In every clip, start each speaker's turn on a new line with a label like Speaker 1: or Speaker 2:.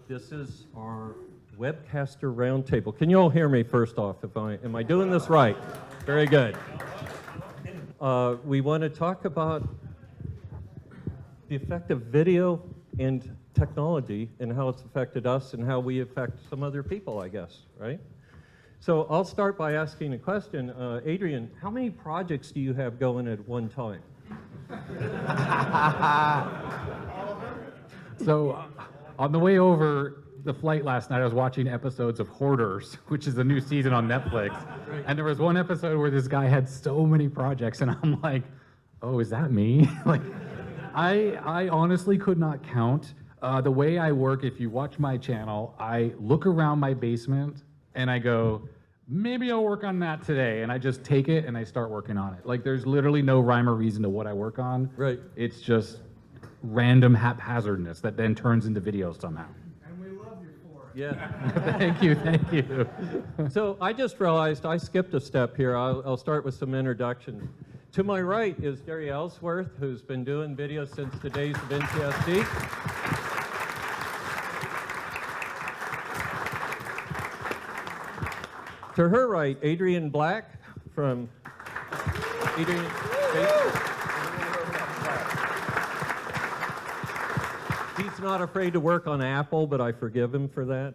Speaker 1: This is our webcaster roundtable. Can you all hear me first off? Am I doing this right? Very good. We want to talk about the effect of video and technology and how it's affected us and how we affect some other people, I guess, right? So I'll start by asking a question. Adrian, how many projects do you have going at one time?
Speaker 2: So on the way over the flight last night, I was watching episodes of Hoarders, which is a new season on Netflix. Right. And there was one episode where this guy had so many projects, and I'm like, oh, is that me? Like, I honestly could not count. The way I work, if you watch my channel, I look around my basement and I go, maybe I'll work on that today. And I just take it and I start working on it. Like, there's literally no rhyme or reason to what I work on.
Speaker 1: Right.
Speaker 2: It's just random haphazardness that then turns into video somehow.
Speaker 3: And we love you for it.
Speaker 1: Yeah.
Speaker 2: Thank you, thank you.
Speaker 1: So I just realized I skipped a step here. I'll start with some introduction. To my right is Jeri Ellsworth, who's been doing videos since the days of NTSC. To her right, Adrian Black from Adrian. He's not afraid to work on Apple, but I forgive him for that.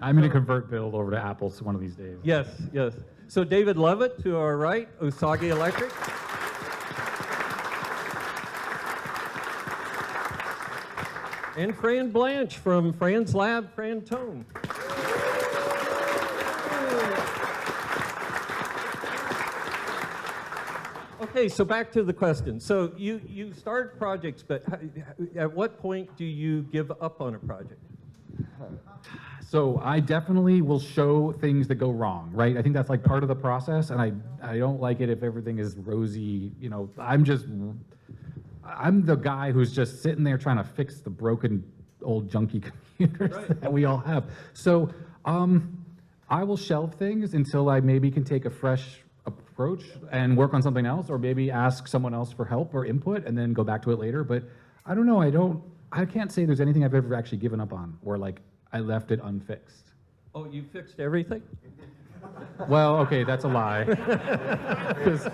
Speaker 2: I'm going to convert Bill over to Apple one of these days.
Speaker 1: Yes, yes. So David Lovett to our right, Usagi Electric. And Fran Blanche from Fran's Lab, Fran Tone. Okay, so back to the question. So you start projects, but at what point do you give up on a project?
Speaker 2: So I definitely will show things that go wrong, right? I think that's like part of the process, and I don't like it if everything is rosy. You know, I'm the guy who's just sitting there trying to fix the broken old junky computers that we all have. So I will shelve things until I maybe can take a fresh approach and work on something else, or maybe ask someone else for help or input and then go back to it later. But I don't know, I can't say there's anything I've ever actually given up on or like I left it unfixed.
Speaker 1: Oh, you fixed everything?
Speaker 2: Well, okay, that's a lie. 'Cause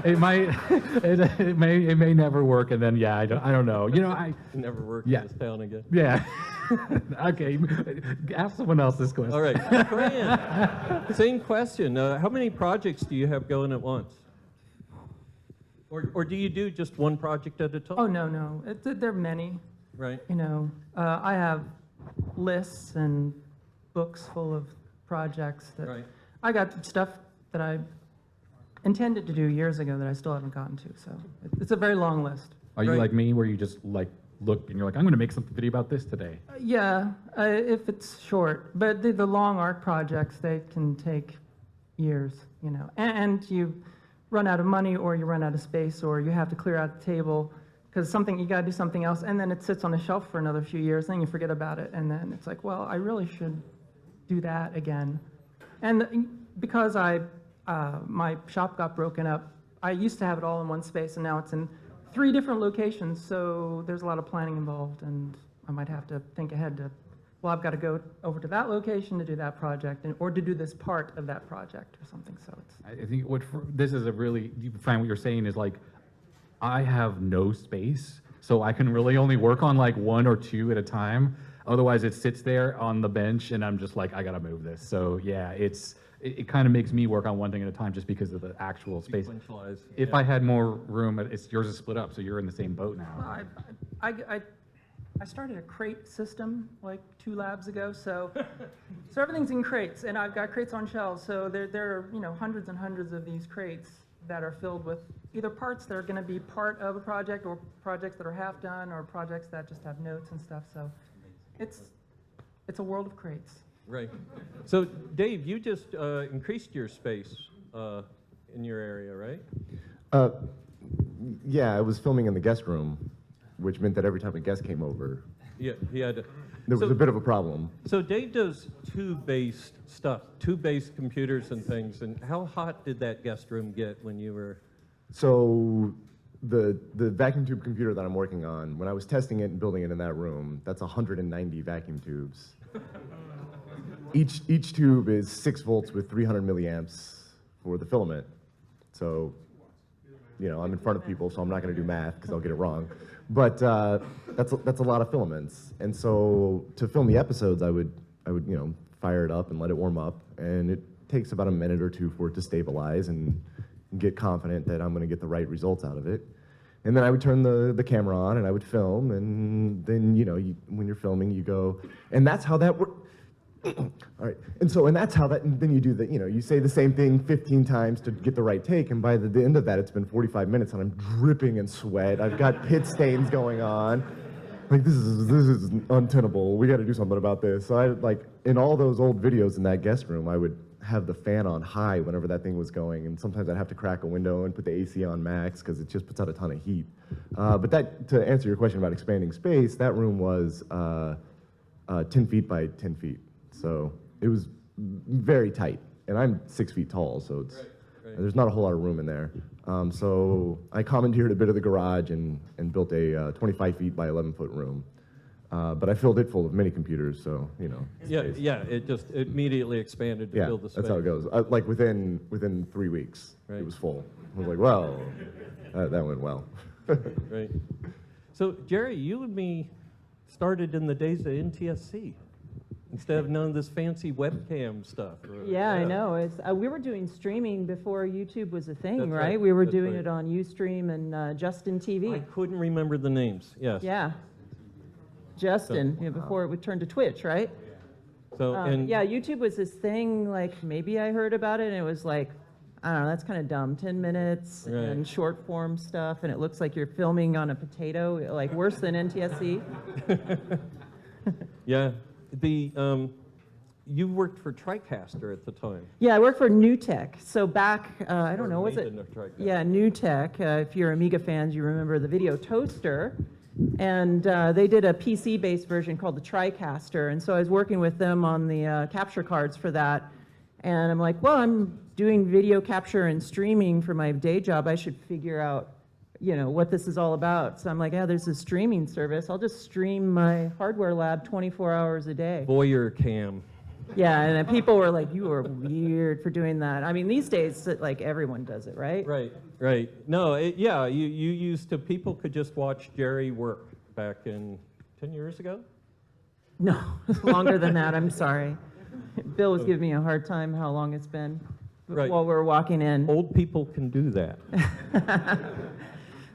Speaker 2: it may never work, and then yeah, I don't know. You know,
Speaker 1: Never work
Speaker 2: Yeah.
Speaker 1: in this town again.
Speaker 2: yeah. Okay, ask someone else this question.
Speaker 1: All right, Fran, same question. How many projects do you have going at once? Or do you do just one project at a time?
Speaker 4: Oh, no. There are many.
Speaker 1: Right.
Speaker 4: You know, I have lists and books full of projects that
Speaker 1: Right.
Speaker 4: I got stuff that I intended to do years ago that I still haven't gotten to. So it's a very long list.
Speaker 2: Are you
Speaker 1: Right.
Speaker 2: like me, where you just like look and you're like, I'm going to make some video about this today?
Speaker 4: Yeah, if it's short. But the long art projects, they can take years, you know. And you run out of money, or you run out of space, or you have to clear out the table because you got to do something else, and then it sits on a shelf for another few years, then you forget about it, and then it's like, well, I really should do that again. And because my shop got broken up, I used to have it all in one space, and now it's in 3 different locations, so there's a lot of planning involved, and I might have to think ahead to, well, I've got to go over to that location to do that project, or to do this part of that project or something, so it's...
Speaker 2: I think this is you find what you're saying is like, I have no space, so I can really only work on like 1 or 2 at a time. Otherwise, it sits there on the bench, and I'm just like, I gotta move this. So yeah, it kind of makes me work on one thing at a time just because of the actual space. If I had more room, yours is split up, so you're in the same boat now.
Speaker 4: Well, I started a crate system like 2 labs ago, so everything's in crates, and I've got crates on shelves. So there are hundreds and hundreds of these crates that are filled with either parts that are going to be part of a project, or projects that are half done, or projects that just have notes and stuff. So it's a world of crates.
Speaker 1: Right. So Dave, you just increased your space in your area, right?
Speaker 5: Yeah, I was filming in the guest room, which meant that every time a guest came over,
Speaker 1: Yeah, he had to.
Speaker 5: there was a bit of a problem.
Speaker 1: So Dave does tube-based stuff, tube-based computers and things. And how hot did that guest room get when you were?
Speaker 5: So the vacuum tube computer that I'm working on, when I was testing it and building it in that room, that's 190 vacuum tubes. Each tube is 6 volts with 300 milliamps for the filament. So, you know, I'm in front of people, so I'm not going to do math because I'll get it wrong. But that's a lot of filaments. And so to film the episodes, I would you know, fire it up and let it warm up, and it takes about a minute or two for it to stabilize and get confident that I'm going to get the right results out of it. And then I would turn the camera on and I would film, and then, you know, when you're filming, you go, and that's how that works. All right, and that's how that, and then you do the, you know, you say the same thing 15 times to get the right take, and by the end of that, it's been 45 minutes, and I'm dripping in sweat. I've got pit stains going on. Like, this is untenable. We got to do something about this. So I, like, in all those old videos in that guest room, I would have the fan on high whenever that thing was going, and sometimes I'd have to crack a window and put the AC on max because it just puts out a ton of heat. But that, to answer your question about expanding space, that room was 10 feet by 10 feet. So it was very tight, and I'm 6 feet tall, so it's, there's not a whole lot of room in there. So I commandeered a bit of the garage and built a 25 feet by 11 foot room. But I filled it full of mini computers, so, you know.
Speaker 1: Yeah, it just immediately expanded to fill the space.
Speaker 5: That's how it goes. Like within 3 weeks, it was full. I was like, well, that went well.
Speaker 1: Right. So, Jeri, you and me started in the days of NTSC. Instead of knowing this fancy webcam stuff.
Speaker 6: Yeah, I know. It's, we were doing streaming before YouTube was a thing,
Speaker 1: That's
Speaker 6: right?
Speaker 1: right.
Speaker 6: We were
Speaker 1: That's
Speaker 6: doing
Speaker 1: right.
Speaker 6: it on Ustream and Justin TV.
Speaker 1: I couldn't remember the names, yes.
Speaker 6: Yeah. Justin, you know, before it would turn to Twitch, right?
Speaker 1: So, and
Speaker 6: Yeah, YouTube was this thing, like, maybe I heard about it, and it was like, I don't know, that's kind of dumb. 10 minutes
Speaker 1: Right.
Speaker 6: and short form stuff, and it looks like you're filming on a potato, like worse than NTSC.
Speaker 1: yeah, you worked for TriCaster at the time.
Speaker 6: Yeah, I worked for New Tech. So back, I don't know, was
Speaker 1: made
Speaker 6: it?
Speaker 1: the TriCaster.
Speaker 6: Yeah, New Tech. If you're Amiga fans, you remember the video toaster. And they did a PC-based version called the TriCaster. And so I was working with them on the capture cards for that. And I'm like, well, I'm doing video capture and streaming for my day job. I should figure out, you know, what this is all about. So I'm like, yeah, there's a streaming service. I'll just stream my hardware lab 24 hours a day.
Speaker 1: Voyeur cam.
Speaker 6: Yeah, and then people were like, you are weird for doing that. I mean, these days, like, everyone does it, right?
Speaker 1: Right. No, yeah, you used to, people could just watch Jeri work back in 10 years ago?
Speaker 6: No, longer than that, I'm sorry. Bill was giving me a hard time how long it's been
Speaker 1: Right.
Speaker 6: while we were walking in.
Speaker 1: Old people can do that.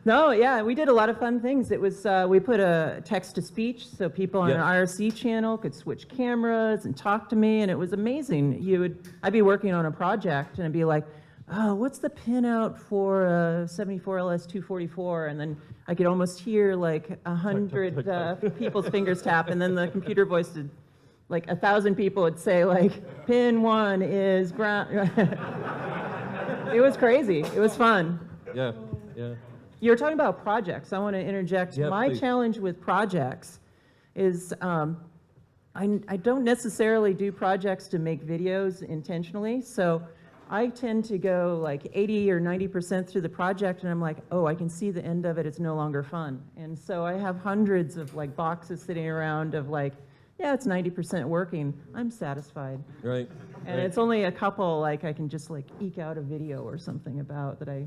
Speaker 6: No, yeah, we did a lot of fun things. It was, we put a text-to-speech, so people on
Speaker 1: Yeah.
Speaker 6: an IRC channel could switch cameras and talk to me, and it was amazing. I'd be working on a project, and I'd be like, oh, what's the pinout for a 74 LS244? And then I could almost hear like 100 people's fingers tap, and then the computer voice would, like 1,000 people would say like, pin 1 is brown. It was crazy. It was fun.
Speaker 1: Yeah.
Speaker 6: You were talking about projects. I want to interject.
Speaker 1: Yeah,
Speaker 6: My
Speaker 1: please.
Speaker 6: challenge with projects is I don't necessarily do projects to make videos intentionally. So I tend to go like 80 or 90% through the project, and I'm like, oh, I can see the end of it. It's no longer fun. And so I have hundreds of like boxes sitting around of like, yeah, it's 90% working. I'm satisfied.
Speaker 1: Right.
Speaker 6: And it's only a couple like I can just like eke out a video or something about that I.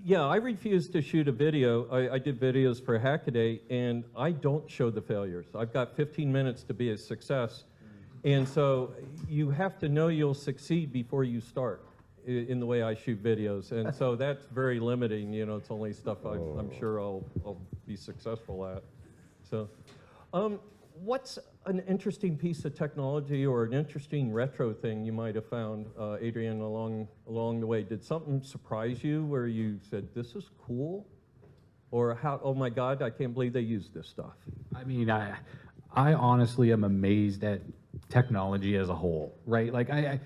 Speaker 1: Yeah, I refuse to shoot a video. I did videos for Hackaday, and I don't show the failures. I've got 15 minutes to be a success. And so you have to know you'll succeed before you start in the way I shoot videos. And so that's very limiting. You know, it's only stuff I'm sure I'll be successed at. So what's an interesting piece of technology or an interesting retro thing you might have found, Adrian, along the way? Did something surprise you where you said, this is cool? Or how, oh my God, I can't believe they used this stuff?
Speaker 2: I mean, I honestly am amazed at technology as a whole, right? Like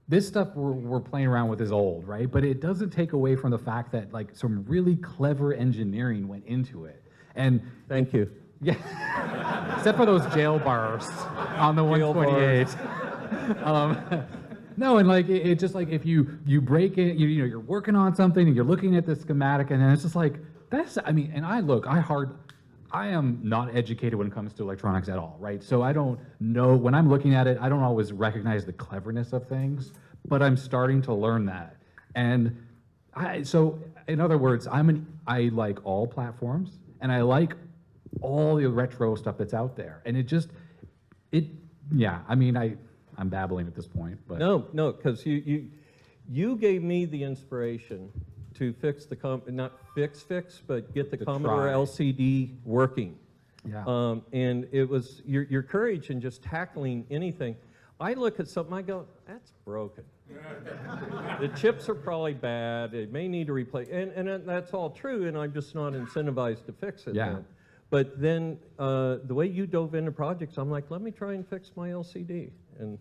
Speaker 2: this stuff we're playing around with is old, right? But it doesn't take away from the fact that like some really clever engineering went into it. And
Speaker 1: Thank you.
Speaker 2: yeah, except for those jail bars on the
Speaker 1: Jail
Speaker 2: 128. No, and like it just like if you break it, you know, you're working on something and you're looking at the schematic, and then it's just like, I mean, and I am not educated when it comes to electronics at all, right? So I don't know, when I'm looking at it, I don't always recognize the cleverness of things, but I'm starting to learn that. And so in other words, I like all platforms, and I like all the retro stuff that's out there. And yeah, I mean, I'm babbling at this point, but.
Speaker 1: No, because you gave me the inspiration to fix not fix, but get the
Speaker 2: To
Speaker 1: Commodore
Speaker 2: try.
Speaker 1: LCD working.
Speaker 2: Yeah.
Speaker 1: And it was your courage in just tackling anything. I look at something, I go, that's broken. The chips are probably bad, it may need to replace, and that's all true, and I'm just not incentivized to fix it.
Speaker 2: Yeah.
Speaker 1: Then. But then the way you dove into projects, I'm like, let me try and fix my LCD. And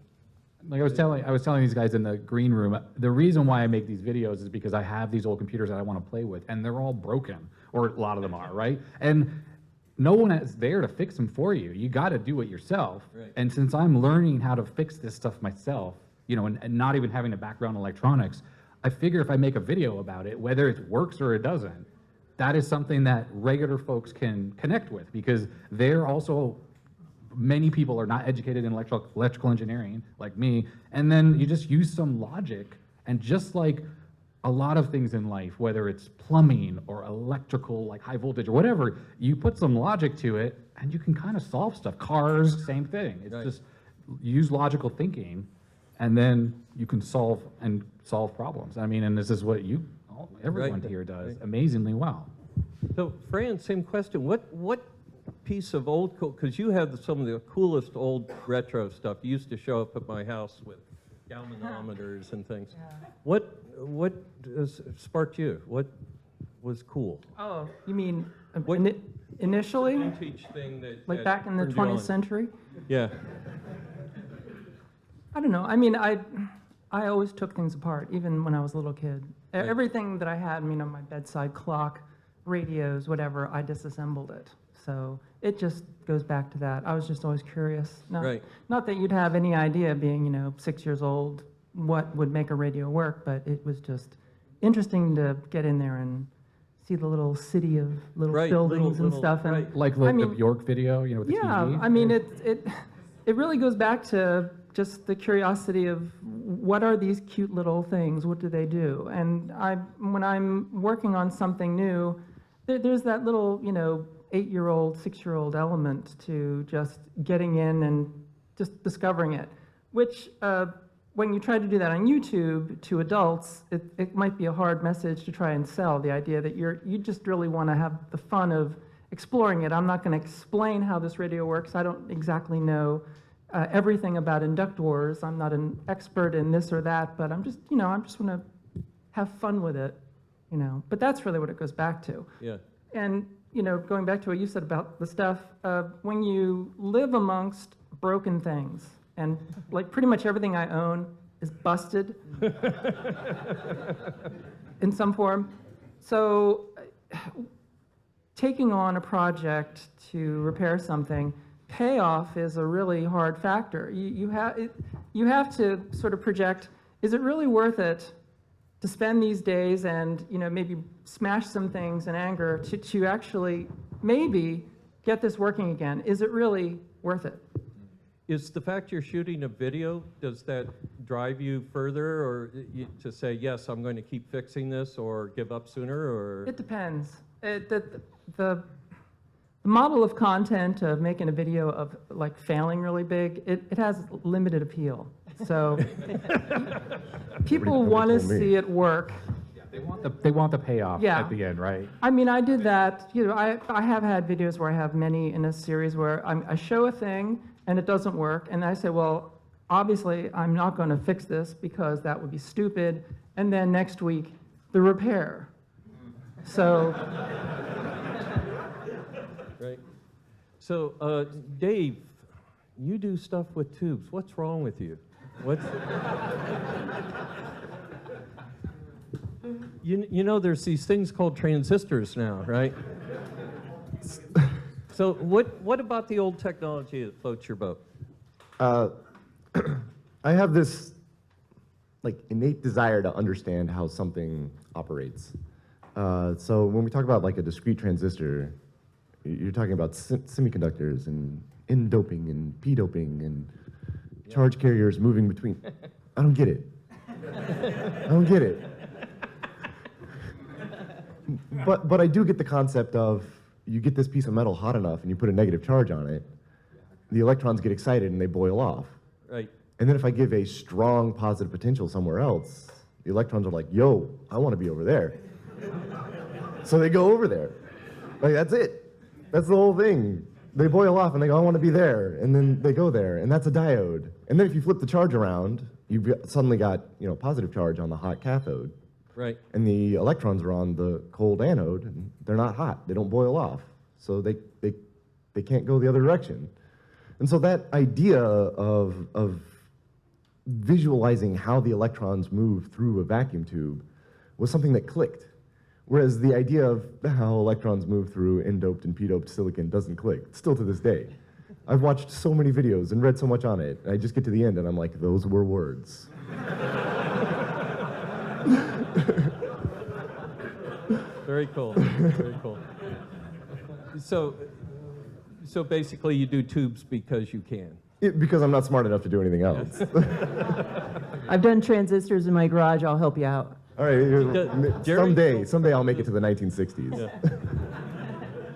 Speaker 2: Like I was telling these guys in the green room, the reason why I make these videos is because I have these old computers that I want to play with, and they're all broken, or a lot of them are, right? And no one is there to fix them for you. You got to do it yourself.
Speaker 1: Right.
Speaker 2: And since I'm learning how to fix this stuff myself, and not even having a background in electronics, I figure if I make a video about it, whether it works or it doesn't, that is something that regular folks can connect with, because they're also, many people are not educated in electrical engineering like me, and then you just use some logic, and just like a lot of things in life, whether it's plumbing or electrical, like high voltage or whatever, you put some logic to it and you can kind of solve stuff. Cars, same thing. It's
Speaker 1: Right.
Speaker 2: just use logical thinking, and then you can solve problems. I mean, and this is what everyone
Speaker 1: Right.
Speaker 2: here does
Speaker 1: Right.
Speaker 2: amazingly well.
Speaker 1: so, Fran, same question. What piece of old, because you have some of the coolest old retro stuff. You used to show up at my house with galvanometers and things. What sparked you? What was cool?
Speaker 4: Oh, you mean
Speaker 1: What-
Speaker 4: initially,
Speaker 1: Vintage thing
Speaker 4: like
Speaker 1: that
Speaker 4: back in the
Speaker 1: turned you on.
Speaker 4: 20th century?
Speaker 1: Yeah.
Speaker 4: I don't know. I mean, I always took things apart, even when I was a little kid.
Speaker 1: Right.
Speaker 4: Everything that I had, my bedside clock, radios, whatever, I disassembled it. So it just goes back to that. I was just always curious.
Speaker 1: Right.
Speaker 4: Not that you'd have any idea, being 6 years old, what would make a radio work, but it was just interesting to get in there and see the little city of little
Speaker 1: Right,
Speaker 4: buildings and
Speaker 1: little-
Speaker 4: stuff. And
Speaker 1: right.
Speaker 2: Like
Speaker 4: I
Speaker 2: the
Speaker 4: mean,
Speaker 2: Bjork video, with the
Speaker 4: yeah,
Speaker 2: TV.
Speaker 4: I mean, it really goes back to just the curiosity of what are these cute little things? What do they do? And when I'm working on something new, there's that little, 8-year-old, 6-year-old element to just getting in and just discovering it, which when you try to do that on YouTube to adults, it might be a hard message to try and sell, the idea that you just really want to have the fun of exploring it. I'm not going to explain how this radio works. I don't exactly know everything about inductors. I'm not an expert in this or that, but I'm just want to have fun with it, But that's really what it goes back to.
Speaker 1: Yeah.
Speaker 4: And, going back to what you said about the stuff, when you live amongst broken things, and like pretty much everything I own is busted in some form. So taking on a project to repair something, payoff is a really hard factor. You have to sort of project, is it really worth it to spend these days and maybe smash some things in anger to actually maybe get this working again? Is it really worth it?
Speaker 1: Is the fact you're shooting a video, does that drive you further, or to say, yes, I'm going to keep fixing this, or give up sooner, or?
Speaker 4: It depends. The model of content of making a video of like failing really big, it has limited appeal. So people want to see it work.
Speaker 2: They want the payoff
Speaker 4: Yeah.
Speaker 2: at the end, right?
Speaker 4: I mean, I did that. I have had videos where I have many in a series where I show a thing and it doesn't work, and I say, well, obviously I'm not going to fix this because that would be stupid. And then next week, the repair. So.
Speaker 1: Right. So, Dave, you do stuff with tubes. What's wrong with you? What's there's these things called transistors now, right? So what about the old technology that floats your boat?
Speaker 5: I have this innate desire to understand how something operates. So when we talk about like a discrete transistor, you're talking about semiconductors and N-doping and P-doping and charge carriers moving between. I don't get it. I don't get it. But I do get the concept of you get this piece of metal hot enough and you put a negative charge on it, the electrons get excited and they boil off.
Speaker 1: Right.
Speaker 5: And then if I give a strong positive potential somewhere else, the electrons are like, yo, I want to be over there. So they go over there. Like, that's it. That's the whole thing. They boil off and they go, I want to be there. And then they go there, and that's a diode. And then if you flip the charge around, suddenly got, positive charge on the hot cathode.
Speaker 1: Right.
Speaker 5: And the electrons are on the cold anode, and they're not hot. They don't boil off. So they can't go the other direction. And so that idea of visualizing how the electrons move through a vacuum tube was something that clicked. Whereas the idea of how electrons move through N-doped and P-doped silicon doesn't click, still to this day. I've watched so many videos and read so much on it, and I just get to the end and I'm like, those were words.
Speaker 1: Very cool. Very cool. So basically, you do tubes because you can.
Speaker 5: Because I'm not smart enough to do anything else.
Speaker 6: I've done transistors in my garage. I'll help you out.
Speaker 5: All right,
Speaker 1: Jeri-
Speaker 5: someday I'll make it to the 1960s.
Speaker 1: Yeah.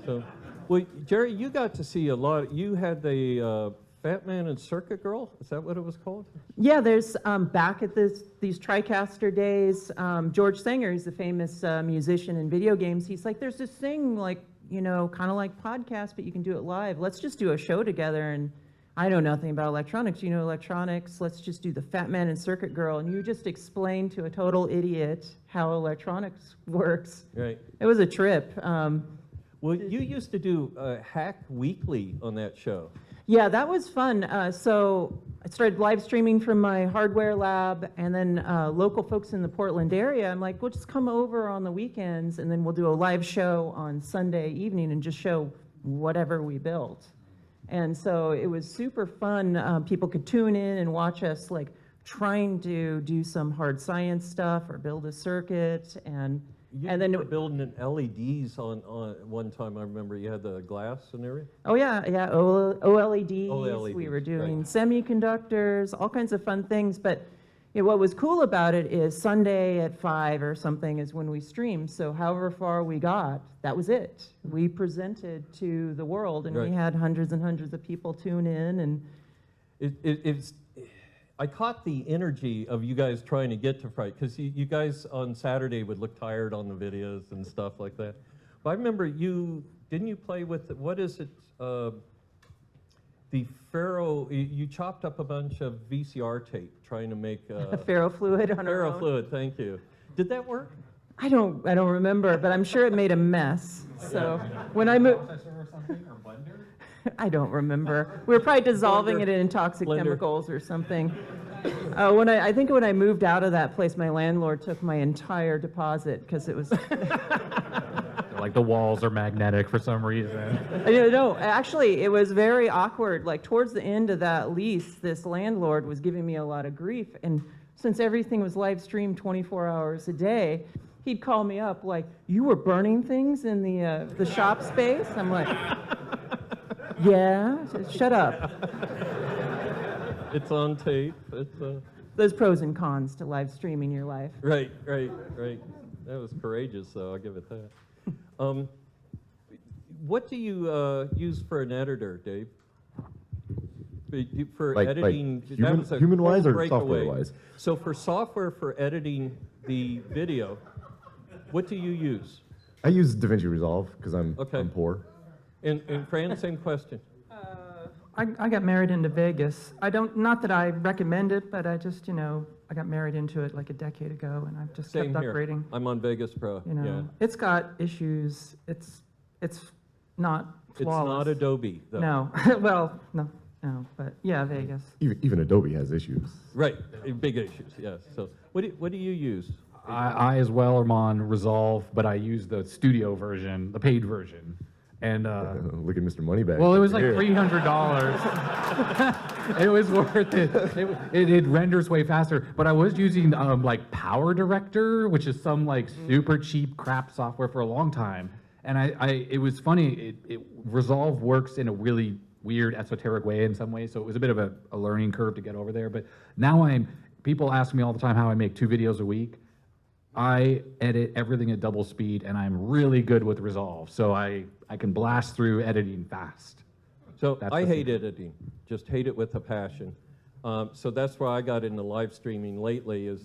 Speaker 1: So, well, Jeri, you got to see a lot. You had the Fat Man and Circuit Girl. Is that what it was called?
Speaker 6: Yeah, there's back at these TriCaster days, George Sanger is the famous musician in video games. He's like, there's this thing like, kind of like podcast, but you can do it live. Let's just do a show together. And I know nothing about electronics. You know electronics. Let's just do the Fat Man and Circuit Girl. And you just explain to a total idiot how electronics works.
Speaker 1: Right.
Speaker 6: It was a trip.
Speaker 1: Well, you used to do Hack Weekly on that show.
Speaker 6: Yeah, that was fun. So I started live streaming from my hardware lab, and then local folks in the Portland area, I'm like, well, just come over on the weekends, and then we'll do a live show on Sunday evening and just show whatever we built. And so it was super fun. People could tune in and watch us like trying to do some hard science stuff or build a circuit, and then
Speaker 1: were building an LEDs on one time. I remember you had the glass and everything.
Speaker 6: Oh yeah, OLEDs.
Speaker 1: OLEDs,
Speaker 6: We were doing
Speaker 1: right.
Speaker 6: semiconductors, all kinds of fun things. But what was cool about it is Sunday at 5 or something is when we streamed. So however far we got, that was it. We presented to the world, and
Speaker 1: Right.
Speaker 6: we had hundreds and hundreds of people tune in. And
Speaker 1: I caught the energy of you guys trying to get to Fright, because you guys on Saturday would look tired on the videos and stuff like that. But I remember didn't you play with, what is it, the you chopped up a bunch of VCR tape trying to make
Speaker 6: ferrofluid on our own.
Speaker 1: ferrofluid, thank you. Did that work?
Speaker 6: I don't remember, but I'm sure it made a mess. So when I moved, I don't remember. We were probably dissolving it in toxic
Speaker 1: Blender.
Speaker 6: chemicals or something. I think when I moved out of that place, my landlord took my entire deposit because it was.
Speaker 2: Like the walls are magnetic for some reason.
Speaker 6: No, actually, it was very awkward. Like towards the end of that lease, this landlord was giving me a lot of grief, and since everything was live streamed 24 hours a day, he'd call me up like, "You were burning things in the shop space." I'm like, "Yeah, shut up."
Speaker 1: It's on tape.
Speaker 6: There's pros and cons to live streaming your life.
Speaker 1: Right. That was courageous, though. I'll give it that. What do you use for an editor, Dave? For
Speaker 5: Like
Speaker 1: editing, that was a
Speaker 5: human-wise
Speaker 1: whole
Speaker 5: or
Speaker 1: breakaway.
Speaker 5: software-wise?
Speaker 1: So for software for editing the video, what do you use?
Speaker 5: I use DaVinci Resolve because I'm poor.
Speaker 1: And Fran, same question.
Speaker 4: I got married into Vegas. Not that I recommend it, but I just, I got married into it like a decade ago, and I've just
Speaker 1: Same
Speaker 4: kept
Speaker 1: here.
Speaker 4: upgrading.
Speaker 1: I'm on Vegas Pro. Yeah.
Speaker 4: It's got issues. It's not flawless.
Speaker 1: It's not Adobe, though.
Speaker 4: No, well, no, but yeah, Vegas.
Speaker 5: Even Adobe has issues.
Speaker 1: Right, big issues, yes. So what do you use?
Speaker 2: I as well am on Resolve, but I use the studio version, the paid version. And
Speaker 5: Look at Mr. Moneybags.
Speaker 2: well, it was like
Speaker 5: here.
Speaker 2: $300. It was worth it. It renders way faster. But I was using like Power Director, which is some like super cheap crap software for a long time. And it was funny. Resolve works in a really weird, esoteric way in some ways. So it was a bit of a learning curve to get over there. But now people ask me all the time how I make 2 videos a week. I edit everything at double speed, and I'm really good with Resolve. So I can blast through editing fast.
Speaker 1: So
Speaker 2: That's
Speaker 1: I
Speaker 2: the
Speaker 1: hate
Speaker 2: secret.
Speaker 1: editing, just hate it with a passion. So that's why I got into live streaming lately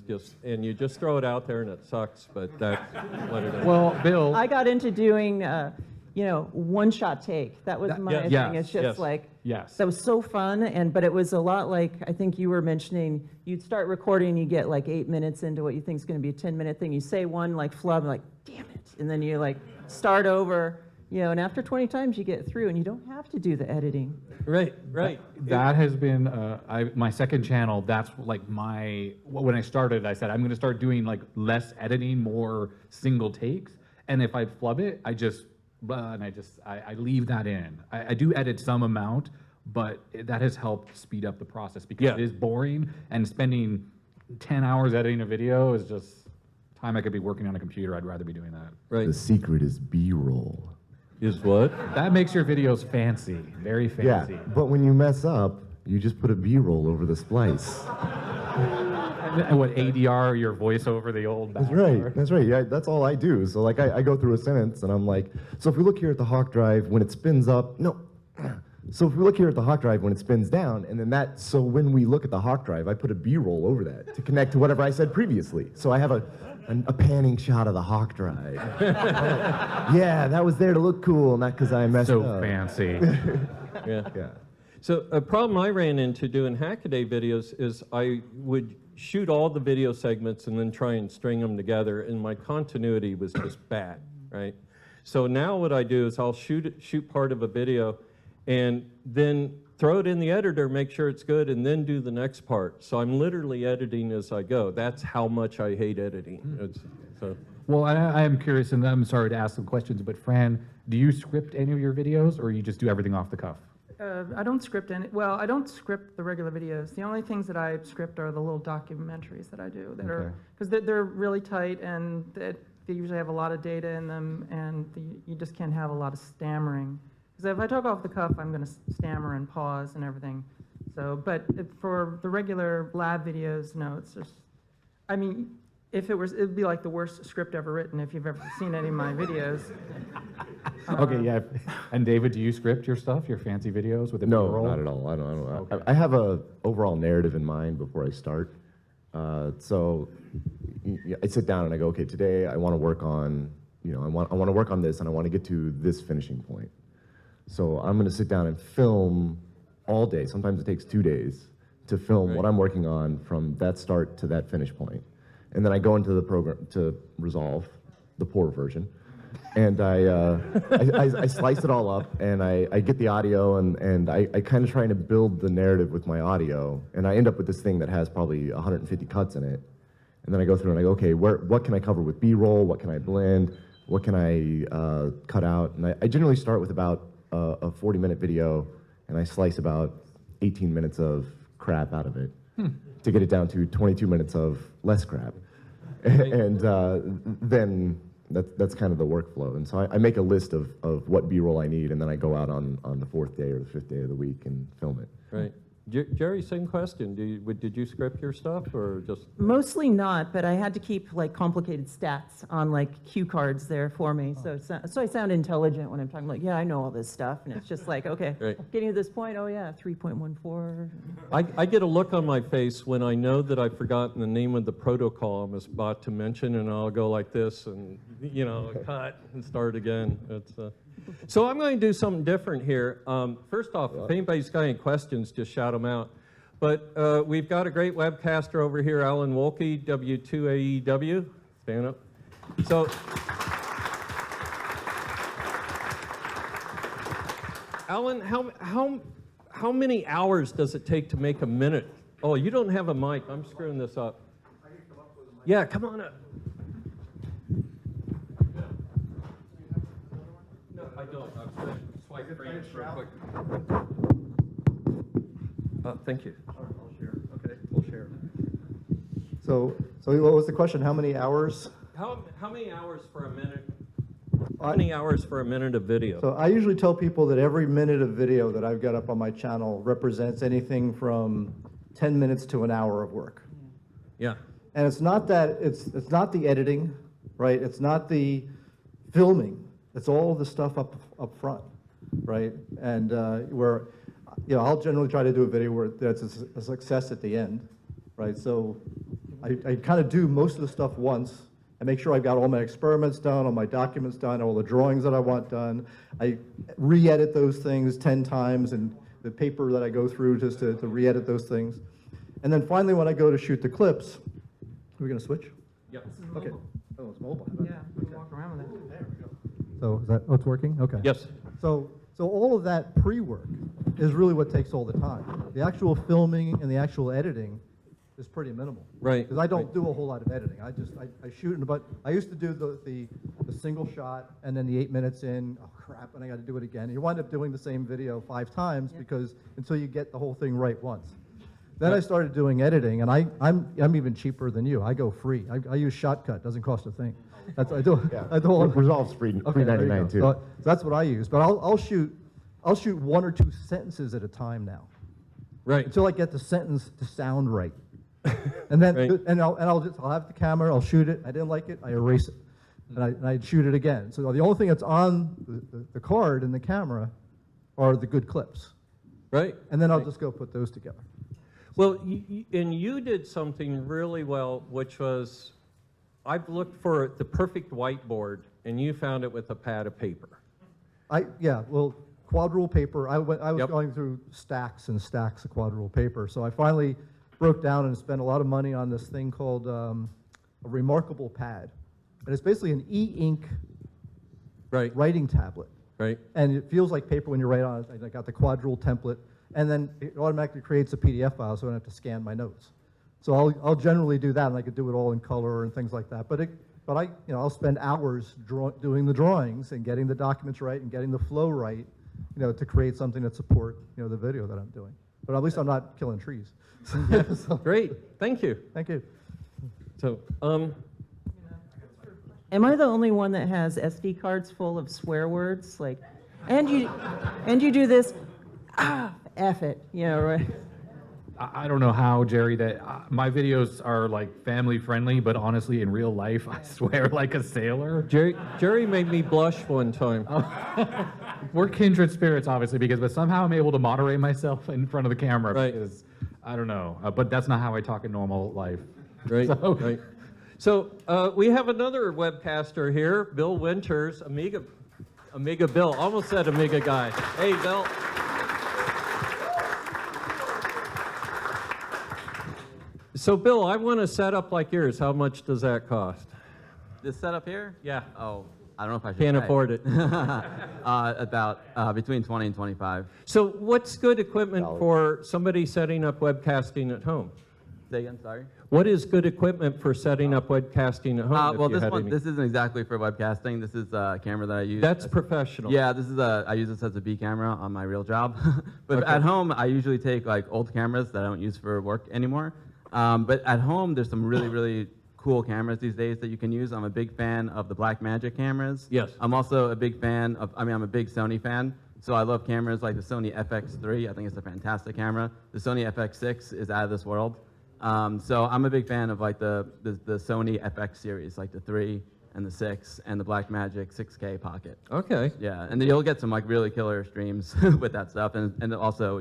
Speaker 1: and you just throw it out there and it sucks, but that's what it is.
Speaker 2: Well, Bill,
Speaker 6: I got into doing, one-shot take. That was my
Speaker 2: yes,
Speaker 6: thing. It's just
Speaker 1: yes.
Speaker 6: like,
Speaker 2: yes.
Speaker 6: that was so fun, but it was a lot like, I think you were mentioning, you'd start recording, you get like 8 minutes into what you think is going to be a 10-minute thing. You say one like flub, like, damn it. And then you like start over, and after 20 times you get through and you don't have to do the editing.
Speaker 1: Right.
Speaker 2: That has been my second channel. That's like when I started, I said I'm going to start doing like less editing, more single takes. And if I flub it, I leave that in. I do edit some amount, but that has helped speed up the process because
Speaker 1: Yeah.
Speaker 2: it is boring, and spending 10 hours editing a video is just time I could be working on a computer. I'd rather be doing that.
Speaker 1: Right.
Speaker 5: The secret is B-roll.
Speaker 1: Is what?
Speaker 2: That makes your videos fancy, very fancy.
Speaker 5: Yeah, but when you mess up, you just put a B-roll over the splice.
Speaker 2: And what, ADR, your voice over the old
Speaker 5: That's
Speaker 2: background?
Speaker 5: right. That's right. Yeah, that's all I do. So like I go through a sentence and I'm like, so if we look here at the hawk drive when it spins up, no. So if we look here at the hawk drive when it spins down, and then so when we look at the hawk drive, I put a B-roll over that to connect to whatever I said previously. So I have a panning shot of the hawk drive. Yeah, that was there to look cool, not because I messed
Speaker 2: So
Speaker 5: up.
Speaker 2: fancy.
Speaker 1: Yeah.
Speaker 5: Yeah.
Speaker 1: So a problem I ran into doing Hackaday videos is I would shoot all the video segments and then try and string them together, and my continuity was just bad, right? So now what I do is I'll shoot part of a video and then throw it in the editor, make sure it's good, and then do the next part. So I'm literally editing as I go. That's how much I hate editing.
Speaker 2: Well, I am curious, and I'm sorry to ask some questions, but Fran, do you script any of your videos, or you just do everything off the cuff?
Speaker 4: I don't script any. Well, I don't script the regular videos. The only things that I script are the little documentaries that I do that are because they're really tight and they usually have a lot of data in them, and you just can't have a lot of stammering. Because if I talk off the cuff, I'm going to stammer and pause and everything. So, but for the regular lab videos, no, it's just. I mean, it'd be like the worst script ever written if you've ever seen any of my videos.
Speaker 2: Okay, yeah. And David, do you script your stuff, your fancy videos with a
Speaker 5: No,
Speaker 2: B-roll?
Speaker 5: not at all. I don't.
Speaker 2: Okay.
Speaker 5: I have a overall narrative in mind before I start. So I sit down and I go, okay, today I want to work on, I want to work on this, and I want to get to this finishing point. So I'm going to sit down and film all day. Sometimes it takes 2 days to film what I'm working on from that start to that finish point. And then I go into the program to resolve the poor version. And I slice it all up, and I get the audio, and I kind of try to build the narrative with my audio, and I end up with this thing that has probably 150 cuts in it. And then I go through and I go, okay, what can I cover with B-roll? What can I blend? What can I cut out? And I generally start with about a 40-minute video, and I slice about 18 minutes of crap out of it to get it down to 22 minutes of less crap. And then that's kind of the workflow. And so I make a list of what B-roll I need, and then I go out on the 4th day or the 5th day of the week and film it.
Speaker 1: Right. Jeri, same question. Did you script your stuff or just?
Speaker 6: Mostly not, but I had to keep like complicated stats on like cue cards there for me. So I sound intelligent when I'm talking like, yeah, I know all this stuff. And it's just like, okay, getting to this point, oh yeah, 3.14.
Speaker 1: I get a look on my face when I know that I've forgotten the name of the protocol I'm about to mention, and I'll go like this and, cut and start again. So I'm going to do something different here. First off, if anybody's got any questions, just shout them out. But we've got a great webcaster over here, Alan Wolke, W2AEW. Stand up. So, Alan, how many hours does it take to make a minute? Oh, you don't have a mic. I'm screwing this up. Yeah, come on up. I don't. I'm going to swipe frames real quick. Thank you.
Speaker 3: I'll share. Okay, we'll share. So what was the question? How many hours?
Speaker 1: How many hours for a minute? How many hours for a minute of video?
Speaker 3: So I usually tell people that every minute of video that I've got up on my channel represents anything from 10 minutes to an hour of work.
Speaker 1: Yeah.
Speaker 3: And it's not that, it's not the editing, right? It's not the filming. It's all the stuff up front, right? And where, you know, I'll generally try to do a video where that's a success at the end, right? So I kind of do most of the stuff once. I make sure I've got all my experiments done, all my documents done, all the drawings that I want done. I re-edit those things 10 times, and the paper that I go through just to re-edit those things. And then finally, when I go to shoot the clips, are we going to switch?
Speaker 1: Yep.
Speaker 3: Okay. Oh, it's mobile.
Speaker 4: Yeah, we can walk around with it.
Speaker 3: There we go. So is that, oh, it's working? Okay.
Speaker 1: Yes.
Speaker 3: So all of that pre-work is really what takes all the time. The actual filming and the actual editing is pretty minimal.
Speaker 1: Right.
Speaker 3: Because I don't do a whole lot of editing. I shoot, but I used to do the single shot and then the 8 minutes in, oh crap, and I got to do it again. And you wind up doing the same video 5 times because until you get the whole thing right once. Then I started doing editing, and I'm even cheaper than you. I go free. I use Shotcut. Doesn't cost a thing. That's I do.
Speaker 5: Yeah.
Speaker 3: I do all.
Speaker 5: Resolve's free,
Speaker 3: Okay, there you
Speaker 5: $3.99
Speaker 3: go.
Speaker 5: too.
Speaker 3: So that's what I use. But I'll shoot 1 or 2 sentences at a time now,
Speaker 1: Right.
Speaker 3: until I get the sentence to sound right. And then
Speaker 1: Right.
Speaker 3: I'll have the camera. I'll shoot it. I didn't like it. I erase it, and I'd shoot it again. So the only thing that's on the card and the camera are the good clips,
Speaker 1: Right.
Speaker 3: and then I'll just go put those together.
Speaker 1: Well, and you did something really well, which was, I've looked for the perfect whiteboard, and you found it with a pad of paper.
Speaker 3: Yeah, well, quadrule paper. I was
Speaker 1: Yep.
Speaker 3: going through stacks and stacks of quadrule paper, so I finally broke down and spent a lot of money on this thing called a Remarkable Pad, and it's basically an e-ink
Speaker 1: Right.
Speaker 3: writing tablet,
Speaker 1: Right.
Speaker 3: and it feels like paper when you write on it. I got the quadrule template, and then it automatically creates a PDF file, so I don't have to scan my notes. So I'll generally do that, and I could do it all in color and things like that. But I'll spend hours doing the drawings and getting the documents right and getting the flow right, to create something that support the video that I'm doing. But at least I'm not killing trees. So,
Speaker 1: Great. Thank you.
Speaker 3: thank you.
Speaker 1: So,
Speaker 6: Am I the only one that has SD cards full of swear words? Like, and you do this, F it, right?
Speaker 2: I don't know how, Jerry, that my videos are like family friendly, but honestly, in real life, I swear like a sailor.
Speaker 1: Jerry made me blush one time.
Speaker 2: We're kindred spirits, obviously, but somehow I'm able to moderate myself in front of the camera.
Speaker 1: Right.
Speaker 2: Because, I don't know, but that's not how I talk in normal life.
Speaker 1: Right.
Speaker 2: So-
Speaker 1: Right. So we have another webcaster here, Bill Winters, Amiga Bill. Almost said Amiga guy. Hey, Bill. So, Bill, I want a setup like yours. How much does that cost?
Speaker 7: This setup here?
Speaker 1: Yeah.
Speaker 7: Oh, I don't know if I should
Speaker 1: Can't
Speaker 7: say.
Speaker 1: afford it.
Speaker 7: About between 20 and 25.
Speaker 1: So, what's good equipment for somebody setting up webcasting at home?
Speaker 7: Say again, sorry.
Speaker 1: What is good equipment for setting up webcasting at home? if
Speaker 7: Well,
Speaker 1: you had any?
Speaker 7: this isn't exactly for webcasting. This is a camera that I use.
Speaker 1: That's professional.
Speaker 7: Yeah, I use this as a B camera on my real job. But
Speaker 1: Okay.
Speaker 7: at home, I usually take like old cameras that I don't use for work anymore. But at home, there's some really, really cool cameras these days that you can use. I'm a big fan of the Blackmagic cameras.
Speaker 1: Yes.
Speaker 7: I'm also a big fan of, I'm a big Sony fan. So I love cameras like the Sony FX3. I think it's a fantastic camera. The Sony FX6 is out of this world. So I'm a big fan of like the Sony FX series, like the 3 and the 6 and the Blackmagic 6K Pocket.
Speaker 1: Okay.
Speaker 7: Yeah, and then you'll get some like really killer streams with that stuff, and also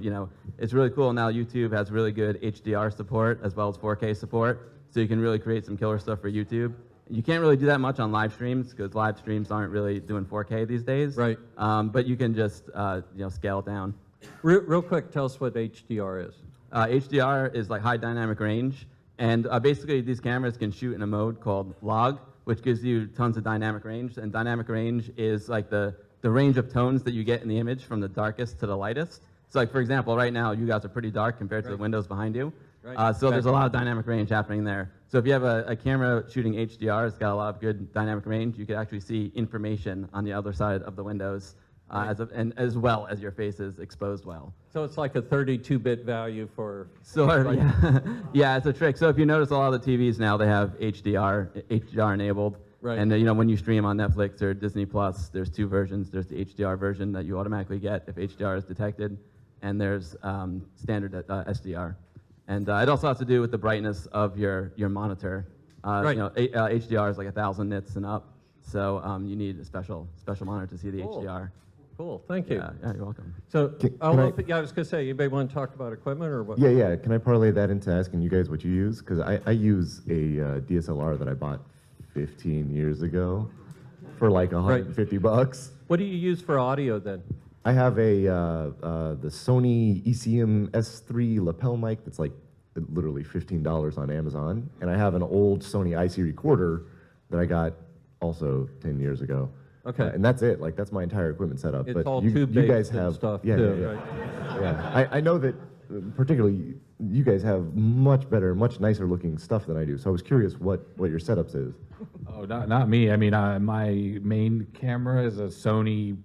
Speaker 7: it's really cool now. YouTube has really good HDR support as well as 4K support, so you can really create some killer stuff for YouTube. You can't really do that much on live streams because live streams aren't really doing 4K these days.
Speaker 1: Right.
Speaker 7: But you can just scale it down.
Speaker 1: Real quick, tell us what HDR is.
Speaker 7: HDR is like high dynamic range, and basically these cameras can shoot in a mode called log, which gives you tons of dynamic range. And dynamic range is like the range of tones that you get in the image from the darkest to the lightest. So like, for example, right now you guys are pretty dark compared to the windows behind you.
Speaker 1: Right.
Speaker 7: So there's a lot of dynamic range happening there. So if you have a camera shooting HDR, it's got a lot of good dynamic range. You can actually see information on the other side of the windows. and as well as your face is exposed well.
Speaker 1: So it's like a 32-bit value for.
Speaker 7: Sort of, yeah. Yeah, it's a trick. So if you notice, a lot of the TVs now, they have HDR enabled.
Speaker 1: Right.
Speaker 7: And when you stream on Netflix or Disney Plus, there's two versions. There's the HDR version that you automatically get if HDR is detected, and there's standard SDR. And it also has to do with the brightness of your monitor.
Speaker 1: Right.
Speaker 7: HDR is like 1,000 nits and up, so you need a special monitor to see the
Speaker 1: Cool.
Speaker 7: HDR.
Speaker 1: Cool, thank you.
Speaker 7: Yeah, you're welcome.
Speaker 1: So,
Speaker 5: Can
Speaker 1: I'll
Speaker 5: I-
Speaker 1: open, yeah, I was going to say, anybody want to talk about equipment or what?
Speaker 5: Yeah. Can I parlay that into asking you guys what you use? Because I use a DSLR that I bought 15 years ago for like 150 bucks.
Speaker 1: What do you use for audio then?
Speaker 5: I have the Sony ECM S3 lapel mic that's like literally $15 on Amazon, and I have an old Sony IC recorder that I got also 10 years ago.
Speaker 1: Okay.
Speaker 5: And that's it. Like that's my entire equipment setup.
Speaker 1: It's
Speaker 5: but
Speaker 1: all
Speaker 5: you
Speaker 1: tube-based
Speaker 5: guys
Speaker 1: and
Speaker 5: have
Speaker 1: stuff
Speaker 5: yeah,
Speaker 1: too,
Speaker 5: yeah,
Speaker 1: right?
Speaker 5: yeah. I know that particularly you guys have much better, much nicer looking stuff than I do. So I was curious what your setups is.
Speaker 2: Oh, not me. I mean, my main camera is a Sony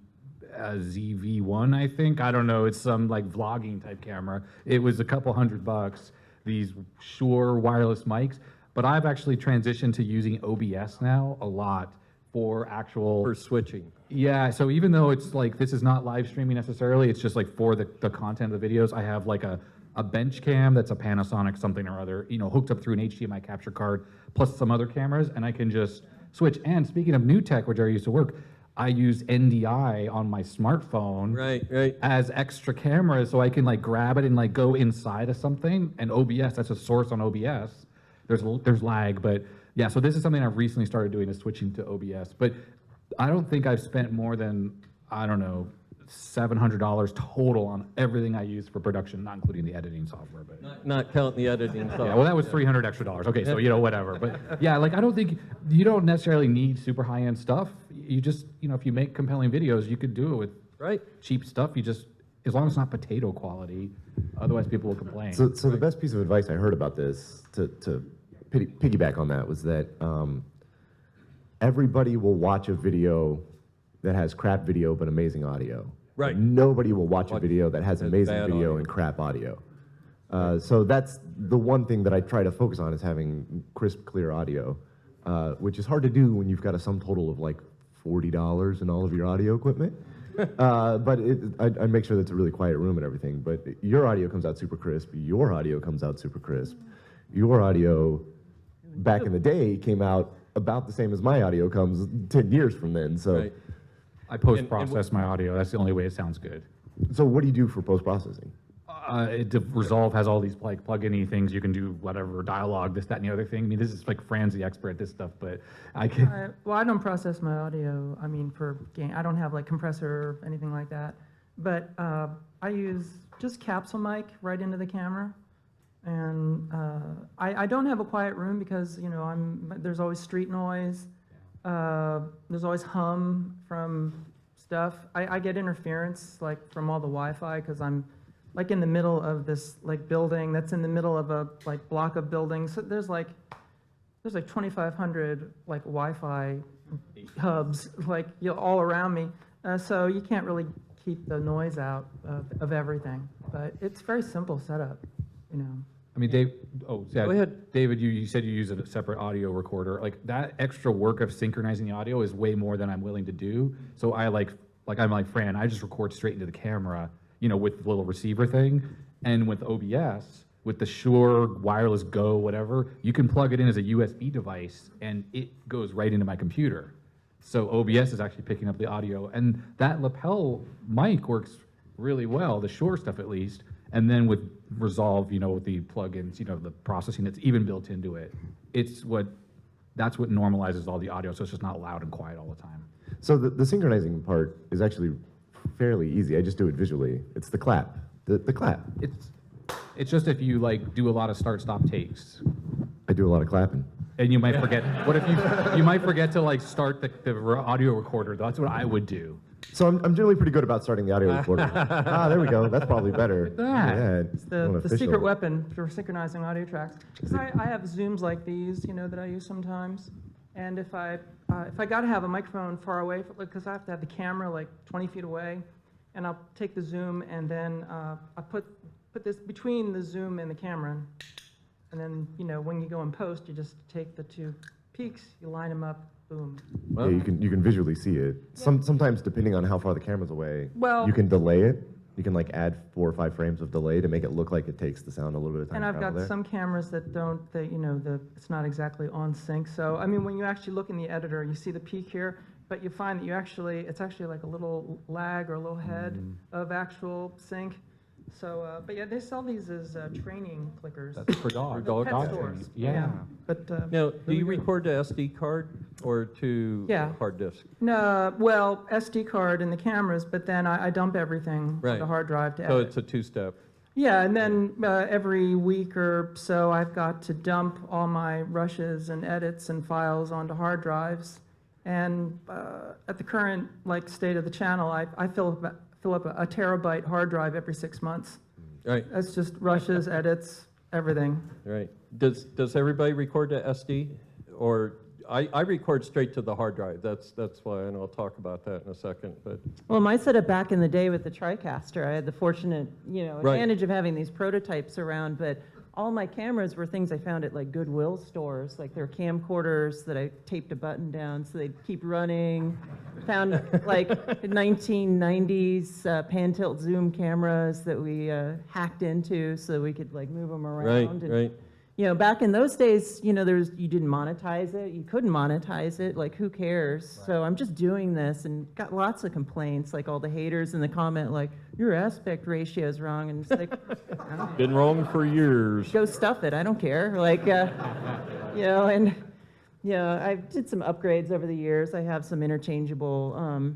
Speaker 2: ZV-1, I think. I don't know. It's some like vlogging type camera. It was a couple $100. These Shure wireless mics, but I've actually transitioned to using OBS now a lot for actual.
Speaker 1: For switching.
Speaker 2: Yeah, so even though it's like, this is not live streaming necessarily, it's just like for the content of the videos, I have like a bench cam that's a Panasonic something or other, hooked up through an HDMI capture card, plus some other cameras, and I can just switch. And speaking of new tech, where Jeri used to work, I use NDI on my smartphone
Speaker 1: Right.
Speaker 2: as extra cameras, so I can like grab it and like go inside of something, and OBS, that's a source on OBS. There's lag, but yeah, so this is something I've recently started doing, is switching to OBS. But I don't think I've spent more than, I don't know, $700 total on everything I use for production, not including the editing software. But
Speaker 1: Not counting the editing stuff.
Speaker 2: yeah, well, that was $300 extra. Okay, so whatever. But yeah, like I don't think you don't necessarily need super high-end stuff. You just, if you make compelling videos, you could do it with
Speaker 1: Right.
Speaker 2: cheap stuff. You just, as long as it's not potato quality, otherwise people will complain.
Speaker 5: So the best piece of advice I heard about this, to piggyback on that, was that everybody will watch a video that has crap video but amazing audio.
Speaker 1: Right.
Speaker 5: But nobody will watch a video that has
Speaker 1: Has
Speaker 5: amazing
Speaker 1: bad
Speaker 5: video
Speaker 1: audio.
Speaker 5: and crap audio. So that's the one thing that I try to focus on, is having crisp, clear audio, which is hard to do when you've got a sum total of like $40 in all of your audio equipment. But I make sure that it's a really quiet room and everything. But your audio comes out super crisp. Your audio comes out super crisp. Your audio, back in the day, came out about the same as my audio comes 10 years from then. So,
Speaker 1: Right.
Speaker 2: I post-process my audio. That's the only way it sounds good.
Speaker 5: so what do you do for post-processing?
Speaker 2: Resolve has all these like plug-in-y things. You can do whatever, dialogue, this, that, and the other thing. I mean, this is like Fran's the expert at this stuff, but I can.
Speaker 4: Well, I don't process my audio, for game. I don't have like compressor or anything like that. But I use just capsule mic right into the camera. And I don't have a quiet room because, there's always street noise. There's always hum from stuff. I get interference like from all the Wi-Fi because I'm like in the middle of this like building that's in the middle of a like block of buildings. So there's like 2,500 like Wi-Fi hubs like all around me. So you can't really keep the noise out of everything. But it's very simple setup,
Speaker 2: I mean, Dave. Oh, yeah.
Speaker 1: Go ahead.
Speaker 2: David. You said you use a separate audio recorder. Like that extra work of synchronizing the audio is way more than I'm willing to do. So I'm like Fran. I just record straight into the camera, with the little receiver thing, and with OBS, with the Shure Wireless Go, whatever, you can plug it in as a USB device, and it goes right into my computer. So OBS is actually picking up the audio, and that lapel mic works really well. The Shure stuff, at least. And then with Resolve, with the plugins, the processing that's even built into it, that's what normalizes all the audio, so it's just not loud and quiet all the time.
Speaker 5: So the synchronizing part is actually fairly easy. I just do it visually. It's the clap. The clap.
Speaker 2: It's just if you like do a lot of start-stop takes,
Speaker 5: I do a lot of clapping.
Speaker 2: and you might forget. What if you might forget to like start the audio recorder? That's what I would do.
Speaker 5: So I'm generally pretty good about starting the audio recorder. There we go. That's probably better. Yeah,
Speaker 4: It's the secret weapon for synchronizing audio tracks. Because I have Zooms like these, that I use sometimes. And if I got to have a microphone far away, because I have to have the camera like 20 feet away, and I'll take the zoom and then I put this between the zoom and the camera, and then when you go in post, you just take the two peaks, you line them up, boom.
Speaker 5: Yeah, you can visually see it. Sometimes, depending on how far the camera's away,
Speaker 4: Well-
Speaker 5: you can delay it. You can like add 4 or 5 frames of delay to make it look like it takes the sound a little bit of time
Speaker 4: And
Speaker 5: to
Speaker 4: I've
Speaker 5: travel
Speaker 4: got
Speaker 5: there.
Speaker 4: some cameras that don't, it's not exactly on sync. So, I mean, when you actually look in the editor, you see the peak here, but you find that it's actually like a little lag or a little head of actual sync. So, but yeah, they sell these as training clickers.
Speaker 2: That's for dogs.
Speaker 1: dog
Speaker 4: Pet
Speaker 1: training.
Speaker 4: stores.
Speaker 2: Yeah.
Speaker 4: But,
Speaker 1: Now, do
Speaker 4: really
Speaker 1: you
Speaker 4: good.
Speaker 1: record to SD card or to
Speaker 4: Yeah.
Speaker 1: hard disk?
Speaker 4: No, well, SD card in the cameras, but then I dump everything
Speaker 1: Right.
Speaker 4: on the hard drive to
Speaker 1: So
Speaker 4: edit.
Speaker 1: it's a two-step.
Speaker 4: Yeah, and then every week or so, I've got to dump all my rushes and edits and files onto hard drives. And at the current state of the channel, I fill up a terabyte hard drive every 6 months.
Speaker 1: Right,
Speaker 4: That's just rushes, edits, everything.
Speaker 1: right. Does everybody record to SD? Or I record straight to the hard drive. That's why, and I'll talk about that in a second. But
Speaker 6: Well, my setup back in the day with the TriCaster, I had the fortunate,
Speaker 1: Right.
Speaker 6: advantage of having these prototypes around, but all my cameras were things I found at like Goodwill stores, like they're camcorders that I taped a button down so they'd keep running. Found like 1990s pan tilt zoom cameras that we hacked into so we could like move them around.
Speaker 1: right,
Speaker 6: And,
Speaker 1: right.
Speaker 6: Back in those days, you didn't monetize it, you couldn't monetize it, like who cares? So I'm just doing this and got lots of complaints, like all the haters in the comment, like your aspect ratio is wrong, and it's like,
Speaker 1: Been wrong for years.
Speaker 6: go stuff it, I don't care. Like, I did some upgrades over the years. I have some interchangeable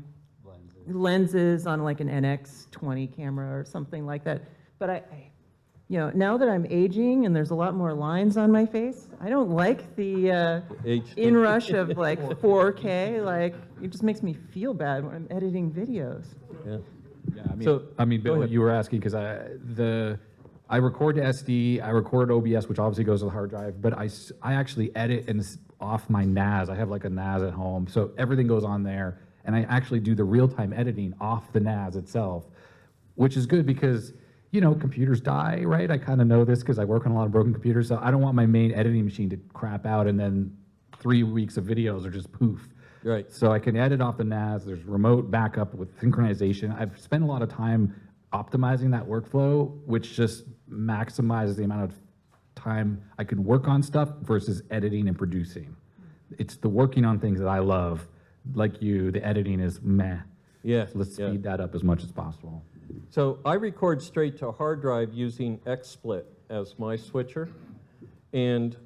Speaker 6: lenses on like an NX20 camera or something like that. But now that I'm aging and there's a lot more lines on my face, I don't like the
Speaker 1: HD.
Speaker 6: inrush of like 4K. Like, it just makes me feel bad when I'm editing videos.
Speaker 1: Yeah.
Speaker 2: Yeah, I mean,
Speaker 1: So,
Speaker 2: Bill,
Speaker 1: go ahead.
Speaker 2: you were asking because I record to SD, I record OBS, which obviously goes to the hard drive, but I actually edit off my NAS. I have like a NAS at home, so everything goes on there, and I actually do the real-time editing off the NAS itself, which is good because computers die, right? I kind of know this because I work on a lot of broken computers, so I don't want my main editing machine to crap out and then 3 weeks of videos are just poof.
Speaker 1: Right.
Speaker 2: So I can edit off the NAS. There's remote backup with synchronization. I've spent a lot of time optimizing that workflow, which just maximizes the amount of time I could work on stuff versus editing and producing. It's the working on things that I love. Like you, the editing is meh.
Speaker 1: Yeah.
Speaker 2: So let's
Speaker 1: yeah.
Speaker 2: speed that up as much as possible.
Speaker 1: So I record straight to hard drive using XSplit as my switcher. And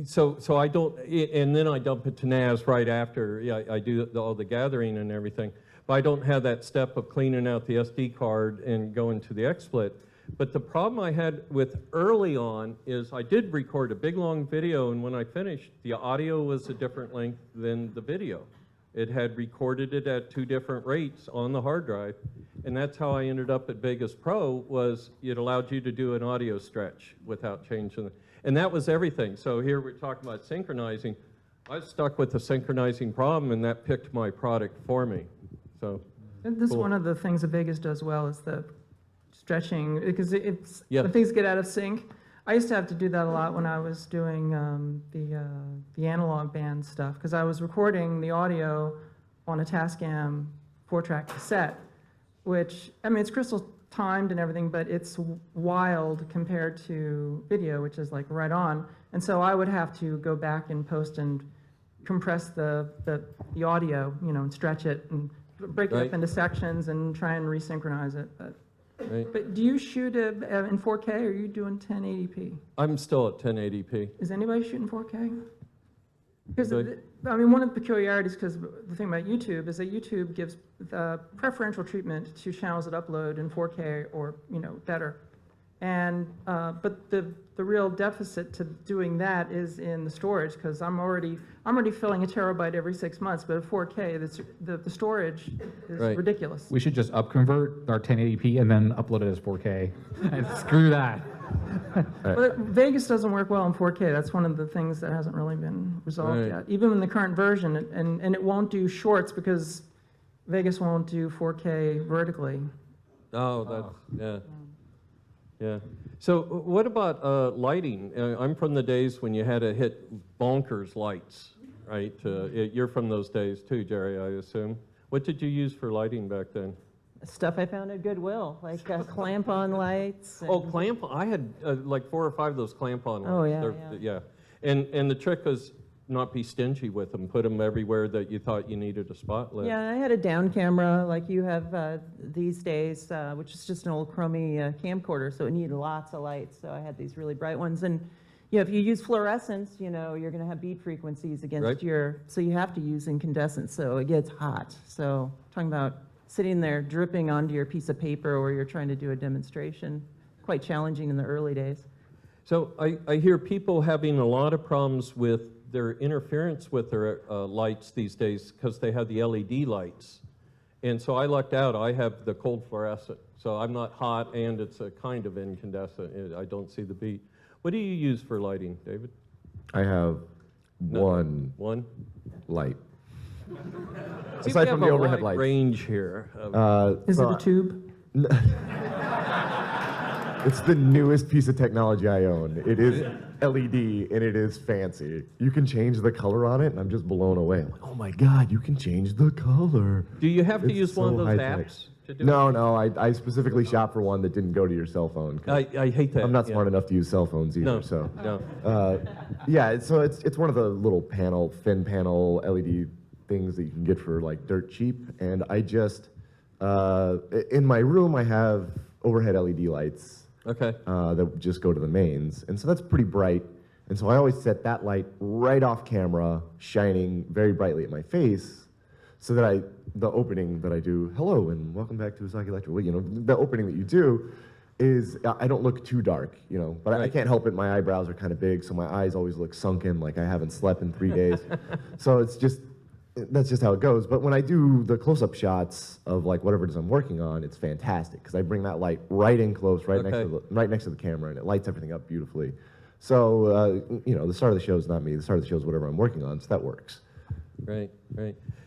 Speaker 1: so I don't, and then I dump it to NAS right after. Yeah, I do all the gathering and everything. But I don't have that step of cleaning out the SD card and going to the XSplit. But the problem I had with early on is I did record a big long video, and when I finished, the audio was a different length than the video. It had recorded it at 2 different rates on the hard drive, and that's how I ended up at Vegas Pro. Was it allowed you to do an audio stretch without changing it. And that was everything. So here we're talking about synchronizing. I was stuck with the synchronizing problem, and that picked my product for me. So
Speaker 4: And this is
Speaker 1: Cool.
Speaker 4: one of the things that Vegas does well is the stretching, because
Speaker 1: Yeah.
Speaker 4: when things get out of sync. I used to have to do that a lot when I was doing the analog band stuff, because I was recording the audio on a Tascam 4-track cassette, which, I mean, it's crystal timed and everything, but it's wild compared to video, which is like right on. And so I would have to go back and post and compress the audio, and stretch it and break it
Speaker 1: Right.
Speaker 4: up into sections and try and resynchronize it.
Speaker 1: right.
Speaker 4: But do you shoot in 4K, or are you doing 1080p?
Speaker 1: I'm still at 1080p.
Speaker 4: Is anybody shooting 4K? Because,
Speaker 1: Anybody?
Speaker 4: I mean, one of the peculiarities, because the thing about YouTube is that YouTube gives preferential treatment to channels that upload in 4K or, better. And, but the real deficit to doing that is in the storage, because I'm already filling a terabyte every 6 months, but at 4K, the storage is
Speaker 1: Right.
Speaker 4: ridiculous.
Speaker 2: We should just upconvert our 1080p and then upload it as 4K and screw that.
Speaker 4: But Vegas doesn't work well in 4K. That's one of the things that hasn't really been resolved
Speaker 1: Right.
Speaker 4: yet. Even in the current version, and it won't do shorts because Vegas won't do 4K vertically.
Speaker 1: Oh, that's, yeah. So what about lighting? I'm from the days when you had to hit bonkers lights, right? You're from those days too, Jeri, I assume. What did you use for lighting back then?
Speaker 6: Stuff I found at Goodwill, like clamp-on lights.
Speaker 1: Oh,
Speaker 6: and-
Speaker 1: clamp, I had like 4 or 5 of those clamp-on lights.
Speaker 6: Oh, yeah,
Speaker 1: They're- yeah. And the trick was not be stingy with them. Put them everywhere that you thought you needed a spotlight.
Speaker 6: Yeah, I had a down camera like you have these days, which is just an old chromey camcorder, so it needed lots of lights. So I had these really bright ones. And if you use fluorescence, you're going to have beat frequencies against
Speaker 1: Right.
Speaker 6: so you have to use incandescent, so it gets hot. So talking about sitting there dripping onto your piece of paper or you're trying to do a demonstration, quite challenging in the early days.
Speaker 1: So I hear people having a lot of problems with their interference with their lights these days because they have the LED lights. And so I lucked out. I have the cold fluorescent. So I'm not hot and it's a kind of incandescent. I don't see the beat. What do you use for lighting, David?
Speaker 5: I have
Speaker 1: One?
Speaker 5: light.
Speaker 1: See,
Speaker 5: Aside
Speaker 1: we
Speaker 5: from
Speaker 1: have
Speaker 5: the
Speaker 1: a
Speaker 5: overhead
Speaker 1: wide
Speaker 5: lights.
Speaker 1: range here.
Speaker 4: Is
Speaker 5: So
Speaker 4: it a tube?
Speaker 5: It's the newest piece of technology I own. It is LED and it is fancy. You can change the color on it, and I'm just blown away. I'm like, oh my God, you can change the color.
Speaker 1: Do you have to
Speaker 5: It's
Speaker 1: use one of
Speaker 5: so
Speaker 1: those
Speaker 5: high-tech.
Speaker 1: apps to do
Speaker 5: No, I specifically shop for one that didn't go to your cell phone. 'Cause
Speaker 1: I hate that.
Speaker 5: I'm not
Speaker 1: yeah.
Speaker 5: smart enough to use cell phones either.
Speaker 1: No,
Speaker 5: So,
Speaker 1: no.
Speaker 5: yeah, so it's one of the little fin panel LED things that you can get for like dirt cheap. And I just in my room I have overhead LED lights
Speaker 1: Okay.
Speaker 5: that just go to the mains, and so that's pretty bright. And so I always set that light right off camera, shining very brightly at my face, so that the opening that I do, hello and welcome back to Usagi Lecture. Well, the opening that you do is I don't look too dark, but I
Speaker 1: Right.
Speaker 5: can't help it. My eyebrows are kind of big, so my eyes always look sunken, like I haven't slept in 3 days. So that's just how it goes. But when I do the close-up shots of like whatever it is I'm working on, it's fantastic because I bring that light right in close, right next to the camera, and it lights everything up beautifully. So the star of the show is not me. The star of the show is whatever I'm working on. So that works.
Speaker 1: Right.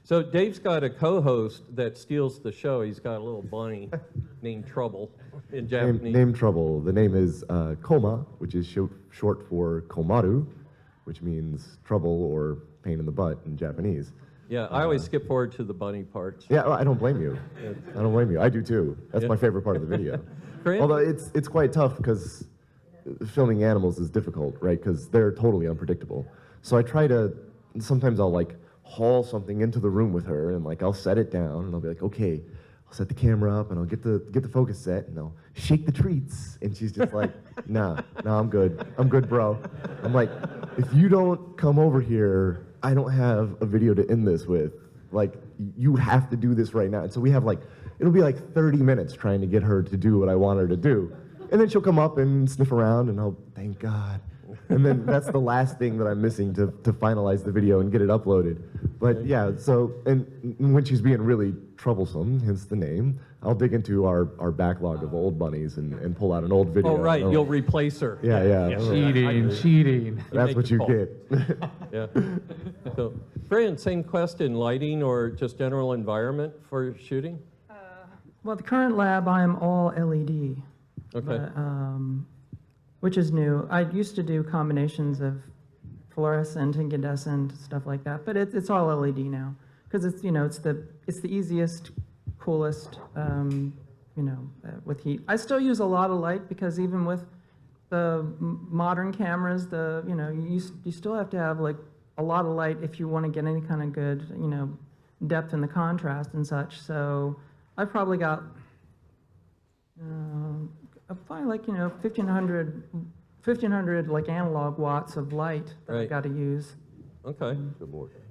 Speaker 1: So Dave's got a co-host that steals the show. He's got a little bunny named Trouble in Japanese.
Speaker 5: Name Trouble. The name is Koma, which is short for Komaru, which means trouble or pain in the butt in Japanese.
Speaker 1: Yeah, I always skip forward to the bunny parts.
Speaker 5: Yeah, I don't blame you. I don't blame you. I do too. That's
Speaker 1: Yeah.
Speaker 5: my favorite part of the video.
Speaker 1: Fran?
Speaker 5: Although it's quite tough because filming animals is difficult, right? Because they're totally unpredictable. So I try to, sometimes I'll like haul something into the room with her and like I'll set it down and I'll be like, okay, I'll set the camera up and I'll get the focus set and I'll shake the treats. And she's just like, nah, I'm good. I'm good, bro. I'm like, if you don't come over here, I don't have a video to end this with. Like, you have to do this right now. And so we have like, it'll be like 30 minutes trying to get her to do what I want her to do. And then she'll come up and sniff around and I'll, thank God. And then that's the last thing that I'm missing to finalize the video and get it uploaded. But yeah, so, and when she's being really troublesome, hence the name, I'll dig into our backlog of old bunnies and pull out an old video.
Speaker 1: Oh, right,
Speaker 5: and
Speaker 1: you'll replace her.
Speaker 5: Yeah.
Speaker 2: Cheating.
Speaker 5: That's
Speaker 1: make
Speaker 5: what
Speaker 1: the
Speaker 5: you
Speaker 1: call.
Speaker 5: get.
Speaker 1: Yeah. So, Fran, same question, lighting or just general environment for shooting?
Speaker 4: Well, the current lab, I am all LED.
Speaker 1: Okay.
Speaker 4: But, which is new. I used to do combinations of fluorescent, incandescent, stuff like that, but it's all LED now because it's the easiest, coolest, with heat. I still use a lot of light because even with the modern cameras, you still have to have like a lot of light if you want to get any kind of good, depth in the contrast and such. So I've probably got probably like 1500 like analog watts of light that I
Speaker 1: Right.
Speaker 4: got to use.
Speaker 1: Okay.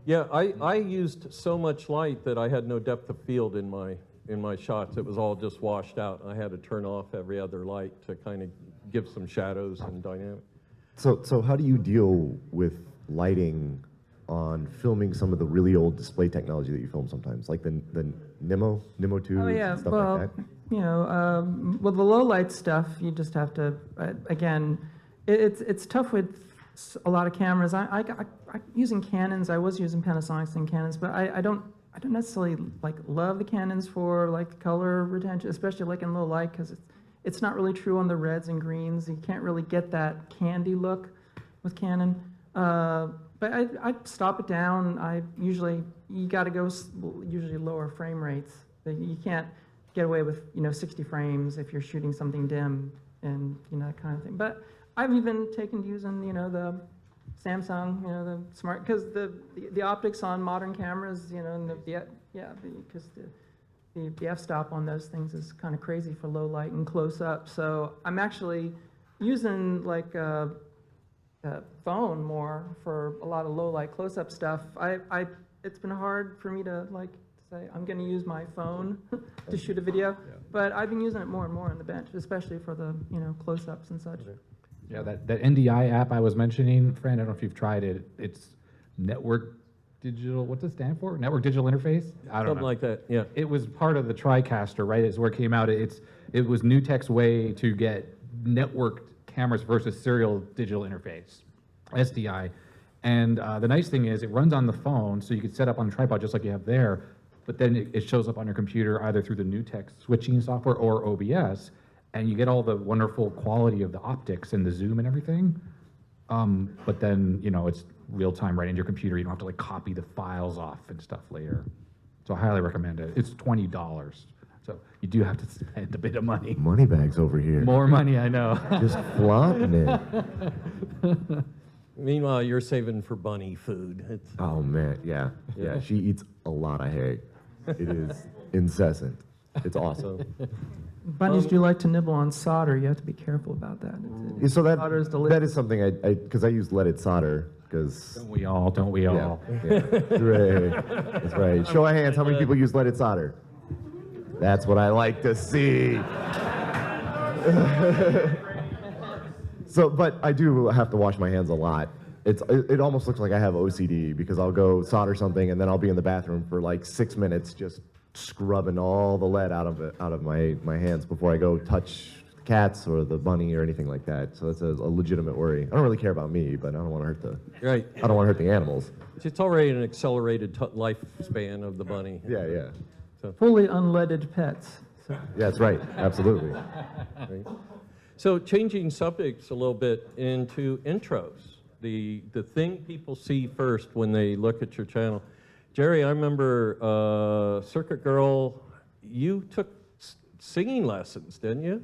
Speaker 1: Yeah, I used so much light that I had no depth of field in my shots. It was all just washed out. I had to turn off every other light to kind of give some shadows and dynamic.
Speaker 5: So how do you deal with lighting on filming some of the really old display technology that you film sometimes, like the Nemo 2,
Speaker 4: Oh, yeah,
Speaker 5: stuff
Speaker 4: well,
Speaker 5: like that?
Speaker 4: you know, with the low light stuff, you just have to, again, it's tough with a lot of cameras. I using Canons, I was using Panasonics and Canons, but I don't necessarily like love the Canons for like color retention, especially like in low light, because it's not really true on the reds and greens. You can't really get that candy look with Canon. But I stop it down. You got to go usually lower frame rates. You can't get away with 60 frames if you're shooting something dim and that kind of thing. But I've even taken to using the Samsung, the smart, because the optics on modern cameras, and because the f-stop on those things is kind of crazy for low light and close up. So I'm actually using like a phone more for a lot of low light close up stuff. It's been hard for me to say I'm going to use my phone to shoot a video, but I've been using it more and more on the bench, especially for the close ups and such.
Speaker 2: Yeah, that NDI app I was mentioning, Fran, I don't know if you've tried it. It's Network Digital, what's it stand for? Network Digital Interface? I don't know.
Speaker 1: Something like that, yeah.
Speaker 2: It was part of the TriCaster, right? It's where it came out. It was NewTek's way to get networked cameras versus serial digital interface, SDI. And the nice thing is it runs on the phone, so you can set up on a tripod just like you have there, but then it shows up on your computer either through the NewTek switching software or OBS, and you get all the wonderful quality of the optics and the zoom and everything. But then, it's real time right into your computer. You don't have to copy the files off and stuff later. So I highly recommend it. It's $20. So you do have to spend a bit of money.
Speaker 5: Money bags over here.
Speaker 2: More money, I know.
Speaker 5: Just flaunting it.
Speaker 1: Meanwhile, you're saving for bunny food.
Speaker 5: Oh man, yeah. She eats a lot of hay. It is incessant. It's awesome.
Speaker 4: Bunnies do like to nibble on solder. You have to be careful about that.
Speaker 5: Yeah, so
Speaker 4: Solder is delicious.
Speaker 5: that is something because I use leaded solder because.
Speaker 2: Don't we all? Don't we all?
Speaker 5: Yeah. Right. That's right. Show of hands, how many people use leaded solder? That's what I like to see. So, but I do have to wash my hands a lot. It almost looks like I have OCD because I'll go solder something and then I'll be in the bathroom for 6 minutes just scrubbing all the lead out of my hands before I go touch the cats or the bunny or anything like that. So that's a legitimate worry. I don't really care about me, but I don't want to hurt I don't want to hurt the animals.
Speaker 1: It's already an accelerated lifespan of the bunny.
Speaker 5: Yeah.
Speaker 4: Fully unleaded pets. So.
Speaker 5: Yeah, that's right. Absolutely.
Speaker 1: Right. So changing subjects a little bit into intros, the thing people see first when they look at your channel. Jeri, I remember Circuit Girl, you took singing lessons, didn't you?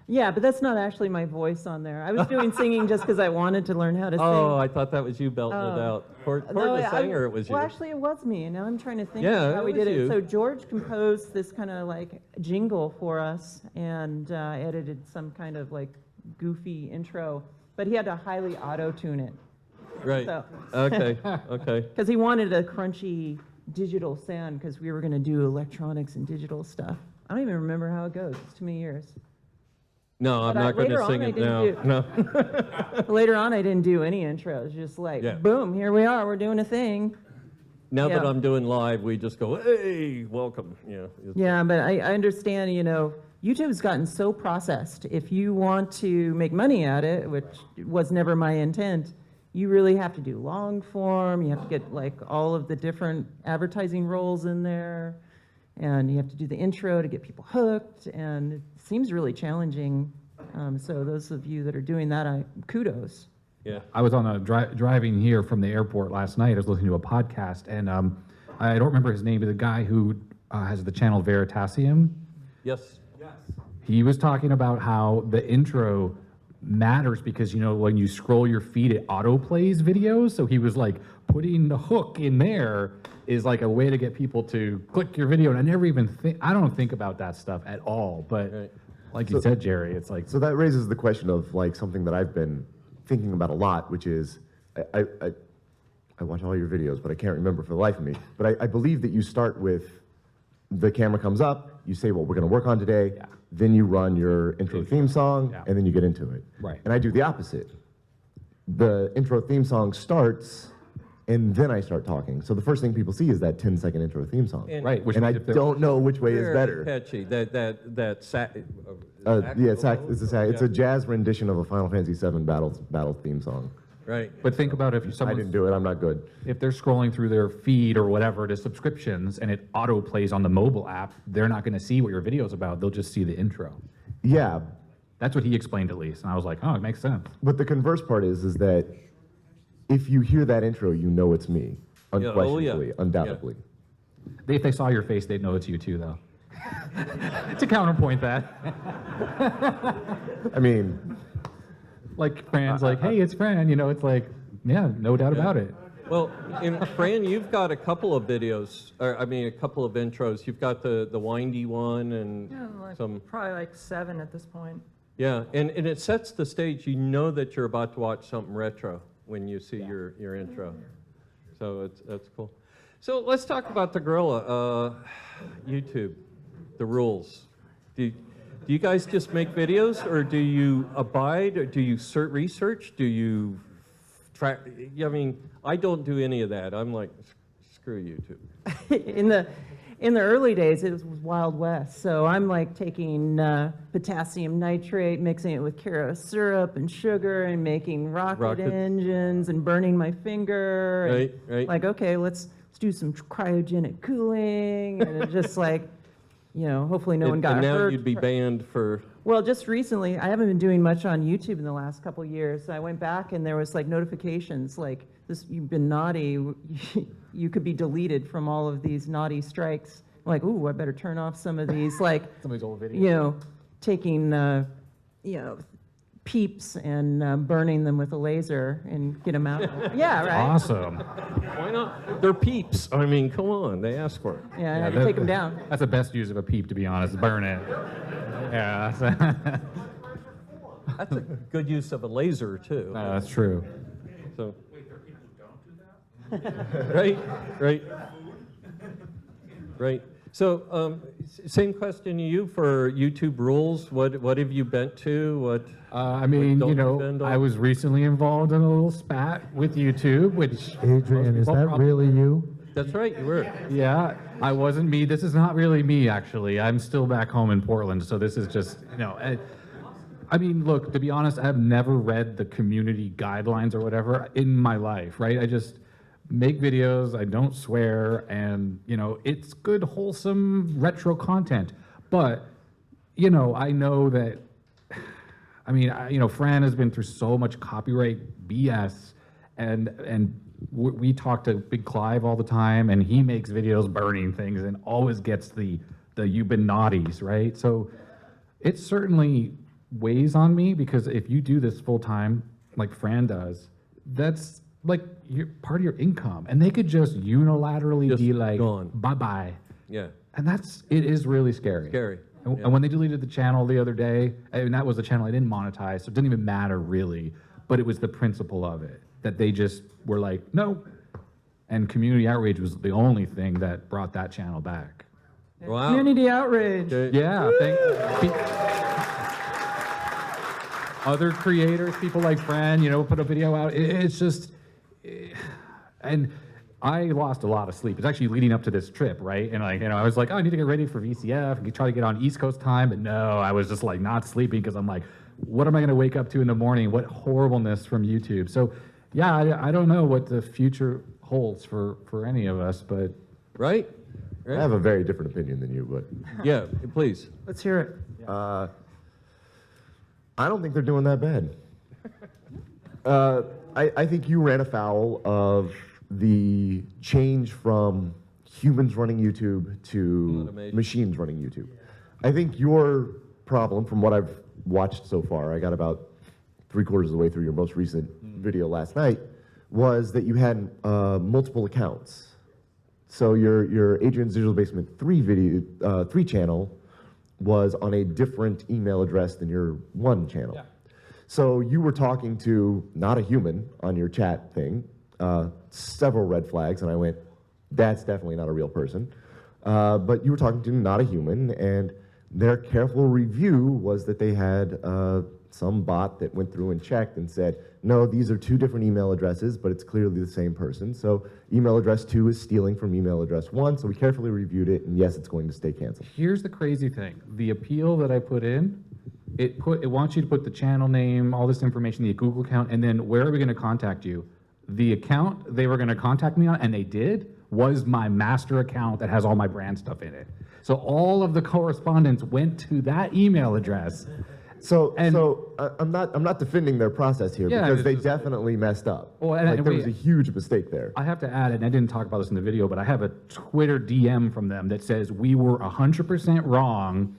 Speaker 6: Yeah, but that's not actually my voice on there. I was doing singing just because I wanted to learn how to sing.
Speaker 1: Oh, I thought that was you belting it out. For the singer, it was you.
Speaker 6: Well, actually, it was me. Now I'm trying to think
Speaker 1: Yeah,
Speaker 6: how we
Speaker 1: it
Speaker 6: did
Speaker 1: was
Speaker 6: it.
Speaker 1: you.
Speaker 6: So George composed this kind of jingle for us and edited some kind of goofy intro, but he had to highly auto-tune it.
Speaker 1: Right.
Speaker 6: So.
Speaker 1: Okay.
Speaker 6: Because he wanted a crunchy digital sound because we were going to do electronics and digital stuff. I don't even remember how it goes. It's too many years.
Speaker 1: No, I'm not going to sing it now. No.
Speaker 6: Later on, I didn't do any intros. Just boom, here we are. We're doing a thing.
Speaker 1: Now that
Speaker 6: Yeah.
Speaker 1: I'm doing live, we just go, hey, welcome.
Speaker 6: Yeah, but I understand, YouTube's gotten so processed. If you want to make money at it, which was never my intent, you really have to do long form. You have to get all of the different advertising roles in there. And you have to do the intro to get people hooked. And it seems really challenging. So those of you that are doing that, kudos.
Speaker 1: Yeah.
Speaker 2: I was on a driving here from the airport last night. I was listening to a podcast, and I don't remember his name, but the guy who has the channel Veritasium.
Speaker 1: Yes.
Speaker 2: He was talking about how the intro matters because, when you scroll your feed, it autoplays videos. So he was putting the hook in there is a way to get people to click your video. And I never even I don't think about that stuff at all. But
Speaker 1: Right.
Speaker 2: like you said, Jeri, it's
Speaker 5: So that raises the question of something that I've been thinking about a lot, which is I watch all your videos, but I can't remember for the life of me. But I believe that you start with the camera comes up, you say what we're going to work on today, then you run your intro theme song, and then you get into it.
Speaker 2: Right.
Speaker 5: And I do the opposite. The intro theme song starts, and then I start talking. So the first thing people see is that 10-second intro theme song.
Speaker 1: And-
Speaker 2: Right, which
Speaker 5: And I
Speaker 2: means if they're-
Speaker 5: don't know which way is
Speaker 1: Very
Speaker 5: better.
Speaker 1: catchy.
Speaker 5: Yeah, it's a
Speaker 1: Yeah.
Speaker 5: jazz rendition of a Final Fantasy VII battle theme song.
Speaker 1: Right.
Speaker 2: But think about if
Speaker 5: I
Speaker 2: someone,
Speaker 5: didn't do it. I'm not good.
Speaker 2: if they're scrolling through their feed or whatever to subscriptions and it auto plays on the mobile app, they're not going to see what your video's about. They'll just see the intro.
Speaker 5: Yeah,
Speaker 2: That's what he explained at least, and I was like, oh, it makes sense.
Speaker 5: but the converse part is that if you hear that intro, you know it's me,
Speaker 1: Yeah, oh, yeah.
Speaker 5: unquestionably, undoubtedly.
Speaker 2: If they saw your face, they'd know it's you too, though. To counterpoint that,
Speaker 5: I mean,
Speaker 2: like Fran's like, hey, it's Fran. You know, it's like, yeah, no doubt about it.
Speaker 1: Well, and Fran, you've got a couple of videos, or I mean, a couple of intros. You've got the windy one and
Speaker 4: Yeah, like,
Speaker 1: some,
Speaker 4: probably like 7 at this point.
Speaker 1: yeah, and it sets the stage. You know that you're about to watch something retro when you see your intro. So that's cool. So let's talk about the gorilla, YouTube, the rules. Do you guys just make videos, or do you abide, or do you research? Do you track? I mean, I don't do any of that. I'm like, screw YouTube.
Speaker 6: In the early days, it was Wild West. So I'm like taking potassium nitrate, mixing it with Caro syrup and sugar, and making rocket engines and burning my finger.
Speaker 1: Right,
Speaker 6: and
Speaker 1: right.
Speaker 6: Like, okay, let's do some cryogenic cooling, and it's just like, you know, hopefully no one got
Speaker 1: and now
Speaker 6: hurt.
Speaker 1: you'd be banned for.
Speaker 6: Well, just recently, I haven't been doing much on YouTube in the last couple of years. I went back and there was like notifications like, this, you've been naughty, you could be deleted from all of these naughty strikes. I'm like, ooh, I better turn off some of these, like,
Speaker 2: Some of these old videos.
Speaker 6: you know, taking, you know, peeps and burning them with a laser and get them out. Yeah, right?
Speaker 2: Awesome.
Speaker 1: Why not? They're peeps. I mean, come on, they asked for it.
Speaker 6: Yeah, I had to take them down.
Speaker 2: That's the best use of a peep, to be honest. Burn it. Yeah,
Speaker 1: That's a good use of a laser too.
Speaker 2: that's true.
Speaker 1: So. Right, right, right. So, same question to you for YouTube rules. What have you bent to? What?
Speaker 2: I mean,
Speaker 1: don't
Speaker 2: you
Speaker 1: you bend
Speaker 2: know,
Speaker 1: on?
Speaker 2: I was recently involved in a little spat with YouTube, which
Speaker 8: Adrian, is that really you?
Speaker 1: That's right. You were.
Speaker 2: Yeah, I wasn't me. This is not really me, actually. I'm still back home in Portland, so this is just, you know, I mean, look, to be honest, I've never read the community guidelines or whatever in my life, right? I just make videos, I don't swear, and, you know, it's good, wholesome, retro content. But, you know, I know that, I mean, you know, Fran has been through so much copyright BS, and we talk to Big Clive all the time, and he makes videos burning things and always gets the you've been naughties, right? So it certainly weighs on me, because if you do this full time, like Fran does, that's like part of your income, and they could just unilaterally
Speaker 1: Just
Speaker 2: be like,
Speaker 1: gone.
Speaker 2: bye-bye.
Speaker 1: Yeah.
Speaker 2: And it is really scary.
Speaker 1: Scary.
Speaker 2: And,
Speaker 1: Yeah.
Speaker 2: and when they deleted the channel the other day, and that was a channel I didn't monetize, so it didn't even matter really, but it was the principle of it, that they just were like, no. And community outrage was the only thing that brought that channel back.
Speaker 1: Wow.
Speaker 4: Community outrage.
Speaker 1: Okay.
Speaker 2: Yeah, other creators, people like Fran, you know, put a video out. It's just, and I lost a lot of sleep. It's actually leading up to this trip, right? And like, you know, I was like, oh, I need to get ready for VCF and try to get on East Coast time, but no, I was just like not sleeping, because I'm like, what am I going to wake up to in the morning? What horribleness from YouTube. So yeah, I don't know what the future holds for any of us, but
Speaker 1: Right.
Speaker 5: I have a very different opinion than you, but
Speaker 1: Yeah. Please.
Speaker 4: Let's hear it.
Speaker 5: I don't think they're doing that bad. I think you ran afoul of the change from humans running YouTube to
Speaker 1: Automation.
Speaker 5: machines running YouTube. I think your problem, from what I've watched so far, I got about 3/4 of the way through your most recent video last night, was that you had multiple accounts. So your Adrian's Digital Basement 3 channel was on a different email address than your one channel.
Speaker 2: Yeah.
Speaker 5: So you were talking to not a human on your chat thing, several red flags, and I went, that's definitely not a real person. But you were talking to not a human, and their careful review was that they had some bot that went through and checked and said, no, these are two different email addresses, but it's clearly the same person. So email address 2 is stealing from email address 1, so we carefully reviewed it, and yes, it's going to stay canceled.
Speaker 2: Here's the crazy thing. The appeal that I put in, it wants you to put the channel name, all this information, the Google account, and then where are we going to contact you? The account they were going to contact me on, and they did, was my master account that has all my brand stuff in it. So all of the correspondence went to that email address.
Speaker 5: So I'm not defending their process here,
Speaker 2: Yeah,
Speaker 5: because they
Speaker 2: it's just-
Speaker 5: definitely messed up.
Speaker 2: Well, and
Speaker 5: like, there
Speaker 2: we-
Speaker 5: was a huge mistake there.
Speaker 2: I have to add, and I didn't talk about this in the video, but I have a Twitter DM from them that says we were 100% wrong.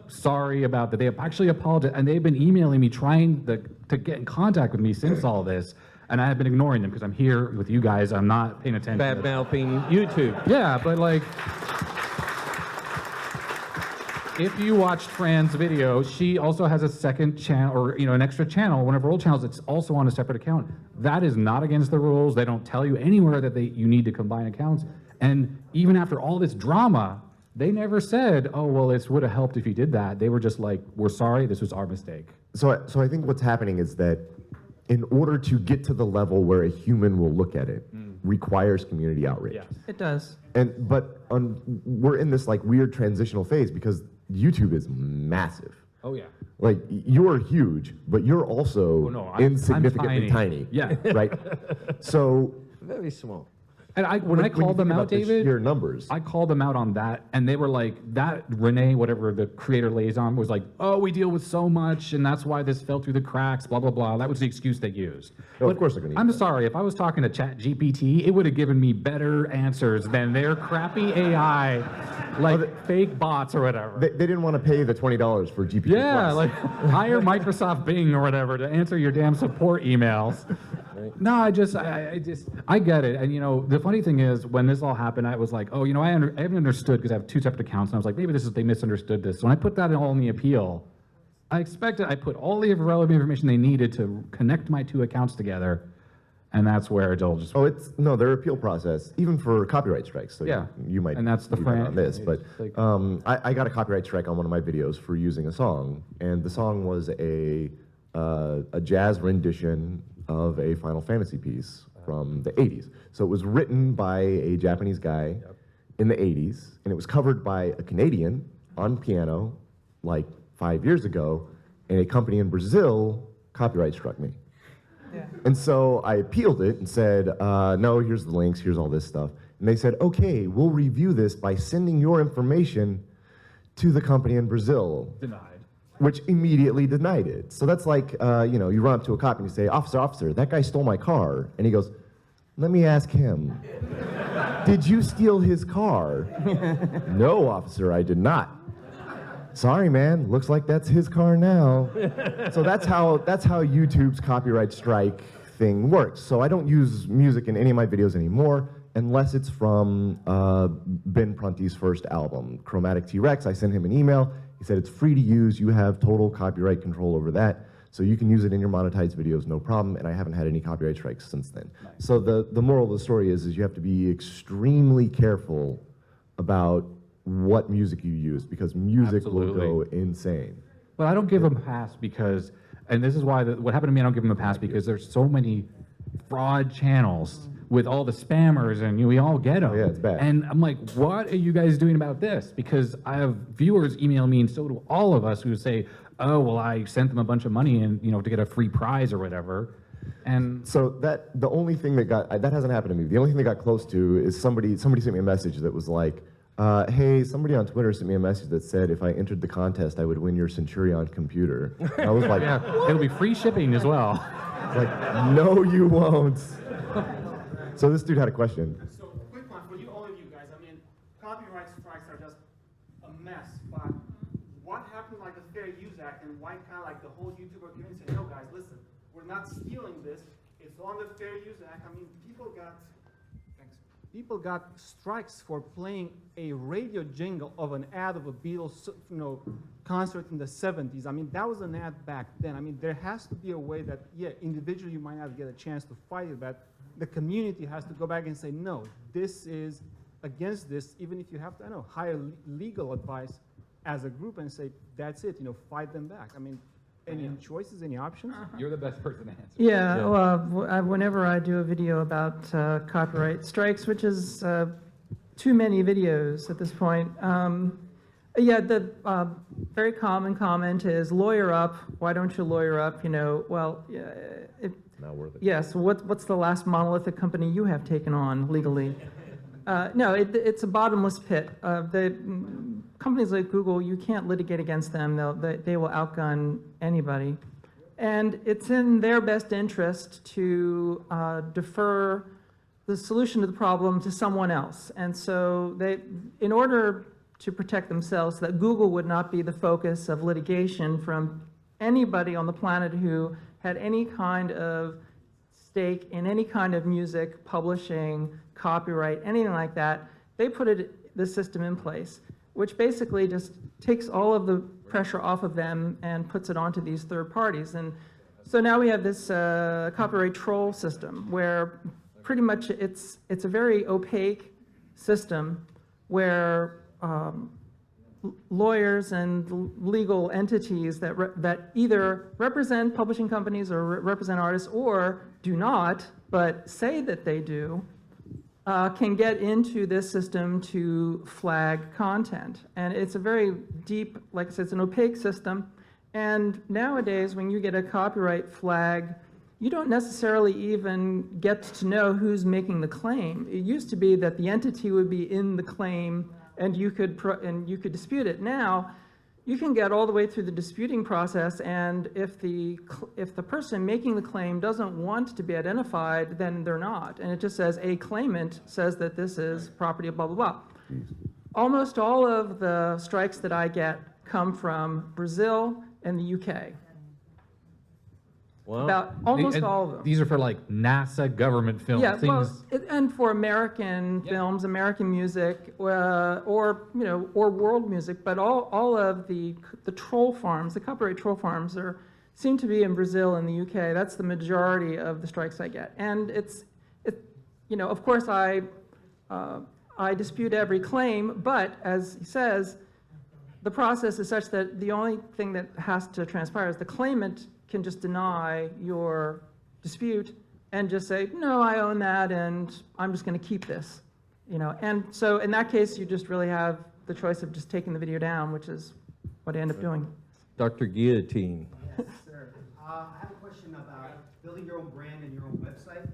Speaker 2: Sorry about that. They actually apologized, and they've been emailing me trying to get in contact with me since all this, and I have been ignoring them because I'm here with you guys. I'm not paying attention.
Speaker 1: Bad mouthing YouTube.
Speaker 2: Yeah, but like, if you watched Fran's video, she also has a second channel, or an extra channel, one of her old channels that's also on a separate account. That is not against the rules. They don't tell you anywhere that you need to combine accounts. And even after all this drama, they never said, oh, well, it would have helped if you did that. They were just like, we're sorry, this was our mistake.
Speaker 5: So I think what's happening is that in order to get to the level where a human will look at it, requires community outreach.
Speaker 2: Yes.
Speaker 4: It does.
Speaker 5: But we're in this like weird transitional phase because YouTube is massive.
Speaker 2: Oh, yeah.
Speaker 5: Like, you're huge, but you're also
Speaker 2: Oh, no, I'm
Speaker 5: insignificantly tiny.
Speaker 2: Yeah.
Speaker 5: Right? So
Speaker 1: Very small.
Speaker 2: And when I
Speaker 5: you
Speaker 2: called them
Speaker 5: think
Speaker 2: out,
Speaker 5: about the
Speaker 2: David,
Speaker 5: sheer numbers.
Speaker 2: I called them out on that, and they were like, that Renee, whatever the creator liaison, was like, oh, we deal with so much, and that's why this fell through the cracks, blah, blah, blah. That was the excuse they used.
Speaker 5: Oh, of course they're gonna use
Speaker 2: I'm
Speaker 5: that.
Speaker 2: sorry, if I was talking to ChatGPT, it would have given me better answers than their crappy AI, like fake bots or whatever.
Speaker 5: They didn't want to pay the $20 for GPT+.
Speaker 2: Yeah, like hire Microsoft Bing or whatever to answer your damn support emails. No, I get it. And the funny thing is, when this all happened, I was like, oh, I haven't understood because I have 2 separate accounts, and I was like, maybe they misunderstood this. So when I put that all in the appeal, I put all the relevant information they needed to connect my 2 accounts together, and that's where it'll just.
Speaker 5: Oh, their appeal process, even for copyright strikes. So
Speaker 2: Yeah.
Speaker 5: you might
Speaker 2: And that's the
Speaker 5: be better
Speaker 2: Fran-
Speaker 5: on this, but
Speaker 2: like-
Speaker 5: I got a copyright strike on one of my videos for using a song, and the song was a jazz rendition of a Final Fantasy piece from the 80s. So it was written by a Japanese guy in the 80s, and it was covered by a Canadian on piano like 5 years ago, and a company in Brazil copyright struck me.
Speaker 4: Yeah.
Speaker 5: And so I appealed it and said, no, here's the links, here's all this stuff. And they said, okay, we'll review this by sending your information to the company in Brazil.
Speaker 2: Denied.
Speaker 5: Which immediately denied it. So that's like, you run up to a cop and you say, officer, that guy stole my car. And he goes, let me ask him, did you steal his car? No, officer, I did not. Sorry, man, looks like that's his car now. So that's how YouTube's copyright strike thing works. So I don't use music in any of my videos anymore, unless it's from Ben Prunty's first album, Chromatic T-Rex. I sent him an email. He said it's free to use. You have total copyright control over that. So you can use it in your monetized videos, no problem. And I haven't had any copyright strikes since then. Nice. So the moral of the story is you have to be extremely careful about what music you use, because music will go insane.
Speaker 2: But I don't give them a pass because, and this is why what happened to me, I don't give them a pass because there's so many fraud channels with all the spammers, and we all get them.
Speaker 5: Oh, yeah, it's bad.
Speaker 2: And I'm like, what are you guys doing about this? Because I have viewers email me, and so do all of us, who say, oh, well, I sent them a bunch of money and to get a free prize or whatever. And
Speaker 5: so the only thing that hasn't happened to me. The only thing that got close to is somebody sent me a message that was like, hey, somebody on Twitter sent me a message that said if I entered the contest, I would win your Centurion computer. And I was like,
Speaker 2: yeah, it'll be free shipping as well.
Speaker 5: Like, no, you won't. So this dude had a question.
Speaker 9: So, quick one for all of you guys. I mean, copyright strikes are just a mess. But what happened like the Fair Use Act, and why kind of like the whole YouTuber community said, no, guys, listen, we're not stealing this. It's on the Fair Use Act. I mean, people got strikes for playing a radio jingle of an ad of a Beatles, concert in the 70s. I mean, that was an ad back then. I mean, there has to be a way that, yeah, individually you might not get a chance to fight it, but the community has to go back and say, no, this is against this, even if you have to, hire legal advice as a group and say, that's it, fight them back. I mean, Any choices, any options?
Speaker 2: You're the best person to answer.
Speaker 4: Yeah,
Speaker 1: Yeah.
Speaker 4: well, whenever I do a video about copyright strikes, which is too many videos at this point, yeah, the very common comment is lawyer up. Why don't you lawyer up? You know, well,
Speaker 5: Not worth it.
Speaker 4: yes. What's the last monolithic company you have taken on legally? No, it's a bottomless pit. Companies like Google, you can't litigate against them. They will outgun anybody. And it's in their best interest to defer the solution to the problem to someone else. And so in order to protect themselves, so that Google would not be the focus of litigation from anybody on the planet who had any kind of stake in any kind of music, publishing, copyright, anything like that, they put the system in place, which basically just takes all of the pressure off of them and puts it onto these third parties. And so now we have this copyright troll system where pretty much it's a very opaque system where lawyers and legal entities that either represent publishing companies or represent artists or do not, but say that they do, can get into this system to flag content. And it's a very deep, like I said, it's an opaque system. And nowadays, when you get a copyright flag, you don't necessarily even get to know who's making the claim. It used to be that the entity would be in the claim and you could dispute it. Now, you can get all the way through the disputing process, and if the person making the claim doesn't want to be identified, then they're not. And it just says a claimant says that this is property of blah, blah, blah. Almost all of the strikes that I get come from Brazil and the UK.
Speaker 1: Wow.
Speaker 4: About almost
Speaker 2: And
Speaker 4: all of them.
Speaker 2: These are for like NASA government films,
Speaker 4: Yeah, well,
Speaker 2: things.
Speaker 4: and for American films, American music, or you know, or world music, but all of the troll farms, the copyright troll farms, seem to be in Brazil and the UK. That's the majority of the strikes I get, and you know, of course I dispute every claim, but as he says, the process is such that the only thing that has to transpire is the claimant can just deny your dispute and just say, no, I own that and I'm just going to keep this, you know. And so in that case, you just really have the choice of just taking the video down, which is what I end up doing.
Speaker 1: Dr. Guillotine.
Speaker 10: Yes, sir. I have a question about building your own brand and your own website.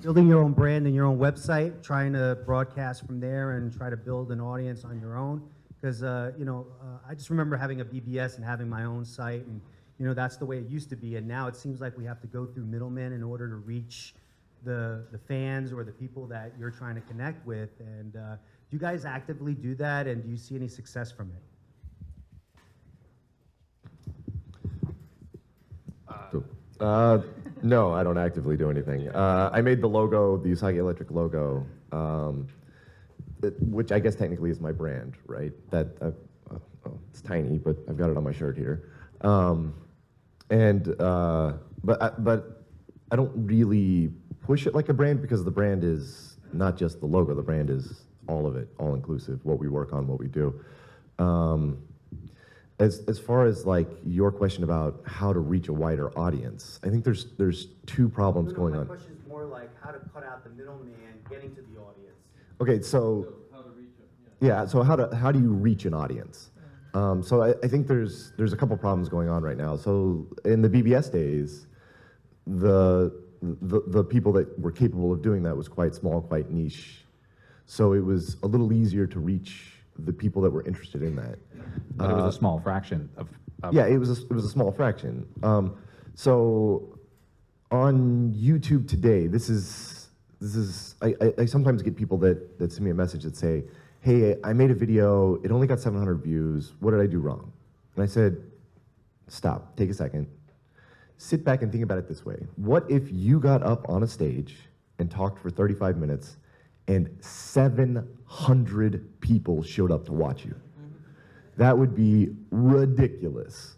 Speaker 10: Building your own brand and your own website, trying to broadcast from there and try to build an audience on your own. Because, you know, I just remember having a BBS and having my own site, and, you know, that's the way it used to be. And now it seems like we have to go through middlemen in order to reach the fans or the people that you're trying to connect with. And do you guys actively do that, and do you see any success from it?
Speaker 5: No, I don't actively do anything. I made the logo, the Usagi Electric logo, which I guess technically is my brand, right? That it's tiny, but I've got it on my shirt here. But I don't really push it like a brand, because the brand is not just the logo. The brand is all of it, all inclusive. What we work on, what we do. As far as like your question about how to reach a wider audience, I think there's two problems going on.
Speaker 10: My question is more like how to cut out the middleman getting to the audience.
Speaker 5: Okay, so how to reach it? Yeah, so how do you reach an audience? So I think there's a couple problems going on right now. So in the BBS days, the people that were capable of doing that was quite small, quite niche. So it was a little easier to reach the people that were interested in that.
Speaker 2: But it was a small fraction of
Speaker 5: yeah, it was a small fraction. So on YouTube today, this is I sometimes get people that send me a message that say, hey, I made a video, it only got 700 views, what did I do wrong? And I said, stop, take a second, sit back and think about it this way. What if you got up on a stage and talked for 35 minutes and 700 people showed up to watch you? That would be ridiculous,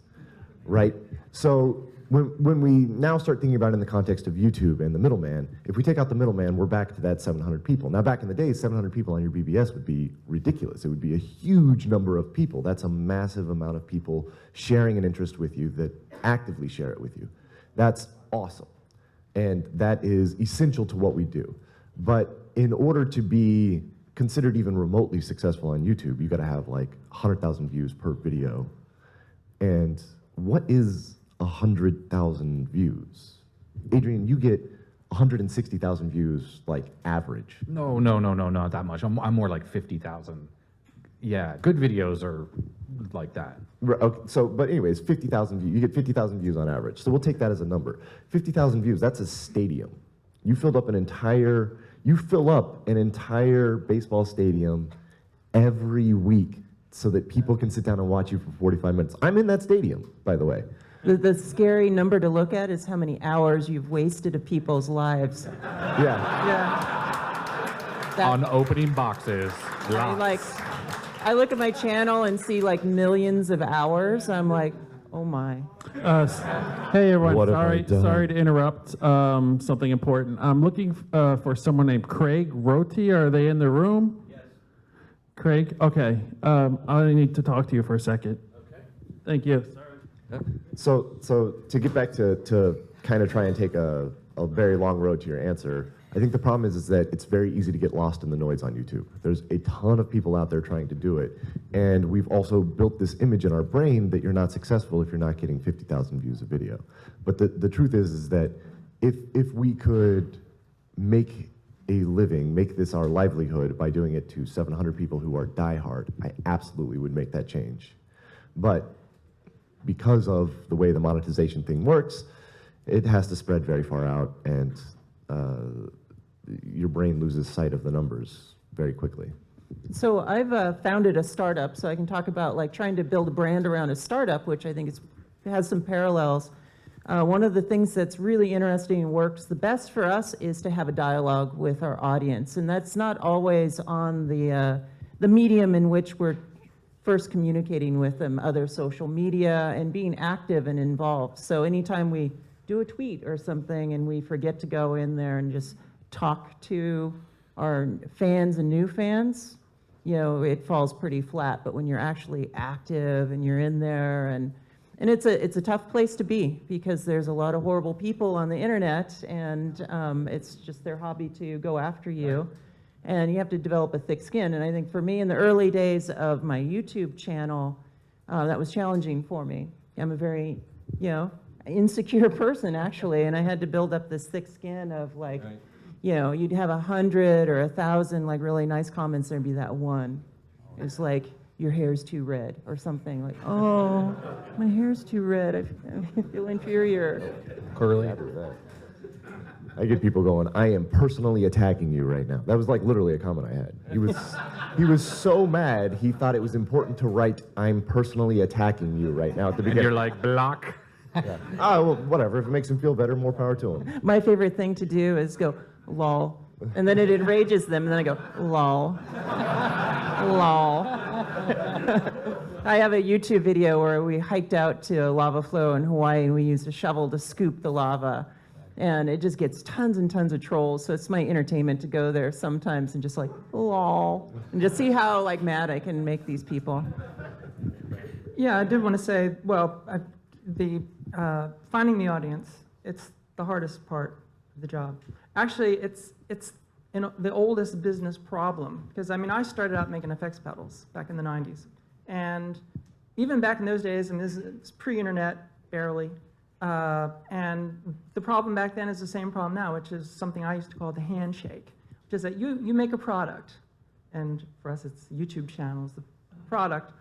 Speaker 5: right? So when we now start thinking about it in the context of YouTube and the middleman, if we take out the middleman, we're back to that 700 people. Now, back in the day, 700 people on your BBS would be ridiculous. It would be a huge number of people. That's a massive amount of people sharing an interest with you that actively share it with you. That's awesome. And that is essential to what we do. But in order to be considered even remotely successful on YouTube, you got to have like 100,000 views per video. And what is 100,000 views? Adrian, you get 160,000 views, like average.
Speaker 2: No, not that much. I'm more like 50,000. Yeah, good videos are like that.
Speaker 5: Okay, so, but anyways, 50,000 views. You get 50,000 views on average. So we'll take that as a number. 50,000 views, that's a stadium. You fill up an entire baseball stadium every week so that people can sit down and watch you for 45 minutes. I'm in that stadium, by the way.
Speaker 6: The scary number to look at is how many hours you've wasted of people's lives.
Speaker 5: Yeah.
Speaker 2: On opening boxes.
Speaker 6: I look at my channel and see like millions of hours. I'm like, oh my.
Speaker 8: Hey everyone,
Speaker 5: What have I done?
Speaker 8: sorry to interrupt something important. I'm looking for someone named Craig Roti. Are they in the room? Yes. Craig, okay. I need to talk to you for a second. Okay. Thank you.
Speaker 5: So to get back to kind of try and take a very long road to your answer, I think the problem is that it's very easy to get lost in the noise on YouTube. There's a ton of people out there trying to do it, and we've also built this image in our brain that you're not successful if you're not getting 50,000 views a video. But the truth is that if we could make a living, make this our livelihood by doing it to 700 people who are diehard, I absolutely would make that change. But because of the way the monetization thing works, it has to spread very far out, and your brain loses sight of the numbers very quickly.
Speaker 6: So I've founded a startup, so I can talk about like trying to build a brand around a startup, which I think has some parallels. One of the things that's really interesting and works the best for us is to have a dialogue with our audience, and that's not always on the medium in which we're first communicating with them, other social media, and being active and involved. So anytime we do a tweet or something and we forget to go in there and just talk to our fans and new fans, you know, it falls pretty flat. But when you're actually active and you're in there, and it's a tough place to be because there's a lot of horrible people on the internet, and it's just their hobby to go after you. And you have to develop a thick skin. And I think for me, in the early days of my YouTube channel, that was challenging for me. I'm a very, insecure person, actually, and I had to build up this thick skin of like, you'd have 100 or 1,000 like really nice comments, there'd be that one. It's like, your hair's too red, or something like, oh, my hair's too red, I feel inferior.
Speaker 2: Curly.
Speaker 5: I get people going, I am personally attacking you right now. That was like literally a comment I had. He was so mad, he thought it was important to write, I'm personally attacking you right now at the beginning.
Speaker 2: And you're like, block.
Speaker 5: Yeah. Well, whatever. If it makes him feel better, more power to him.
Speaker 6: My favorite thing to do is go, lol. And then it enrages them, and then I go, lol. Lol. I have a YouTube video where we hiked out to a lava flow in Hawaii, and we used a shovel to scoop the lava. And it just gets tons and tons of trolls, so it's my entertainment to go there sometimes and just like, lol, and just see how like mad I can make these people.
Speaker 4: Yeah, I did want to say, finding the audience, it's the hardest part of the job. Actually, it's the oldest business problem, because I mean, I started out making effects pedals back in the 90s. And even back in those days, and this is pre-internet, barely, and the problem back then is the same problem now, which is something I used to call the handshake, which is that you make a product, and for us it's YouTube channels, the product.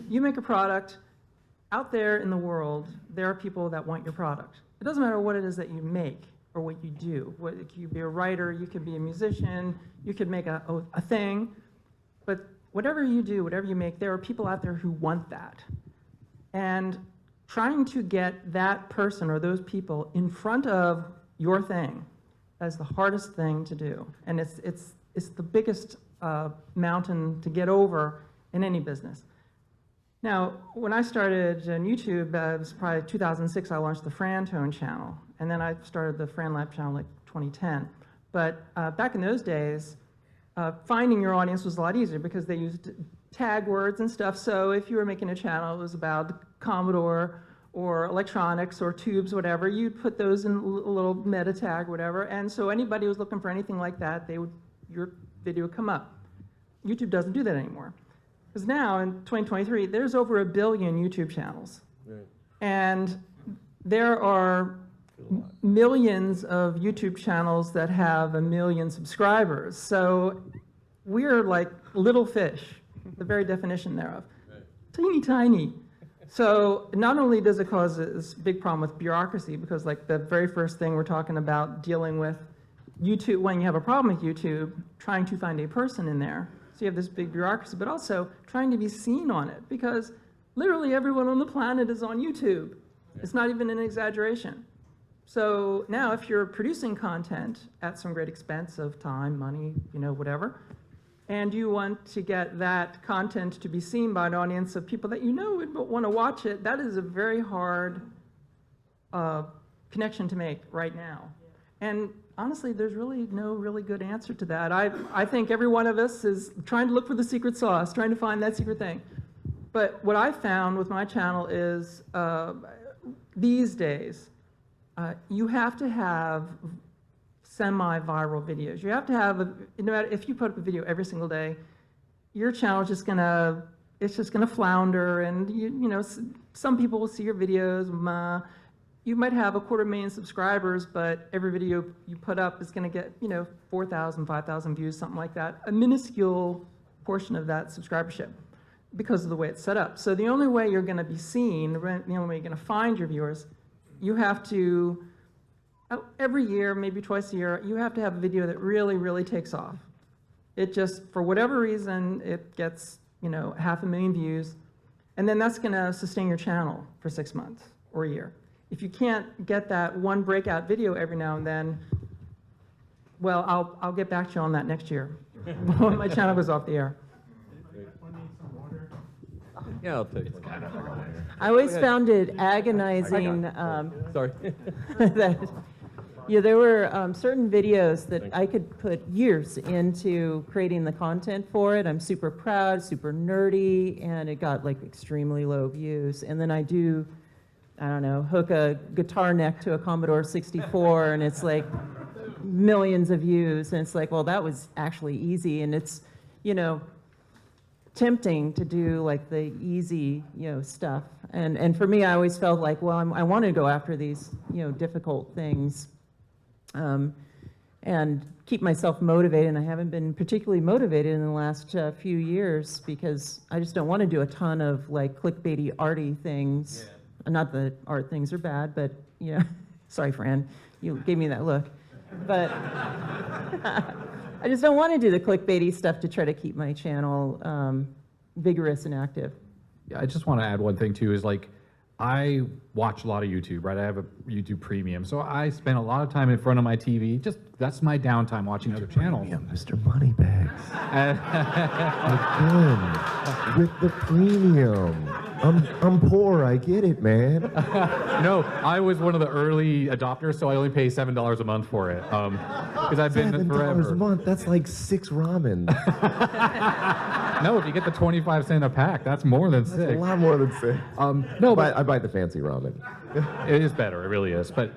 Speaker 4: You make a product, out there in the world, there are people that want your product. It doesn't matter what it is that you make or what you do. You could be a writer, you could be a musician, you could make a thing, but whatever you do, whatever you make, there are people out there who want that. And trying to get that person or those people in front of your thing is the hardest thing to do. And it's the biggest mountain to get over in any business. Now, when I started on YouTube, it was probably 2006, I launched the Fran Tone channel. And then I started the Fran Lab channel like 2010. But back in those days, finding your audience was a lot easier because they used tag words and stuff. So if you were making a channel, it was about Commodore or electronics or tubes, whatever, you'd put those in a little meta tag, whatever. And so anybody who was looking for anything like that, your video would come up. YouTube doesn't do that anymore. Because now, in 2023, there's over 1 billion YouTube channels.
Speaker 1: Right.
Speaker 4: And there are millions of YouTube channels that have 1 million subscribers. So we're like little fish, the very definition thereof.
Speaker 1: Right.
Speaker 4: Teeny tiny. So not only does it cause this big problem with bureaucracy, because like the very first thing we're talking about dealing with YouTube, when you have a problem with YouTube, trying to find a person in there. So you have this big bureaucracy, but also trying to be seen on it, because literally everyone on the planet is on YouTube. It's not even an exaggeration. So now if you're producing content at some great expense of time, money, whatever, and you want to get that content to be seen by an audience of people that you know would want to watch it, that is a very hard connection to make right now. And honestly, there's really no really good answer to that. I think every one of us is trying to look for the secret sauce, trying to find that secret thing. But what I found with my channel is these days, you have to have semi-viral videos. You have to have, no matter if you put up a video every single day, your channel is just gonna, flounder, and some people will see your videos. You might have 250,000 subscribers, but every video you put up is gonna get 4,000, 5,000 views, something like that. A minuscule portion of that subscribership because of the way it's set up. So the only way you're gonna be seen, the only way you're gonna find your viewers, you have to, every year, maybe twice a year, you have to have a video that really, really takes off. It just, for whatever reason, it gets 500,000 views, and then that's gonna sustain your channel for 6 months or a year. If you can't get that one breakout video every now and then, well, I'll get back to you on that next year when my channel goes off the air.
Speaker 1: Yeah, I'll take one.
Speaker 6: I always found it agonizing
Speaker 1: Sorry.
Speaker 6: that there were certain videos that I could put years into creating the content for it. I'm super proud, super nerdy, and it got like extremely low views. And then I don't know, hook a guitar neck to a Commodore 64, and it's like millions of views. And it's like, well, that was actually easy. And it's, tempting to do like the easy, stuff. And for me, I always felt like, well, I want to go after these, difficult things, and keep myself motivated. And I haven't been particularly motivated in the last few years because I just don't want to do a ton of like clickbaity, arty things. Yeah. Not that art things are bad, but sorry, Fran, you gave me that look. But I just don't want to do the clickbaity stuff to try to keep my channel vigorous and active.
Speaker 2: Yeah, I just want to add one thing too, is like, I watch a lot of YouTube, right? I have a YouTube Premium, so I spend a lot of time in front of my TV. That's my downtime, watching other channels.
Speaker 5: Mr. Moneybags. Again, with the premium. I'm poor, I get it, man.
Speaker 2: No, I was one of the early adopters, so I only pay $7 a month for it. Because I've been
Speaker 5: $7
Speaker 2: forever.
Speaker 5: a month, that's like 6 ramen.
Speaker 2: No, if you get the 25-cent a pack, that's more than 6.
Speaker 5: That's a lot more than 6.
Speaker 2: No, but
Speaker 5: I buy the fancy ramen.
Speaker 2: it is better, it really is. But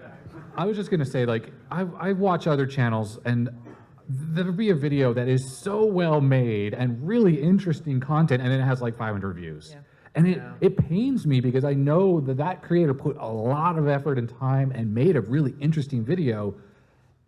Speaker 2: I was just gonna say, like, I watch other channels, and there'll be a video that is so well made and really interesting content, and it has like 500 views. Yeah. And it pains me because I know that creator put a lot of effort and time and made a really interesting video.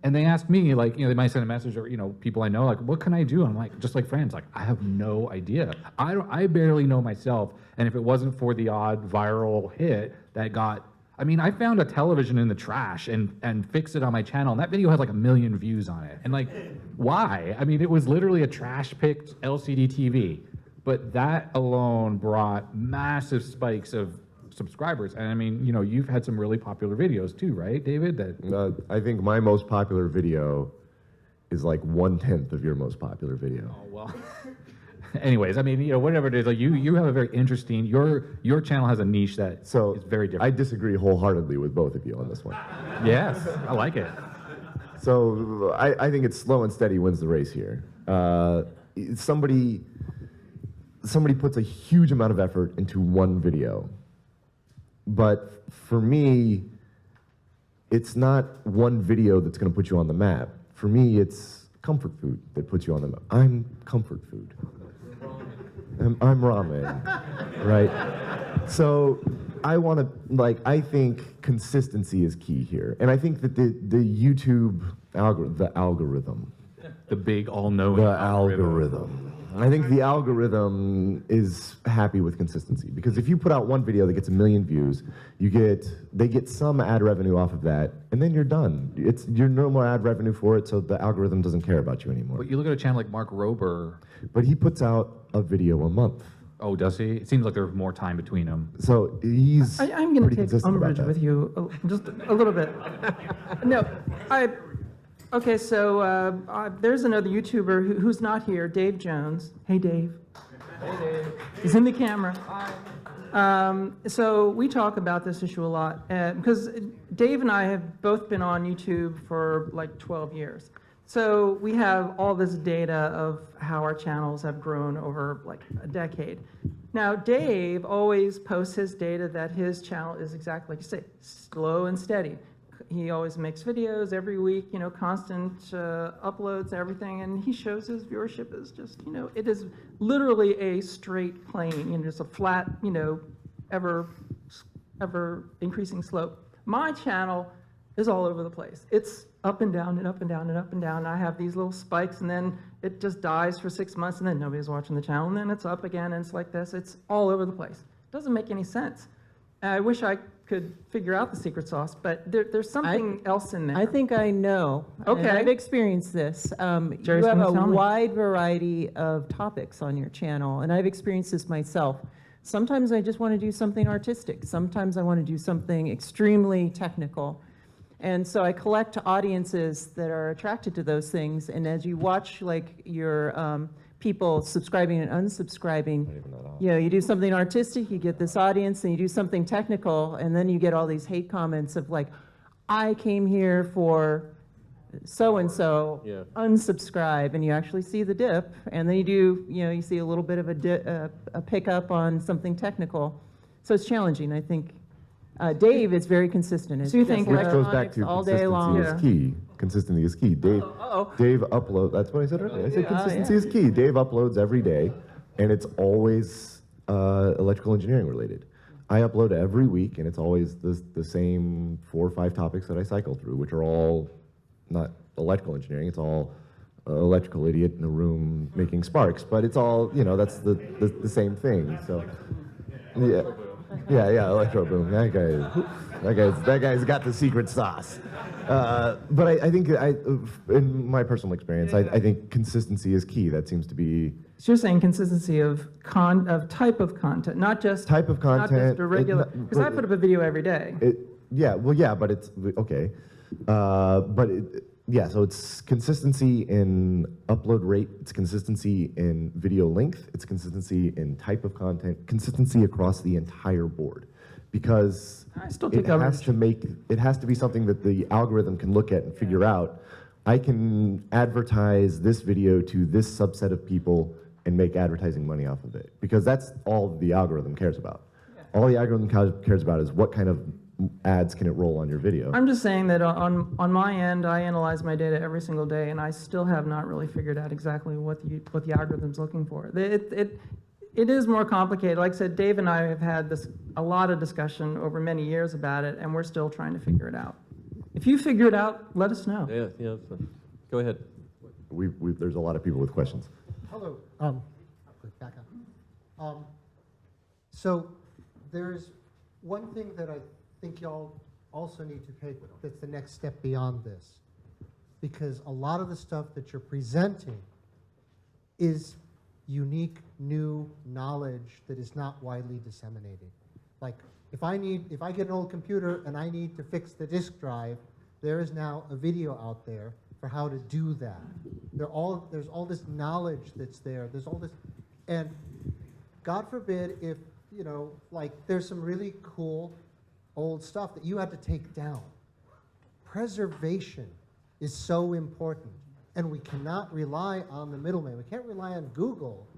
Speaker 2: And they ask me, like, they might send a message, or, people I know, like, what can I do? I'm like, just like friends, like, I have no idea. I barely know myself. And if it wasn't for the odd viral hit that got, I found a television in the trash and fixed it on my channel. And that video has like 1 million views on it. And like, why? It was literally a trash picked LCD TV. But that alone brought massive spikes of subscribers. And you've had some really popular videos too, right, David?
Speaker 5: I think my most popular video is like 1/10 of your most popular video.
Speaker 2: Oh, well. anyways, I mean, whatever it is, like you have a very interesting, your channel has a niche that
Speaker 5: So
Speaker 2: is very different.
Speaker 5: I disagree wholeheartedly with both of you on this one.
Speaker 2: Yes, I like it.
Speaker 5: So I think it's slow and steady wins the race here. Somebody puts a huge amount of effort into one video, but for me, it's not one video that's going to put you on the map. For me, it's comfort food that puts you on the map. I'm comfort food. I'm ramen, right? So I think consistency is key here. And I think that the YouTube algorithm,
Speaker 2: The big all-knowing
Speaker 5: algorithm. I think the algorithm is happy with consistency, because if you put out one video that gets 1 million views, they get some ad revenue off of that, and then you're done. You're no more ad revenue for it, so the algorithm doesn't care about you anymore.
Speaker 2: But you look at a channel like Mark Rober.
Speaker 5: But he puts out a video a month.
Speaker 2: Oh, does he? It seems like there's more time between them.
Speaker 5: So he's
Speaker 4: I'm going
Speaker 5: pretty
Speaker 4: to take
Speaker 5: consistent about
Speaker 4: umbrage
Speaker 5: that.
Speaker 4: with you just a little bit. No, okay, so there's another YouTuber who's not here, Dave Jones. Hey, Dave. Hey, Dave. He's in the camera. So we talk about this issue a lot, because Dave and I have both been on YouTube for like 12 years. So we have all this data of how our channels have grown over like a decade. Now, Dave always posts his data that his channel is exactly like you say, slow and steady. He always makes videos every week, constant uploads, everything, and he shows his viewership is just, it is literally a straight plane, just a flat, ever increasing slope. My channel is all over the place. It's up and down and up and down and up and down. I have these little spikes, and then it just dies for 6 months, and then nobody's watching the channel, and then it's up again, and it's like this. It's all over the place. It doesn't make any sense. I wish I could figure out the secret sauce, but there's something else in there.
Speaker 6: I think I know.
Speaker 4: Okay.
Speaker 6: And I've experienced this.
Speaker 4: Jeri's
Speaker 6: You have
Speaker 4: gonna
Speaker 6: a
Speaker 4: tell me.
Speaker 6: wide variety of topics on your channel, and I've experienced this myself. Sometimes I just want to do something artistic. Sometimes I want to do something extremely technical. And so I collect audiences that are attracted to those things, and as you watch like your people subscribing and unsubscribing, you do something artistic, you get this audience, and you do something technical, and then you get all these hate comments of like, I came here for so-and-so,
Speaker 1: Yeah.
Speaker 6: unsubscribe, and you actually see the dip, and then you see a little bit of a pickup on something technical. So it's challenging, I think. Dave is very consistent.
Speaker 4: So you think
Speaker 5: Which goes back to
Speaker 6: all day long.
Speaker 5: consistency is key. Consistency is key. Dave uploads, that's what I said earlier. I said consistency is key. Dave uploads every day, and it's always electrical engineering related. I upload every week, and it's always the same 4 or 5 topics that I cycle through, which are all not electrical engineering. It's all electrical idiot in a room making sparks, but it's all, that's the same thing. So, yeah, electro boom. That guy's got the secret sauce. But I think, in my personal experience, I think consistency is key. That seems to be.
Speaker 4: So you're saying consistency of type of content, not just
Speaker 5: Type of content.
Speaker 4: not just a regular. Because I put up a video every day.
Speaker 5: But it's okay. So it's consistency in upload rate, it's consistency in video length, it's consistency in type of content, consistency across the entire board. Because
Speaker 4: I still take coverage.
Speaker 5: it has to be something that the algorithm can look at and figure out. I can advertise this video to this subset of people and make advertising money off of it. Because that's all the algorithm cares about. All the algorithm cares about is what kind of ads can it roll on your video.
Speaker 4: I'm just saying that on my end, I analyze my data every single day, and I still have not really figured out exactly what the algorithm's looking for. It is more complicated. Like I said, Dave and I have had a lot of discussion over many years about it, and we're still trying to figure it out. If you figure it out, let us know.
Speaker 1: Yeah. Go ahead.
Speaker 5: There's a lot of people with questions.
Speaker 10: Hello. Back up. So there's one thing that I think y'all also need to take that's the next step beyond this, because a lot of the stuff that you're presenting is unique, new knowledge that is not widely disseminated. Like, if I get an old computer and I need to fix the disk drive, there is now a video out there for how to do that. There's all this knowledge that's there. There's all this, And God forbid if, you know, like there's some really cool old stuff that you had to take down. Preservation is so important, and we cannot rely on the middleman. We can't rely on Google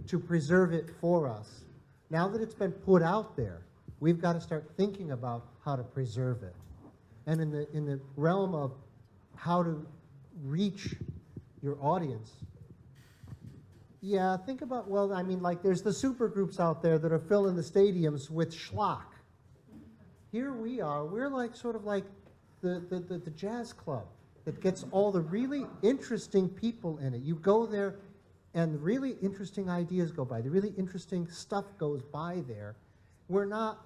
Speaker 10: to preserve it for us. Now that it's been put out there, we've got to start thinking about how to preserve it. And in the realm of how to reach your audience, yeah, think about, well, I mean, like there's the super groups out there that are filling the stadiums with schlock. Here we are, we're like sort of like the jazz club that gets all the really interesting people in it. You go there and really interesting ideas go by, the really interesting stuff goes by there. We're not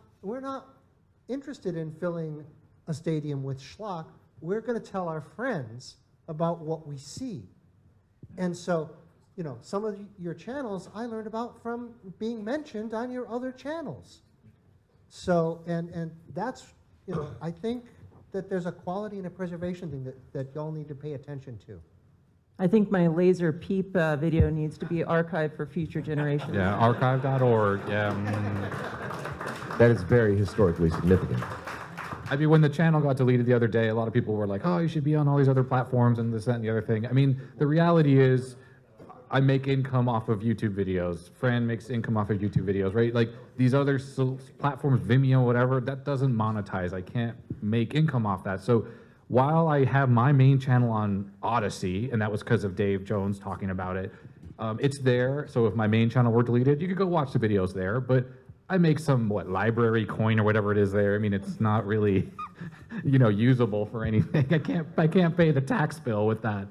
Speaker 10: interested in filling a stadium with schlock. We're going to tell our friends about what we see. And so, you know, some of your channels I learned about from being mentioned on your other channels. So, and that's, you know, I think that there's a quality and a preservation thing that y'all need to pay attention to.
Speaker 6: I think my laser peep video needs to be archived for future generations.
Speaker 2: Yeah, archive.org, yeah.
Speaker 5: That is very historically significant.
Speaker 2: I mean, when the channel got deleted the other day, a lot of people were like, oh, you should be on all these other platforms and this, that, and the other thing. I mean, the reality is I make income off of YouTube videos. Fran makes income off of YouTube videos, right? Like these other platforms, Vimeo, whatever, that doesn't monetize. I can't make income off that. So while I have my main channel on Odyssey, and that was because of Dave Jones talking about it, it's there. So if my main channel were deleted, you could go watch the videos there, but I make some, library coin or whatever it is there. I mean, it's not really, you know, usable for anything. I can't pay the tax bill with that.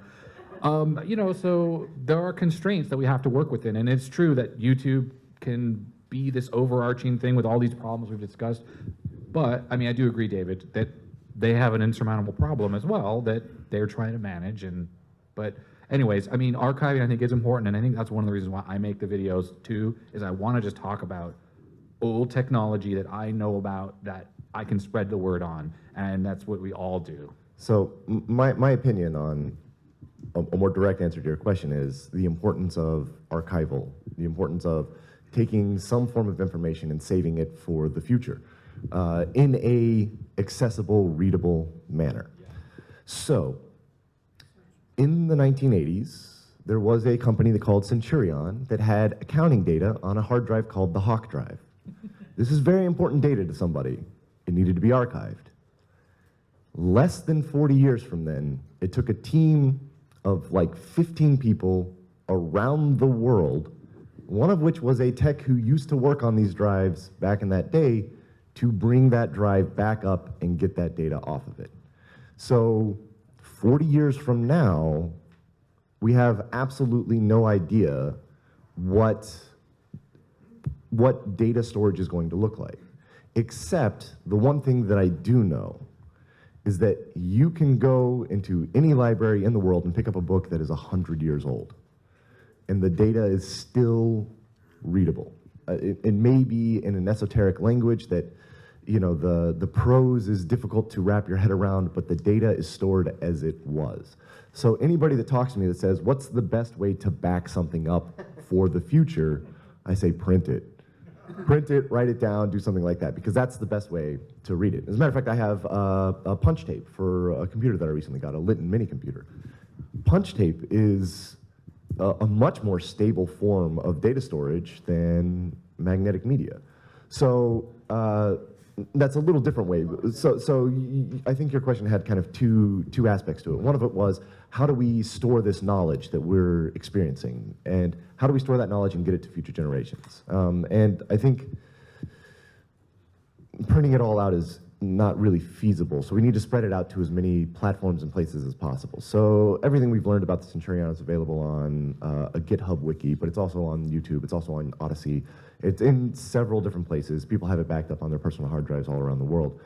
Speaker 2: You know, so there are constraints that we have to work within, and it's true that YouTube can be this overarching thing with all these problems we've discussed. But, I mean, I do agree, David, that they have an insurmountable problem as well that they're trying to manage. But anyways, I mean, archiving I think is important, and I think that's one of the reasons why I make the videos too, is I want to just talk about old technology that I know about that I can spread the word on, and that's what we all do.
Speaker 5: So my opinion on a more direct answer to your question is the importance of archival, the importance of taking some form of information and saving it for the future in a accessible, readable manner. So in the 1980s, there was a company called Centurion that had accounting data on a hard drive called the Hawk drive. This is very important data to somebody. It needed to be archived. Less than 40 years from then, it took a team of like 15 people around the world, one of which was a tech who used to work on these drives back in that day, to bring that drive back up and get that data off of it. So 40 years from now, we have absolutely no idea what data storage is going to look like. Except the one thing that I do know is that you can go into any library in the world and pick up a book that is 100 years old, and the data is still readable. It may be in an esoteric language that, you know, the prose is difficult to wrap your head around, but the data is stored as it was. So anybody that talks to me that says, what's the best way to back something up for the future, I say print it. Print it, write it down, do something like that, because that's the best way to read it. As a matter of fact, I have a punch tape for a computer that I recently got, a Linton mini computer. Punch tape is a much more stable form of data storage than magnetic media. So that's a little different way. So I think your question had kind of two aspects to it. One of it was, how do we store this knowledge that we're experiencing? And how do we store that knowledge and get it to future generations? And I think printing it all out is not really feasible. So we need to spread it out to as many platforms and places as possible. So everything we've learned about the Centurion is available on a GitHub wiki, but it's also on YouTube, it's also on Odyssey. It's in several different places. People have it backed up on their personal hard drives all around the world.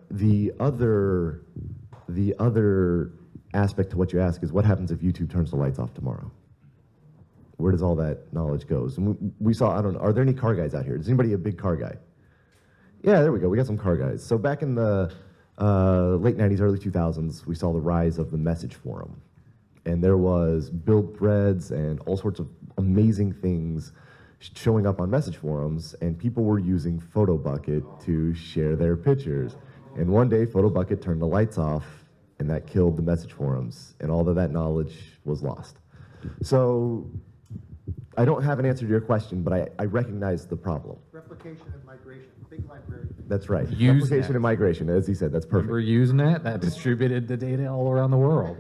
Speaker 5: The other aspect to what you ask is, what happens if YouTube turns the lights off tomorrow? Where does all that knowledge go? And we saw, I don't know, are there any car guys out here? Is anybody a big car guy? Yeah, there we go. We got some car guys. So back in the late 90s, early 2000s, we saw the rise of the message forum. and there was build threads and all sorts of amazing things showing up on message forums, and people were using PhotoBucket to share their pictures. And one day, PhotoBucket turned the lights off, and that killed the message forums, and all of that knowledge was lost. So I don't have an answer to your question, but I recognize the problem.
Speaker 10: Replication and migration, big library.
Speaker 5: That's right.
Speaker 2: Usenet.
Speaker 5: Replication and migration, as he said, that's perfect.
Speaker 2: Remember Usenet? That distributed the data all around the world.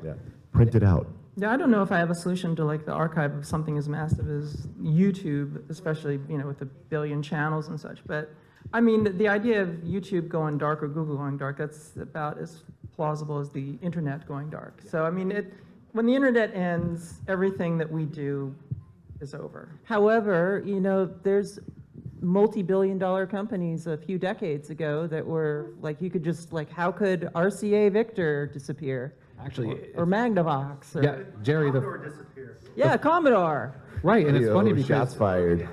Speaker 5: Yeah. Print it out.
Speaker 4: Yeah, I don't know if I have a solution to like the archive of something as massive as YouTube, especially, you know, with a billion channels and such. But I mean, the idea of YouTube going dark or Google going dark, that's about as plausible as the internet going dark. So I mean, when the internet ends, everything that we do is over.
Speaker 6: However, you know, there's multi-billion-dollar companies a few decades ago that were like, you could just like, how could RCA Victor disappear?
Speaker 2: Actually,
Speaker 6: Or Magnavox? Or,
Speaker 2: yeah, Jerry,
Speaker 6: yeah, Commodore.
Speaker 2: right, and it's
Speaker 5: Yo,
Speaker 2: funny
Speaker 5: shots
Speaker 2: because
Speaker 5: fired.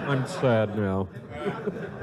Speaker 1: I'm sad now.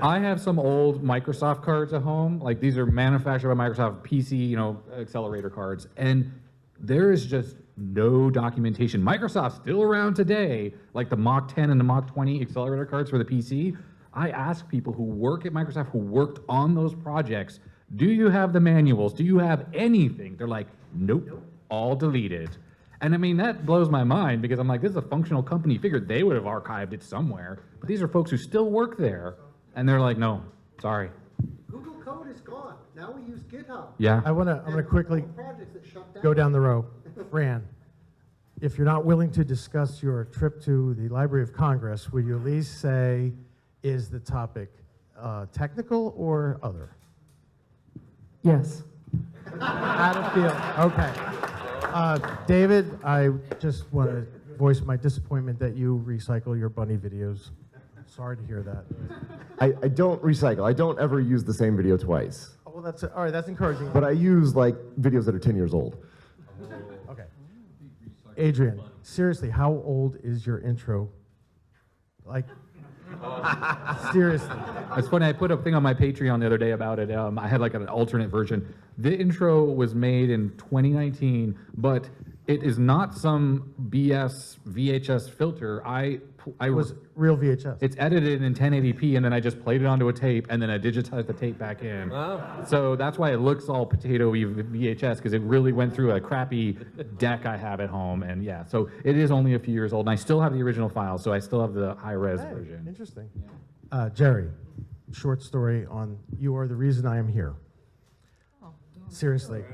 Speaker 2: I have some old Microsoft cards at home. Like these are manufactured by Microsoft PC, you know, accelerator cards, and there is just no documentation. Microsoft's still around today, like the Mach 10 and the Mach 20 accelerator cards for the PC. I ask people who work at Microsoft, who worked on those projects, do you have the manuals? Do you have anything? They're like, nope, all deleted. And I mean, that blows my mind because I'm like, this is a functional company. Figured they would have archived it somewhere. But these are folks who still work there. And they're like, no, sorry.
Speaker 10: Google Code is gone. Now we use GitHub.
Speaker 2: Yeah.
Speaker 11: I'm gonna quickly
Speaker 10: Projects that shut down.
Speaker 11: go down the row. Fran, if you're not willing to discuss your trip to the Library of Congress, would you at least say, is the topic technical or other?
Speaker 4: Yes.
Speaker 11: Out of field, okay. David, I just want to voice my disappointment that you recycle your bunny videos. Sorry to hear that.
Speaker 5: I don't recycle. I don't ever use the same video twice.
Speaker 11: Oh, well, that's, all right, that's encouraging.
Speaker 5: But I use like videos that are 10 years old.
Speaker 11: Okay. Adrian, seriously, how old is your intro? Like, seriously.
Speaker 2: It's funny, I put a thing on my Patreon the other day about it. I had like an alternate version. The intro was made in 2019, but it is not some BS VHS filter. I
Speaker 11: It was real VHS.
Speaker 2: It's edited in 1080p, and then I just played it onto a tape, and then I digitized the tape back in.
Speaker 1: Wow.
Speaker 2: So that's why it looks all potato-y VHS, because it really went through a crappy deck I have at home, and yeah. So it is only a few years old, and I still have the original file, so I still have the high-res
Speaker 11: Hey,
Speaker 2: version.
Speaker 11: interesting. Jeri, short story on You Are the Reason I Am Here. Seriously.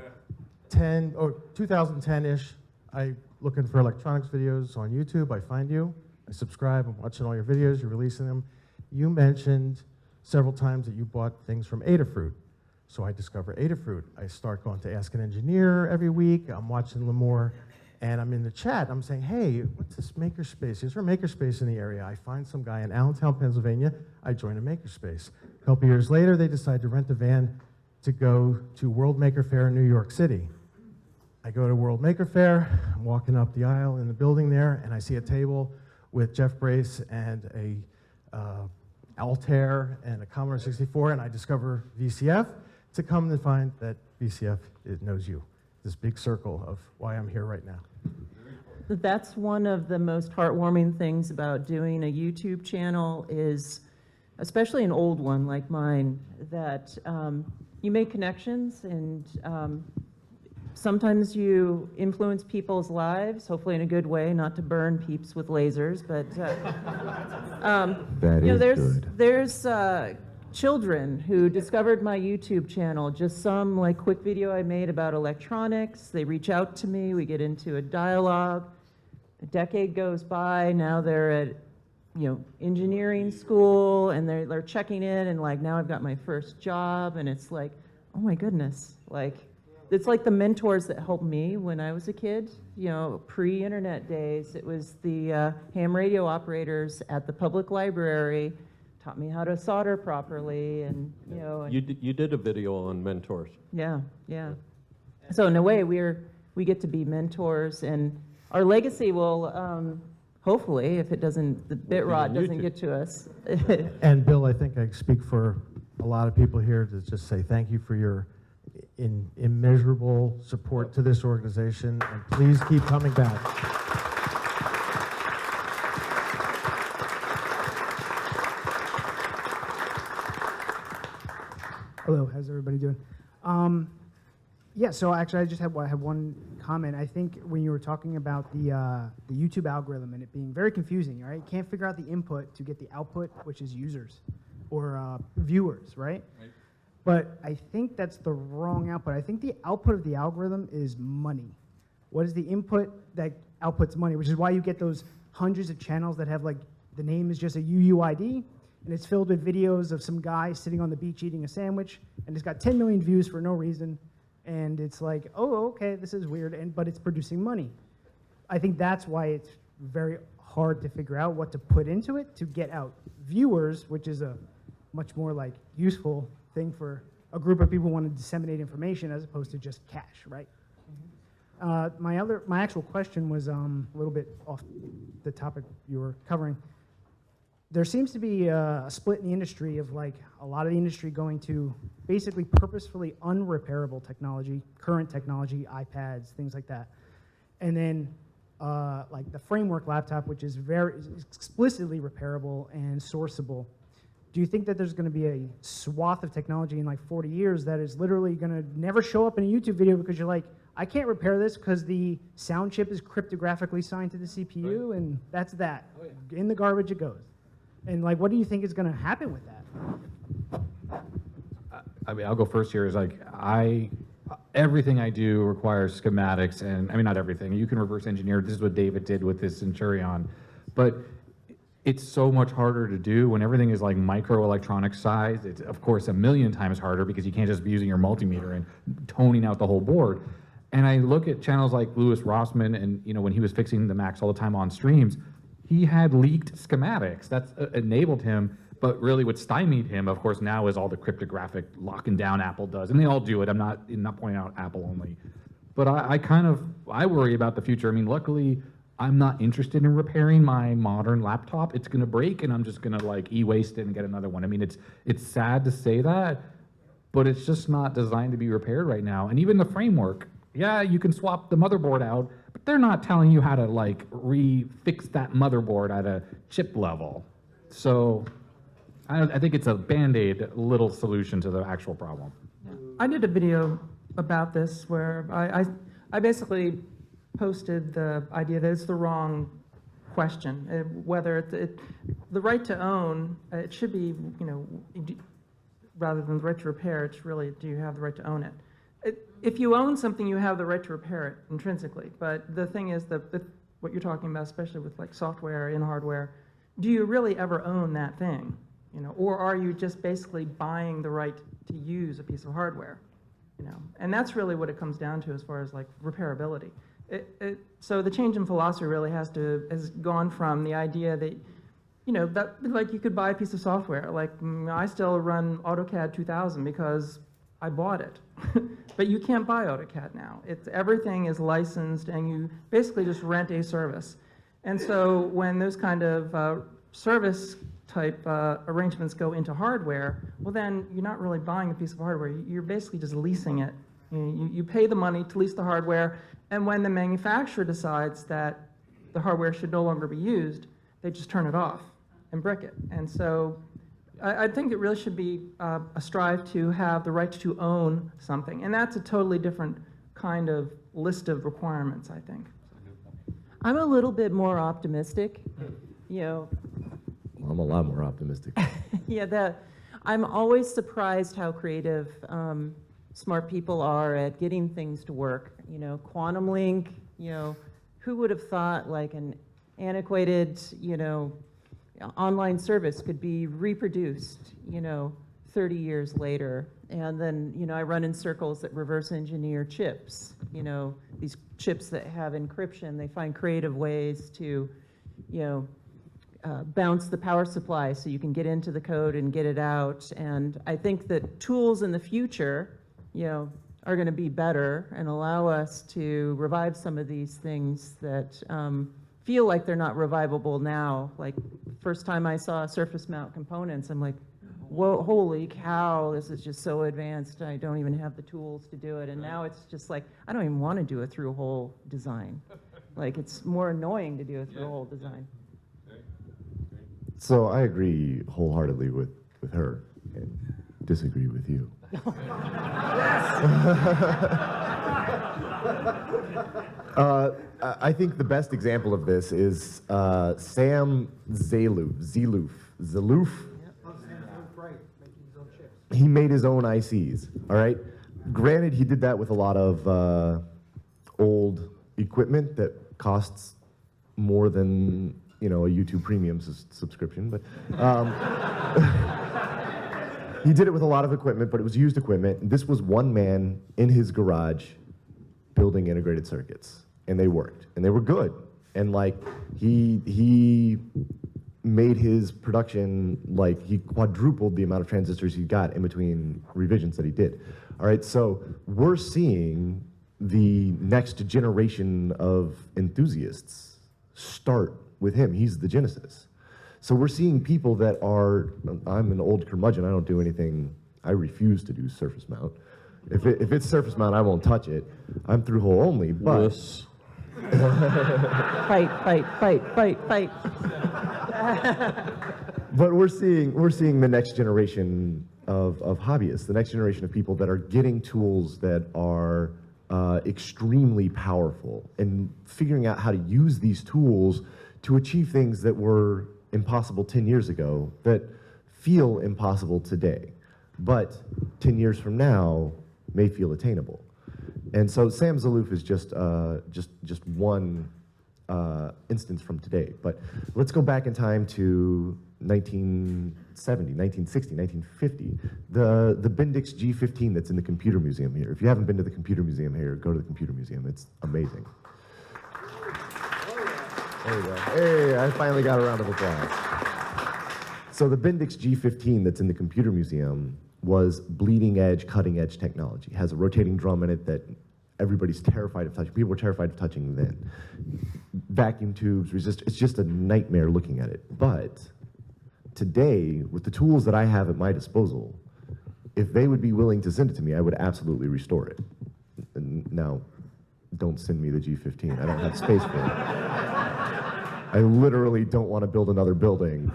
Speaker 11: 2010-ish, I looking for electronics videos on YouTube, I find you, I subscribe, I'm watching all your videos, you're releasing them. You mentioned several times that you bought things from Adafruit. So I discover Adafruit. I start going to Ask an Engineer every week, I'm watching Lemore, and I'm in the chat, I'm saying, hey, what's this makerspace? Is there a makerspace in the area? I find some guy in Allentown, Pennsylvania, I join a makerspace. A couple years later, they decide to rent a van to go to World Maker Fair in New York City. I go to World Maker Fair, I'm walking up the aisle in the building there, and I see a table with Jeff Brace and a Altair and a Commodore 64, and I discover VCF to come and find that VCF knows you. This big circle of why I'm here right now.
Speaker 6: That's one of the most heartwarming things about doing a YouTube channel is, especially an old one like mine, that you make connections and sometimes you influence people's lives, hopefully in a good way, not to burn peeps with lasers, but you know, there's children who discovered my YouTube channel, just some like quick video I made about electronics. They reach out to me, we get into a dialogue. A decade goes by, now they're at, you know, engineering school, and they're checking in, and like, now I've got my first job, and it's like, oh my goodness, like, it's like the mentors that helped me when I was a kid, you know, pre-internet days. It was the ham radio operators at the public library, taught me how to solder properly, and, you know. And,
Speaker 1: You did a video on mentors.
Speaker 6: yeah, yeah. So in a way, we get to be mentors, and our legacy will, hopefully, if it doesn't, the bit rot doesn't get to us.
Speaker 11: And Bill, I think I speak for a lot of people here to just say thank you for your immeasurable support to this organization, and please keep coming back.
Speaker 12: Hello, how's everybody doing? Yeah, so actually I have one comment. I think when you were talking about the YouTube algorithm and it being very confusing, right? You can't figure out the input to get the output, which is users or viewers, right? But I think that's the wrong output. I think the output of the algorithm is money. What is the input that outputs money, which is why you get those hundreds of channels that have like, the name is just a UUID, and it's filled with videos of some guy sitting on the beach eating a sandwich, and it's got 10 million views for no reason, and it's like, oh, okay, this is weird, but it's producing money. I think that's why it's very hard to figure out what to put into it to get out viewers, which is a much more like useful thing for a group of people who want to disseminate information as opposed to just cash, right? My actual question was a little bit off the topic you were covering. There seems to be a split in the industry of like a lot of the industry going to basically purposefully unrepairable technology, current technology, iPads, things like that. And then like the framework laptop, which is very explicitly repairable and sourceable. Do you think that there's going to be a swath of technology in like 40 years that is literally going to never show up in a YouTube video because you're like, I can't repair this because the sound chip is cryptographically signed to the CPU, and that's that. Oh, yeah. In the garbage it goes. And like, what do you think is going to happen with that?
Speaker 2: I mean, I'll go first here. Is like everything I do requires schematics, and I mean not everything. You can reverse engineer. This is what David did with his Centurion, but it's so much harder to do when everything is like microelectronic size. It's of course a million times harder because you can't just be using your multimeter and toning out the whole board. And I look at channels like Louis Rossmann, and you know when he was fixing the Macs all the time on streams, he had leaked schematics. That's enabled him. But really what stymied him, of course, now is all the cryptographic locking down Apple does. And they all do it. I'm not pointing out Apple only. But I worry about the future. I mean, luckily, I'm not interested in repairing my modern laptop. It's gonna break and I'm just gonna like e-waste it and get another one. I mean, it's sad to say that, but it's just not designed to be repaired right now. And even the framework, yeah, you can swap the motherboard out, but they're not telling you how to like fix that motherboard at a chip level. So I think it's a Band-Aid little solution to the actual problem.
Speaker 4: I did a video about this where I basically posted the idea that it's the wrong question. Whether the right to own, it should be, you know, rather than the right to repair, it's really, do you have the right to own it? If you own something, you have the right to repair it intrinsically. But the thing is that what you're talking about, especially with like software and hardware, do you really ever own that thing? You know, or are you just basically buying the right to use a piece of hardware? You know, and that's really what it comes down to as far as like repairability. So the change in philosophy really has gone from the idea that, you know, that like you could buy a piece of software. Like I still run AutoCAD 2000 because I bought it, but you can't buy AutoCAD now. Everything is licensed, and you basically just rent a service. And so when those kind of service type arrangements go into hardware, well then you're not really buying a piece of hardware, you're basically just leasing it. You pay the money to lease the hardware, and when the manufacturer decides that the hardware should no longer be used, they just turn it off and brick it. And so I think it really should be a strive to have the right to own something, and that's a totally different kind of list of requirements, I think.
Speaker 6: I'm a little bit more optimistic, you know.
Speaker 5: I'm a lot more optimistic.
Speaker 6: Yeah, I'm always surprised how creative smart people are at getting things to work. You know, Quantum Link, you know, who would have thought like an antiquated, you know, online service could be reproduced, you know, 30 years later. And then, you know, I run in circles that reverse engineer chips, you know, these chips that have encryption. They find creative ways to, you know, bounce the power supply so you can get into the code and get it out. And I think that tools in the future, you know, are going to be better and allow us to revive some of these things that feel like they're not revivable now. Like first time I saw surface mount components, I'm like, whoa, holy cow, this is just so advanced, I don't even have the tools to do it. And now it's just like, I don't even want to do a through-hole design. Like, it's more annoying to do a through-hole design.
Speaker 5: So I agree wholeheartedly with her and disagree with you. I think the best example of this is Sam Zaloof. He made his own ICs, all right? Granted, he did that with a lot of old equipment that costs more than, you know, a YouTube Premium subscription, but he did it with a lot of equipment, but it was used equipment. This was one man in his garage building integrated circuits, and they worked, and they were good. And like, he made his production, like, he quadrupled the amount of transistors he got in between revisions that he did. All right, so we're seeing the next generation of enthusiasts start with him. He's the genesis. So we're seeing people that are, I'm an old curmudgeon, I don't do anything, I refuse to do surface mount. If it's surface mount, I won't touch it. I'm through hole only, but...
Speaker 8: Yes.
Speaker 6: Fight.
Speaker 5: But we're seeing the next generation of hobbyists, the next generation of people that are getting tools that are extremely powerful and figuring out how to use these tools to achieve things that were impossible 10 years ago that feel impossible today, but 10 years from now may feel attainable. And so Sam Zaloof is just one instance from today. But let's go back in time to 1970, 1960, 1950. The Bendix G15 that's in the Computer Museum here. If you haven't been to the Computer Museum here, go to the Computer Museum. It's amazing. There you go. Hey, I finally got a round of applause. So the Bendix G15 that's in the Computer Museum was bleeding edge, cutting edge technology. It has a rotating drum in it that everybody's terrified of touching. People were terrified of touching then. Vacuum tubes, resistors, it's just a nightmare looking at it. But today, with the tools that I have at my disposal, if they would be willing to send it to me, I would absolutely restore it. And now, don't send me the G15. I don't have space for it. I literally don't want to build another building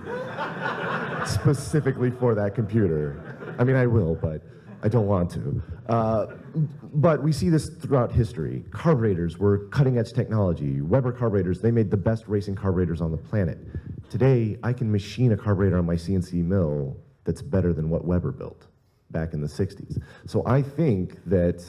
Speaker 5: specifically for that computer. I mean, I will, but I don't want to. But we see this throughout history. Carburetors were cutting-edge technology. Weber carburetors, they made the best racing carburetors on the planet. Today, I can machine a carburetor on my CNC mill that's better than what Weber built back in the 60s. So I think that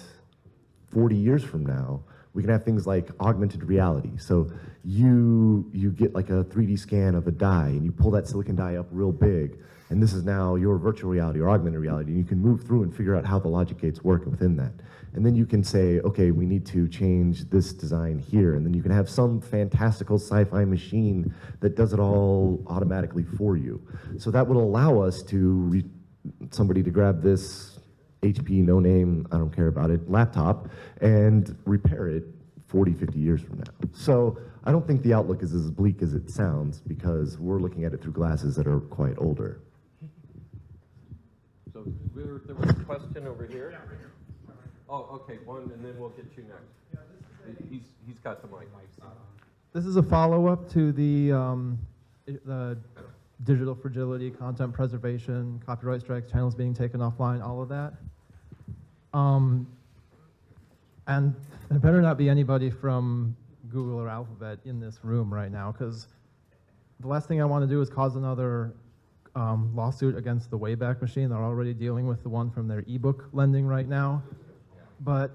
Speaker 5: 40 years from now, we can have things like augmented reality. So you get like a 3D scan of a die, and you pull that silicon die up real big, and this is now your virtual reality or augmented reality, and you can move through and figure out how the logic gates work within that. And then you can say, okay, we need to change this design here, and then you can have some fantastical sci-fi machine that does it all automatically for you. So that would allow us to, somebody to grab this HP, no name, I don't care about it, laptop, and repair it 40, 50 years from now. So I don't think the outlook is as bleak as it sounds, because we're looking at it through glasses that are quite older.
Speaker 1: So there was a question over here. Oh, okay, one, and then we'll get you next. He's got the mic.
Speaker 13: This is a follow-up to the digital fragility, content preservation, copyright strikes, channels being taken offline, all of that. And there better not be anybody from Google or Alphabet in this room right now, because the last thing I want to do is cause another lawsuit against the Wayback Machine. They're already dealing with the one from their ebook lending right now. But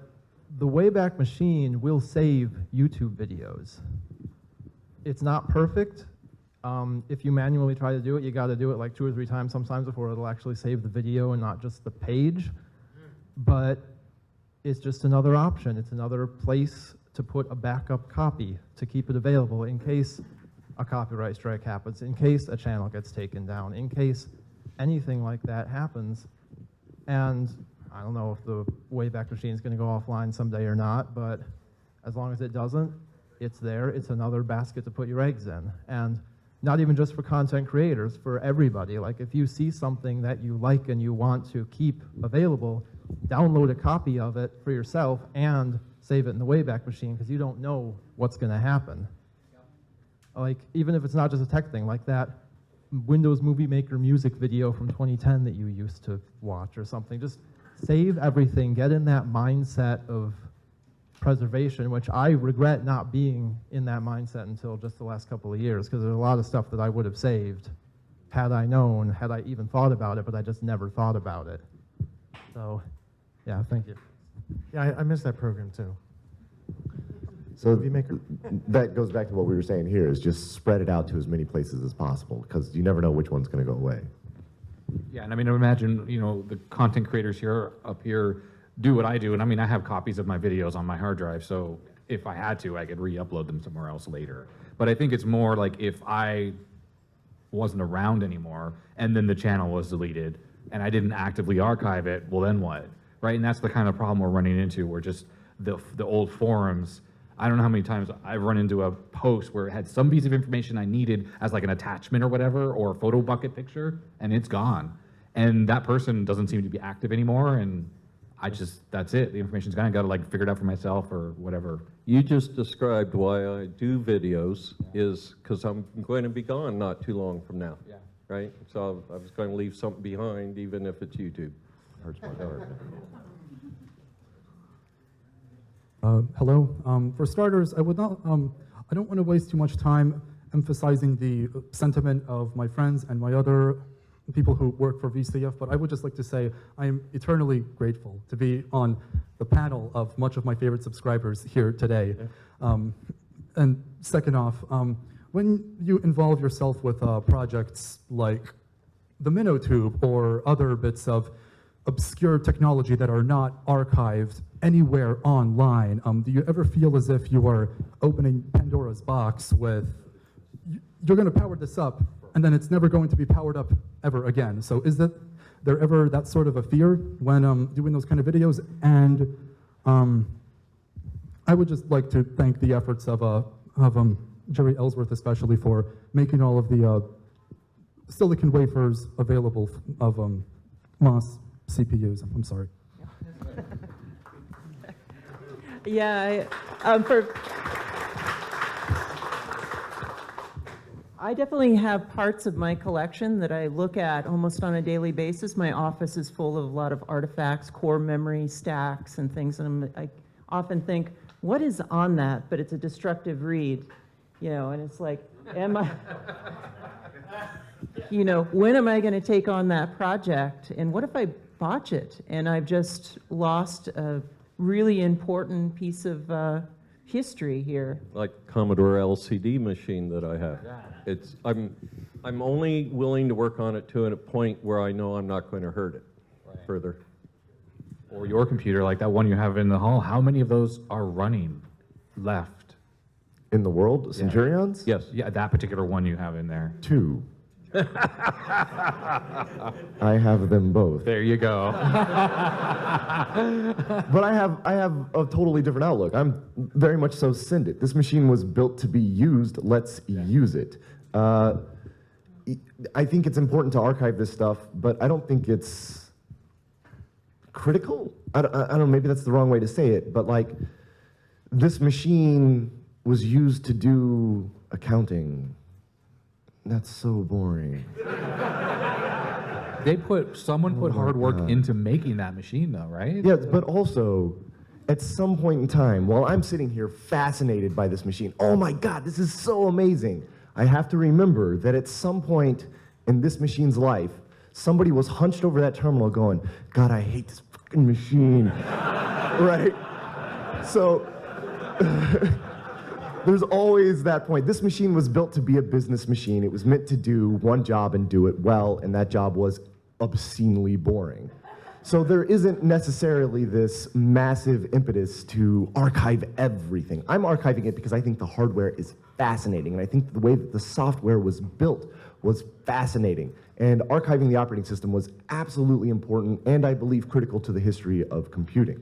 Speaker 13: the Wayback Machine will save YouTube videos. It's not perfect. If you manually try to do it, you got to do it like 2 or 3 times sometimes before it'll actually save the video and not just the page. But it's just another option. It's another place to put a backup copy to keep it available in case a copyright strike happens, in case a channel gets taken down, in case anything like that happens. And I don't know if the Wayback Machine is going to go offline someday or not, but as long as it doesn't, it's there. It's another basket to put your eggs in. And not even just for content creators, for everybody. Like if you see something that you like and you want to keep available, download a copy of it for yourself and save it in the Wayback Machine, because you don't know what's going to happen. Like, even if it's not just a tech thing, like that Windows Movie Maker music video from 2010 that you used to watch or something, just save everything, get in that mindset of preservation, which I regret not being in that mindset until just the last couple of years, because there's a lot of stuff that I would have saved had I known, had I even thought about it, but I just never thought about it. So, yeah, thank you.
Speaker 11: Yeah, I miss that program too.
Speaker 5: So
Speaker 11: Movie Maker.
Speaker 5: that goes back to what we were saying here, is just spread it out to as many places as possible, because you never know which one's going to go away.
Speaker 2: Yeah, and I mean, imagine, you know, the content creators up here do what I do, and I mean, I have copies of my videos on my hard drive, so if I had to, I could re-upload them somewhere else later. But I think it's more like if I wasn't around anymore, and then the channel was deleted, and I didn't actively archive it, well, then what, right? And that's the kind of problem we're running into, where just the old forums, I don't know how many times I've run into a post where it had some piece of information I needed as like an attachment or whatever, or a photo bucket picture, and it's gone. And that person doesn't seem to be active anymore, and that's it. The information's gone. I gotta like figure it out for myself or whatever.
Speaker 1: You just described why I do videos, is because I'm going to be gone not too long from now.
Speaker 2: Yeah.
Speaker 1: Right? So I was going to leave something behind, even if it's YouTube.
Speaker 5: Hurts my heart.
Speaker 14: Hello. For starters, I would not. I don't want to waste too much time emphasizing the sentiment of my friends and my other people who work for VCF, but I would just like to say I am eternally grateful to be on the panel of much of my favorite subscribers here today. And second off, when you involve yourself with projects like the MinnoTube or other bits of obscure technology that are not archived anywhere online, do you ever feel as if you are opening Pandora's box with, you're going to power this up, and then it's never going to be powered up ever again? So is there ever that sort of a fear when doing those kind of videos? And I would just like to thank the efforts of Jeri Ellsworth, especially for making all of the silicon wafers available of MOS CPUs. I'm sorry.
Speaker 6: Yeah, I definitely have parts of my collection that I look at almost on a daily basis. My office is full of a lot of artifacts, core memory stacks and things, and I often think, what is on that? But it's a destructive read, you know, and it's like, am I, you know, when am I going to take on that project? And what if I botch it and I've just lost a really important piece of history here?
Speaker 1: Like Commodore LCD machine that I have. It's I'm only willing to work on it to a point where I know I'm not going to hurt it further.
Speaker 2: Or your computer, like that one you have in the hall, how many of those are running left?
Speaker 5: In the world, Centurions?
Speaker 2: Yes, yeah, that particular one you have in there.
Speaker 5: 2. I have them both.
Speaker 2: There you go.
Speaker 5: But I have a totally different outlook. I'm very much so send it. This machine was built to be used. Let's use it. I think it's important to archive this stuff, but I don't think it's critical. I don't know, maybe that's the wrong way to say it, but like this machine was used to do accounting. That's so boring.
Speaker 2: Someone put hard work into making that machine though, right?
Speaker 5: Yeah, but also, at some point in time, while I'm sitting here fascinated by this machine, oh my God, this is so amazing, I have to remember that at some point in this machine's life, somebody was hunched over that terminal going, God, I hate this fucking machine, right? So, there's always that point. This machine was built to be a business machine. It was meant to do one job and do it well, and that job was obscenely boring. So there isn't necessarily this massive impetus to archive everything. I'm archiving it because I think the hardware is fascinating, and I think the way that the software was built was fascinating. And archiving the operating system was absolutely important, and I believe critical to the history of computing.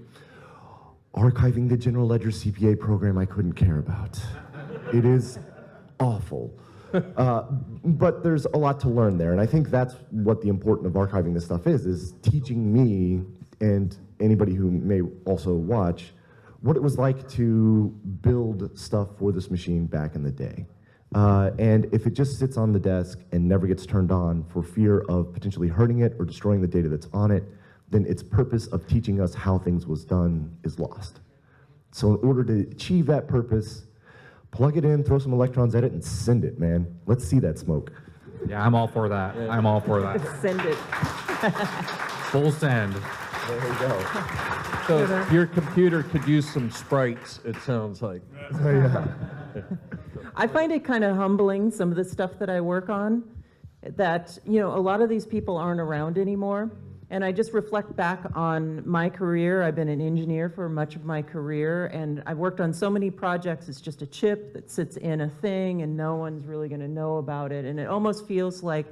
Speaker 5: Archiving the general ledger CPA program I couldn't care about. It is awful. But there's a lot to learn there, and I think that's what the importance of archiving this stuff is teaching me and anybody who may also watch what it was like to build stuff for this machine back in the day. And if it just sits on the desk and never gets turned on for fear of potentially hurting it or destroying the data that's on it, then its purpose of teaching us how things was done is lost. So in order to achieve that purpose, plug it in, throw some electrons at it, and send it, man. Let's see that smoke.
Speaker 2: Yeah, I'm all for that. I'm all for that.
Speaker 6: Send it.
Speaker 2: Full send.
Speaker 5: There we go.
Speaker 1: So your computer could use some sprites, it sounds like.
Speaker 6: I find it kind of humbling, some of the stuff that I work on, that, you know, a lot of these people aren't around anymore. And I just reflect back on my career. I've been an engineer for much of my career, and I've worked on so many projects. It's just a chip that sits in a thing, and no one's really going to know about it. And it almost feels like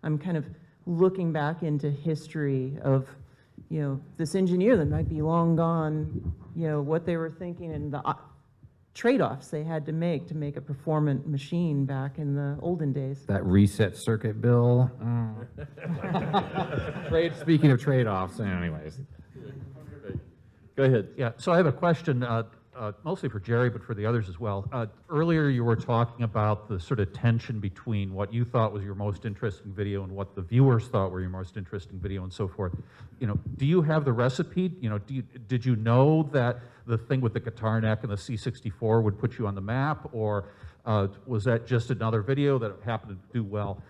Speaker 6: I'm kind of looking back into history of, you know, this engineer that might be long gone, you know, what they were thinking and the trade-offs they had to make a performant machine back in the olden days.
Speaker 2: That reset circuit bill. Speaking of trade-offs, anyways.
Speaker 1: Go ahead.
Speaker 15: Yeah, so I have a question, mostly for Jeri, but for the others as well. Earlier you were talking about the sort of tension between what you thought was your most interesting video and what the viewers thought were your most interesting video and so forth. You know, do you have the recipe? You know, did you know that the thing with the guitar neck and the C64 would put you on the map, or was that just another video that happened to do well?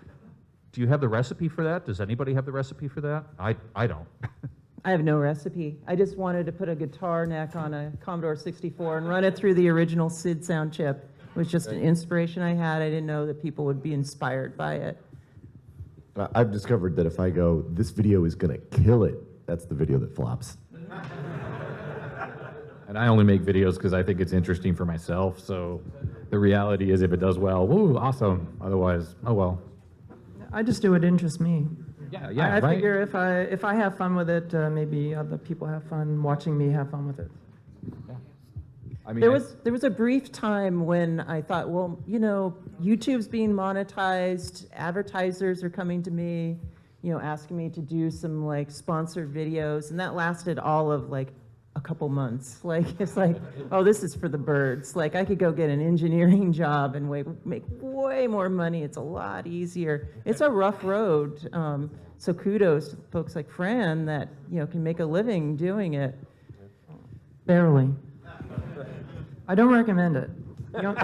Speaker 15: Do you have the recipe for that? Does anybody have the recipe for that? I don't.
Speaker 6: I have no recipe. I just wanted to put a guitar neck on a Commodore 64 and run it through the original SID sound chip. It was just an inspiration I had. I didn't know that people would be inspired by it.
Speaker 5: I've discovered that if I go, this video is gonna kill it, that's the video that flops.
Speaker 2: And I only make videos because I think it's interesting for myself, so the reality is if it does well, woo, awesome. Otherwise, oh well.
Speaker 4: I just do what interests me.
Speaker 2: Yeah,
Speaker 4: I
Speaker 2: right.
Speaker 4: figure if I have fun with it, maybe other people have fun watching me have fun with it.
Speaker 2: Yeah. I mean,
Speaker 6: There was a brief time when I thought, well, you know, YouTube's being monetized, advertisers are coming to me, you know, asking me to do some like sponsored videos, and that lasted all of like a couple months. Like, it's like, oh, this is for the birds. Like, I could go get an engineering job and make way more money. It's a lot easier. It's a rough road. So kudos to folks like Fran that, you know, can make a living doing it.
Speaker 4: Barely. I don't recommend it. You don't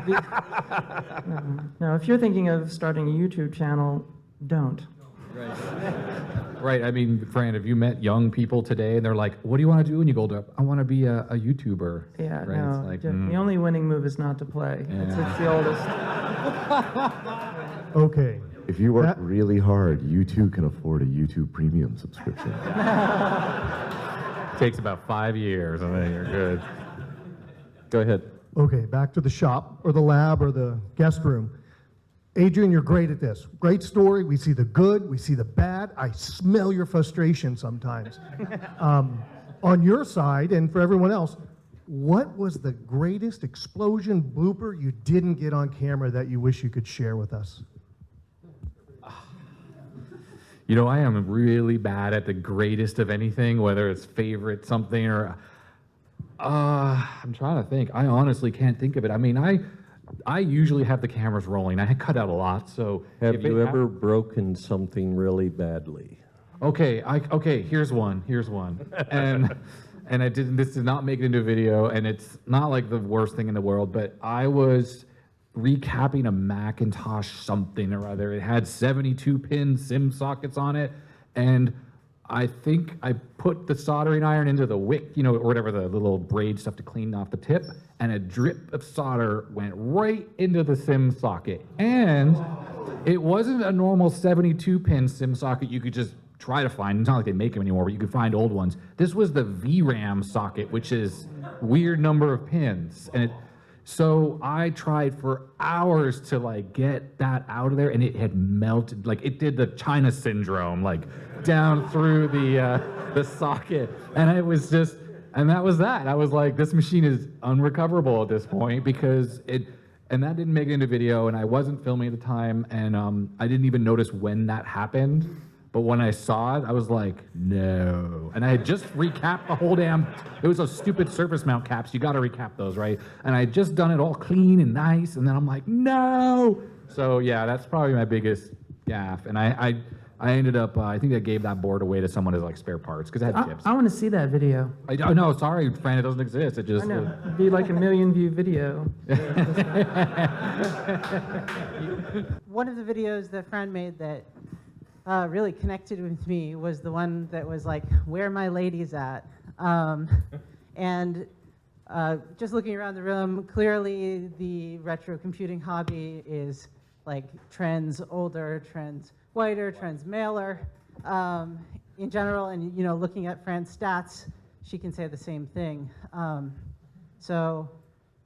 Speaker 4: no, if you're thinking of starting a YouTube channel, don't.
Speaker 2: Right, I mean, Fran, have you met young people today and they're like, what do you want to do? And you go to, I want to be a YouTuber.
Speaker 4: Yeah,
Speaker 2: right?
Speaker 4: no,
Speaker 2: It's like,
Speaker 4: the only winning move is not to play. It's the oldest.
Speaker 11: Okay.
Speaker 5: If you work really hard, you too can afford a YouTube Premium subscription.
Speaker 2: Takes about 5 years, and then you're good.
Speaker 1: Go ahead.
Speaker 11: Okay, back to the shop, or the lab, or the guest room. Adrian, you're great at this. Great story. We see the good, we see the bad. I smell your frustration sometimes. On your side, and for everyone else, what was the greatest explosion blooper you didn't get on camera that you wish you could share with us?
Speaker 2: You know, I am really bad at the greatest of anything, whether it's favorite something or, I'm trying to think. I honestly can't think of it. I mean, I usually have the cameras rolling. I cut out a lot, so.
Speaker 1: Have you ever broken something really badly?
Speaker 2: Okay, here's one, and this did not make it into a video, and it's not like the worst thing in the world, but I was recapping a Macintosh something or other. It had 72-pin SIM sockets on it, and I think I put the soldering iron into the wick, you know, or whatever, the little braid stuff to clean off the tip, and a drip of solder went right into the SIM socket. And it wasn't a normal 72-pin SIM socket you could just try to find. It's not like they make them anymore, but you could find old ones. This was the VRAM socket, which is weird number of pins. And so I tried for hours to like get that out of there, and it had melted. Like it did the China syndrome, like down through the socket. And it was just, and that was that. I was like, this machine is unrecoverable at this point because And that didn't make it into video, and I wasn't filming at the time, and I didn't even notice when that happened. But when I saw it, I was like, no. And I had just recapped the whole damn, it was those stupid surface mount caps. You got to recap those, right? And I had just done it all clean and nice, and then I'm like, no. So yeah, that's probably my biggest gaffe. And I ended up, I think I gave that board away to someone as like spare parts, because it had chips.
Speaker 4: I want to see that video.
Speaker 2: Oh, no, sorry, Fran, it doesn't exist. It just.
Speaker 4: I know. It'd be like a 1 million view video.
Speaker 6: One of the videos that Fran made that really connected with me was the one that was like, where my ladies at? And just looking around the room, clearly the retro computing hobby is like trends older, trends whiter, trends maler in general. And you know, looking at Fran's stats, she can say the same thing. So,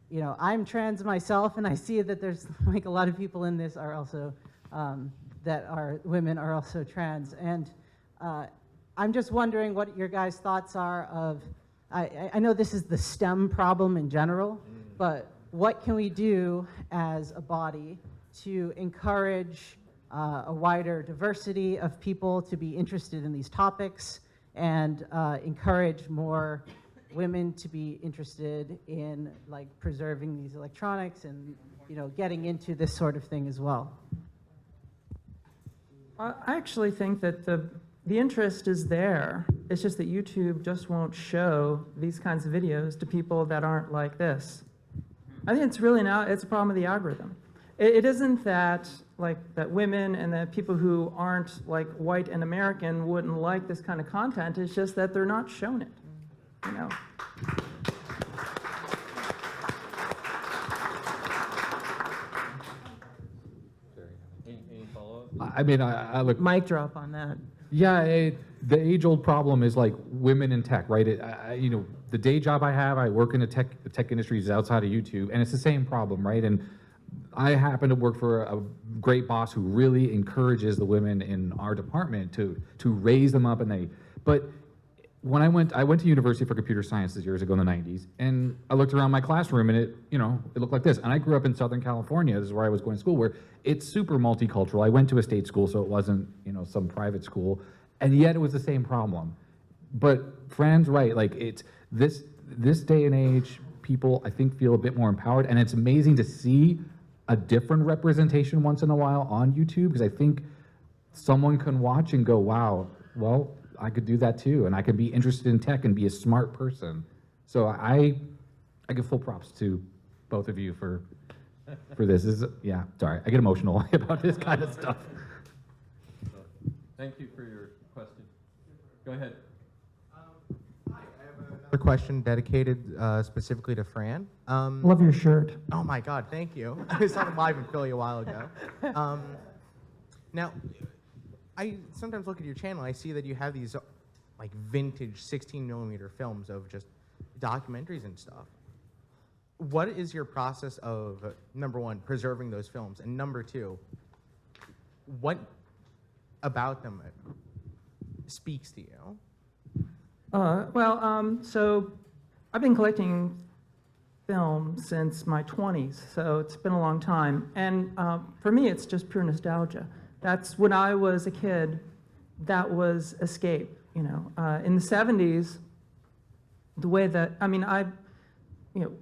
Speaker 6: you know, I'm trans myself, and I see that there's like a lot of people in this are also that are women are also trans. And I'm just wondering what your guys' thoughts are of, I know this is the STEM problem in general, but what can we do as a body to encourage a wider diversity of people to be interested in these topics and encourage more women to be interested in like preserving these electronics and, you know, getting into this sort of thing as well?
Speaker 4: I actually think that the interest is there. It's just that YouTube just won't show these kinds of videos to people that aren't like this. I think it's really now, it's a problem with the algorithm. It isn't that like that women and that people who aren't like white and American wouldn't like this kind of content. It's just that they're not shown it, you know.
Speaker 1: Any follow-up?
Speaker 2: I mean, I look.
Speaker 6: Mic drop on that.
Speaker 2: Yeah, the age-old problem is like women in tech, right? You know, the day job I have, I work in the tech industry is outside of YouTube, and it's the same problem, right? And I happen to work for a great boss who really encourages the women in our department to raise them up, and but when I went to University for Computer Sciences years ago in the 90s, and I looked around my classroom, and it looked like this. And I grew up in Southern California. This is where I was going to school, where it's super multicultural. I went to a state school, so it wasn't, some private school, and yet it was the same problem. But Fran's right. Like, it's this day and age, people I think feel a bit more empowered, and it's amazing to see a different representation once in a while on YouTube, because I think someone can watch and go, wow, well, I could do that too, and I could be interested in tech and be a smart person. So I give full props to both of you for this. Yeah, sorry, I get emotional about this kind of stuff.
Speaker 1: Thank you for your question. Go ahead.
Speaker 16: Hi, I have another question dedicated specifically to Fran.
Speaker 4: Love your shirt.
Speaker 16: Oh my God, thank you. I saw it live in Philly a while ago. Now, I sometimes look at your channel, I see that you have these like vintage 16mm films of just documentaries and stuff. What is your process of, number one, preserving those films, and number two, what about them speaks to you?
Speaker 4: So I've been collecting film since my 20s, so it's been a long time. And for me, it's just pure nostalgia. That's when I was a kid, that was escape, In the 70s, the way that,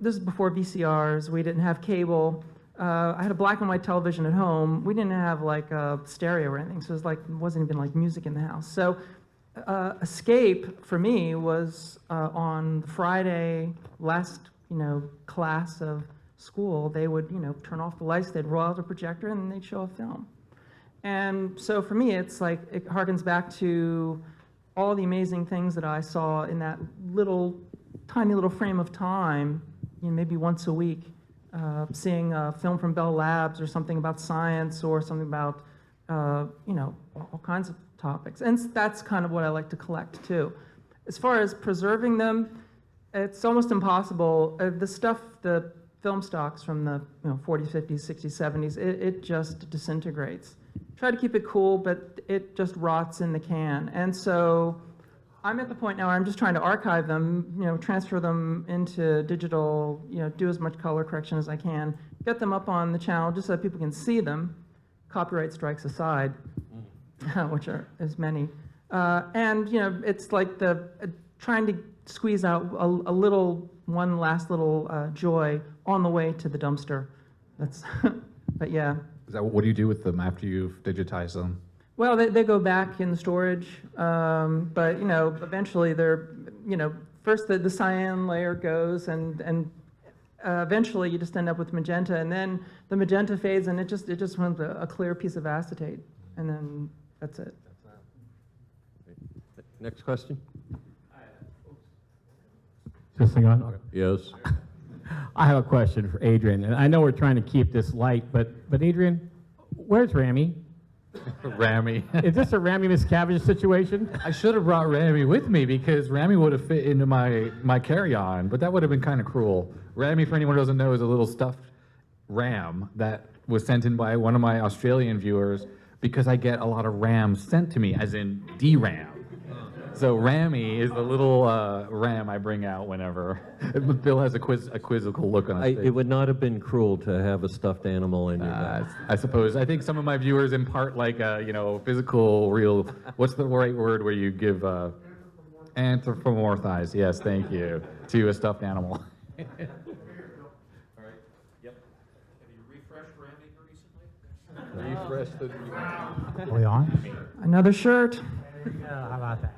Speaker 4: this is before VCRs, we didn't have cable. I had a black and white television at home. We didn't have like a stereo or anything, so it wasn't even like music in the house. So escape for me was on Friday, last, class of school, they would, turn off the lights, they'd roll out the projector, and they'd show a film. And so for me, it's like, it harkens back to all the amazing things that I saw in that tiny little frame of time, maybe once a week, seeing a film from Bell Labs or something about science or something about, all kinds of topics. And that's kind of what I like to collect too. As far as preserving them, it's almost impossible. The film stocks from the 40s, 50s, 60s, 70s, it just disintegrates. Try to keep it cool, but it just rots in the can. And so I'm at the point now where I'm just trying to archive them, transfer them into digital, do as much color correction as I can, get them up on the channel just so that people can see them, copyright strikes aside, which are as many. And it's like trying to squeeze out one last little joy on the way to the dumpster. That's, but yeah.
Speaker 2: What do you do with them after you've digitized them?
Speaker 4: Well, they go back in the storage, but eventually they're, first the cyan layer goes, and eventually you just end up with magenta, and then the magenta fades, and it just runs a clear piece of acetate, and then that's it.
Speaker 1: Next question.
Speaker 17: This thing on?
Speaker 1: Yes.
Speaker 17: I have a question for Adrian, and I know we're trying to keep this light, but Adrian, where's Rami?
Speaker 2: Rami.
Speaker 17: Is this a Rami Miscavige situation?
Speaker 2: I should have brought Rami with me because Rami would have fit into my carry-on, but that would have been kind of cruel. Rami, for anyone who doesn't know, is a little stuffed ram that was sent in by one of my Australian viewers because I get a lot of rams sent to me, as in DRAM. So Rami is the little ram I bring out whenever. Bill has a quizzical look on his face.
Speaker 1: It would not have been cruel to have a stuffed animal in your bag.
Speaker 2: I suppose. I think some of my viewers impart like physical, real. What's the right word where you give anthropomorphize? Yes, thank you, to a stuffed animal.
Speaker 15: All right. Yep. Have you refreshed Randy recently?
Speaker 2: Refresh the.
Speaker 18: Are we on?
Speaker 4: Another shirt.
Speaker 18: Yeah, how about that?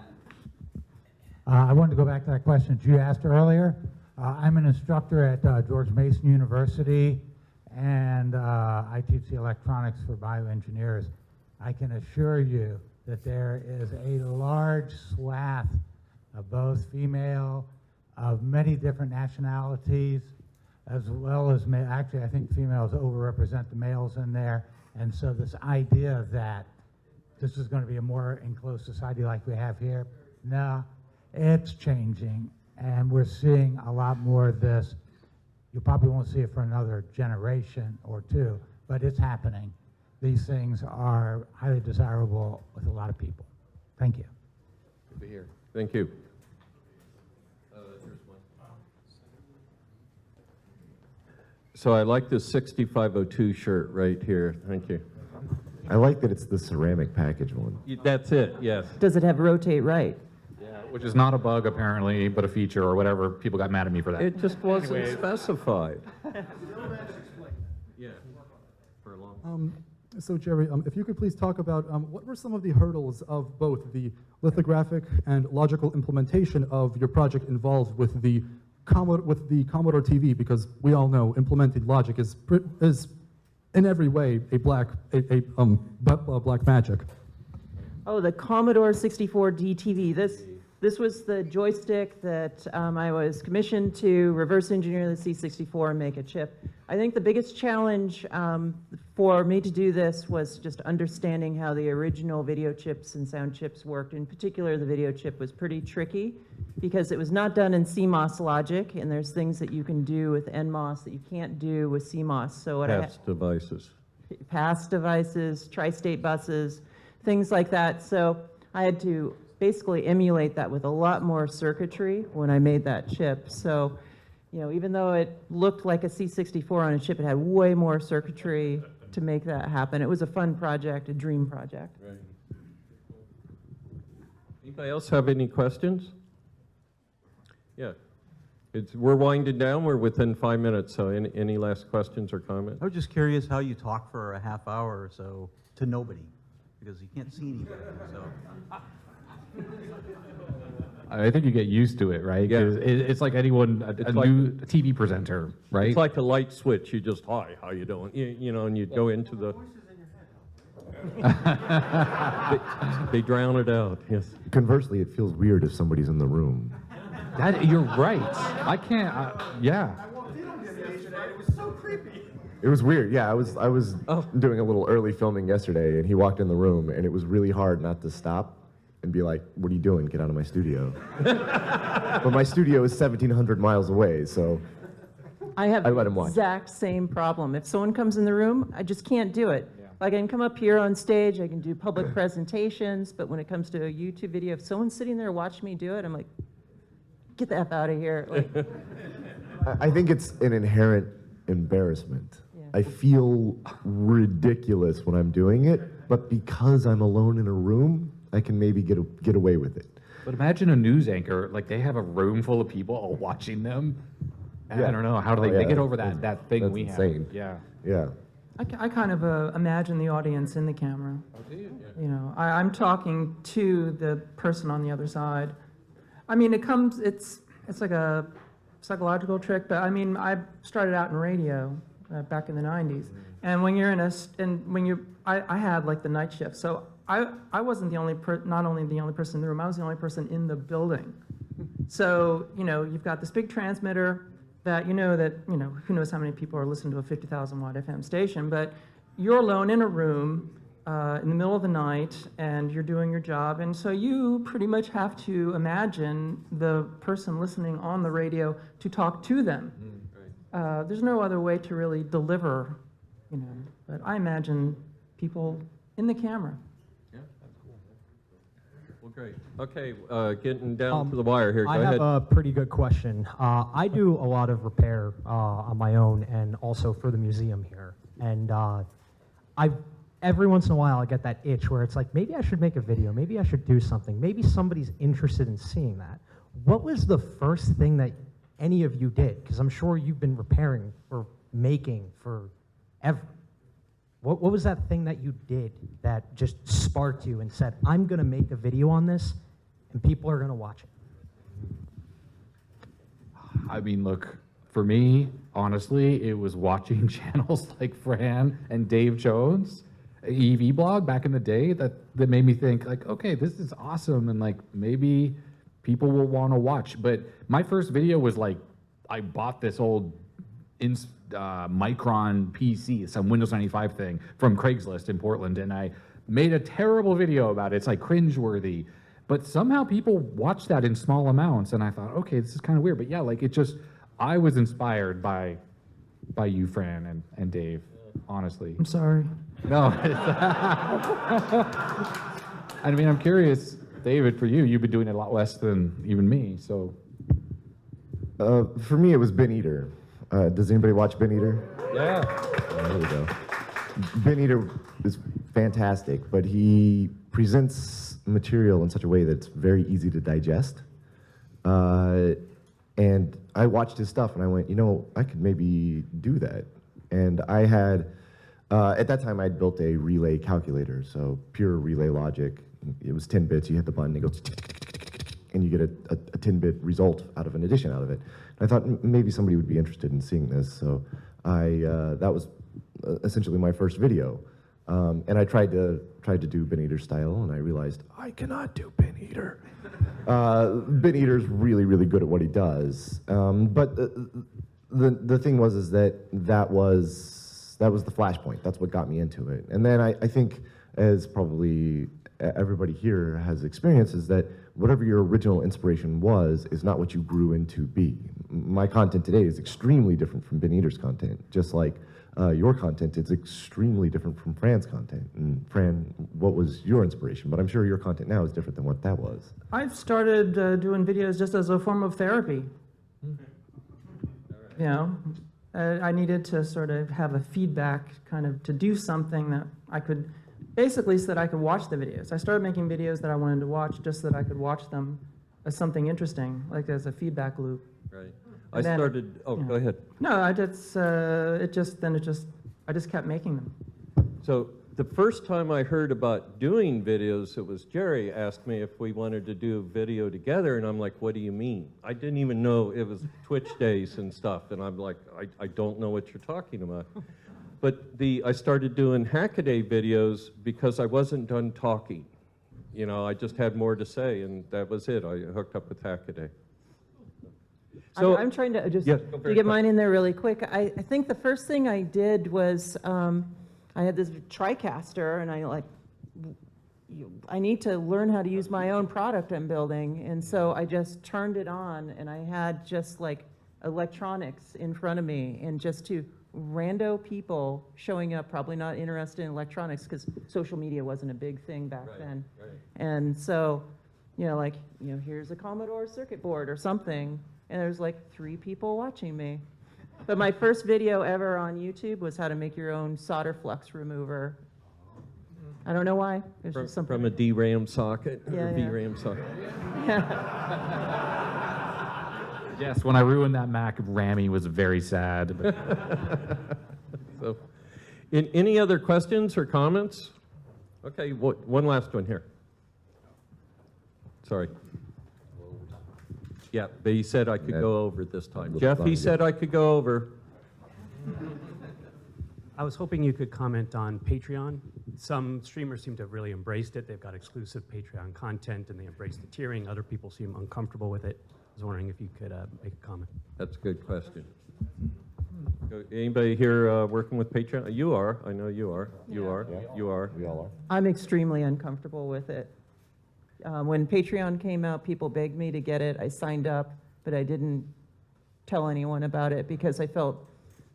Speaker 18: I wanted to go back to that question that you asked earlier. I'm an instructor at George Mason University, and I teach the electronics for bioengineers. I can assure you that there is a large swath of both female, of many different nationalities, as well as actually I think females overrepresent the males in there, and so this idea that this is going to be a more enclosed society like we have here, no. It's changing, and we're seeing a lot more of this. You probably won't see it for another generation or two, but it's happening. These things are highly desirable with a lot of people. Thank you.
Speaker 1: Good to hear. Thank you. So I like this 6502 shirt right here. Thank you.
Speaker 5: I like that it's the ceramic package one.
Speaker 1: That's it, yes.
Speaker 6: Does it have rotate right?
Speaker 2: Which is not a bug apparently, but a feature or whatever. People got mad at me for that.
Speaker 1: It just wasn't
Speaker 2: Anyways.
Speaker 1: specified. Yeah. For a long.
Speaker 14: So Jeri, if you could please talk about what were some of the hurdles of both the lithographic and logical implementation of your project involved with the Commodore TV, because we all know implementing logic is in every way a black magic.
Speaker 6: Oh, the Commodore 64 DTV. This was the joystick that I was commissioned to reverse engineer the C64 and make a chip. I think the biggest challenge for me to do this was just understanding how the original video chips and sound chips worked. In particular, the video chip was pretty tricky because it was not done in CMOS logic, and there's things that you can do with NMOS that you can't do with CMOS. So what
Speaker 1: PAS devices.
Speaker 6: PAS devices, tri-state buses, things like that. So I had to basically emulate that with a lot more circuitry when I made that chip. So, even though it looked like a C64 on a chip, it had way more circuitry to make that happen. It was a fun project, a dream project.
Speaker 1: Right. Anybody else have any questions? Yeah. We're winding down. We're within 5 minutes, so any last questions or comments?
Speaker 19: I was just curious how you talk for a half hour or so to nobody, because you can't see anybody, so.
Speaker 2: I think you get used to it, right?
Speaker 1: Yeah.
Speaker 2: It's like anyone, a new TV presenter, right?
Speaker 1: It's like a light switch. You just, hi, how you doing? And you go into the... they drown it out, yes.
Speaker 5: Conversely, it feels weird if somebody's in the room.
Speaker 2: You're right. I can't, yeah.
Speaker 5: It was weird, yeah. I was doing a little early filming yesterday, and he walked in the room, and it was really hard not to stop and be like, what are you doing? Get out of my studio. But my studio is 1,700 miles away, so
Speaker 6: I have
Speaker 5: let
Speaker 6: the
Speaker 5: him watch.
Speaker 6: exact same problem. If someone comes in the room, I just can't do it. Like I can come up here on stage, I can do public presentations, but when it comes to a YouTube video, if someone's sitting there watching me do it, I'm like, get the F out of here. Like,
Speaker 5: I think it's an inherent embarrassment.
Speaker 6: yeah.
Speaker 5: I feel ridiculous when I'm doing it, but because I'm alone in a room, I can maybe get away with it.
Speaker 2: But imagine a news anchor, like they have a room full of people all watching them.
Speaker 5: Yeah.
Speaker 2: I don't know, how do they get over that thing
Speaker 5: that's
Speaker 2: we
Speaker 5: insane.
Speaker 2: have? Yeah.
Speaker 5: Yeah.
Speaker 4: I kind of imagine the audience in the camera. You know, I'm talking to the person on the other side. I mean, it's like a psychological trick, but I mean, I started out in radio back in the 90s. And when you're I had like the night shift. So I wasn't not only the only person in the room, I was the only person in the building. So, you know, you've got this big transmitter that, who knows how many people are listening to a 50,000 watt FM station, but you're alone in a room in the middle of the night and you're doing your job. And so you pretty much have to imagine the person listening on the radio to talk to them. There's no other way to really deliver, but I imagine people in the camera.
Speaker 1: Yeah, that's cool. Well, great. Okay, getting down to the wire here. Go ahead.
Speaker 20: I have a pretty good question. I do a lot of repair on my own and also for the museum here. And every once in a while I get that itch where it's like, maybe I should make a video, maybe I should do something, maybe somebody's interested in seeing that. What was the first thing that any of you did? Because I'm sure you've been repairing or making forever. What was that thing that you did that just sparked you and said, I'm going to make a video on this and people are going to watch it?
Speaker 2: I mean, look, for me, honestly, it was watching channels like Fran and Dave Jones, EV blog back in the day that made me think like, okay, this is awesome. And like, maybe people will want to watch. But my first video was like, I bought this old Micron PC, some Windows 95 thing from Craigslist in Portland. And I made a terrible video about it. It's like cringeworthy. But somehow people watch that in small amounts. And I thought, okay, this is kind of weird. But yeah, like I was inspired by you, Fran and Dave, honestly.
Speaker 4: I'm sorry.
Speaker 2: No. I mean, I'm curious, David, for you, you've been doing it a lot less than even me, so.
Speaker 5: For me, it was Ben Eater. Does anybody watch Ben Eater?
Speaker 2: Yeah.
Speaker 5: There we go. Ben Eater is fantastic, but he presents material in such a way that it's very easy to digest. And I watched his stuff and I went, I could maybe do that. And I had, at that time I'd built a relay calculator, so pure relay logic. It was 10 bits, you hit the button, it goes, and you get a 10-bit result out of an addition out of it. And I thought maybe somebody would be interested in seeing this, so that was essentially my first video. And I tried to do Ben Eater style, and I realized I cannot do Ben Eater. Ben Eater's really, really good at what he does. But the thing was that was the flashpoint. That's what got me into it. And then I think, as probably everybody here has experienced, is that whatever your original inspiration was is not what you grew into be. My content today is extremely different from Ben Eater's content, just like your content is extremely different from Fran's content. And Fran, what was your inspiration? But I'm sure your content now is different than what that was.
Speaker 4: I've started doing videos just as a form of therapy. I needed to sort of have a feedback kind of to do something that I could, basically so that I could watch the videos. I started making videos that I wanted to watch just so that I could watch them as something interesting, like as a feedback loop.
Speaker 1: Right.
Speaker 4: Go
Speaker 1: ahead.
Speaker 4: No, I just kept making them.
Speaker 1: So the first time I heard about doing videos, it was Jeri asked me if we wanted to do a video together, and I'm like, what do you mean? I didn't even know it was Twitch days and stuff, and I'm like, I don't know what you're talking about. But I started doing Hackaday videos because I wasn't done talking. I just had more to say, and that was it. I hooked up with Hackaday. So
Speaker 6: I'm trying to just
Speaker 1: to
Speaker 6: get mine in there really quick. I think the first thing I did was I had this TriCaster, and I need to learn how to use my own product I'm building, and so I just turned it on, and I had just like electronics in front of me, and just to rando people showing up, probably not interested in electronics because social media wasn't a big thing back then. Right. And so, here's a Commodore circuit board or something, and there's like 3 people watching me. But my first video ever on YouTube was how to make your own solder flux remover. I don't know why. It was just something.
Speaker 1: From a DRAM socket
Speaker 6: Yeah,
Speaker 1: or
Speaker 6: yeah.
Speaker 1: VRAM socket.
Speaker 2: Yes, when I ruined that Mac, Rami was very sad. But
Speaker 1: So, any other questions or comments? Okay, one last one here. Sorry. Yeah, but he said I could go over this time. Jeff, he said I could go over.
Speaker 21: I was hoping you could comment on Patreon. Some streamers seem to have really embraced it. They've got exclusive Patreon content and they embrace the tiering. Other people seem uncomfortable with it. I was wondering if you could make a comment.
Speaker 1: That's a good question. Anybody here working with Patreon? You are. I know you are. You are. You are.
Speaker 5: We all are.
Speaker 6: I'm extremely uncomfortable with it. When Patreon came out, people begged me to get it. I signed up, but I didn't tell anyone about it because I felt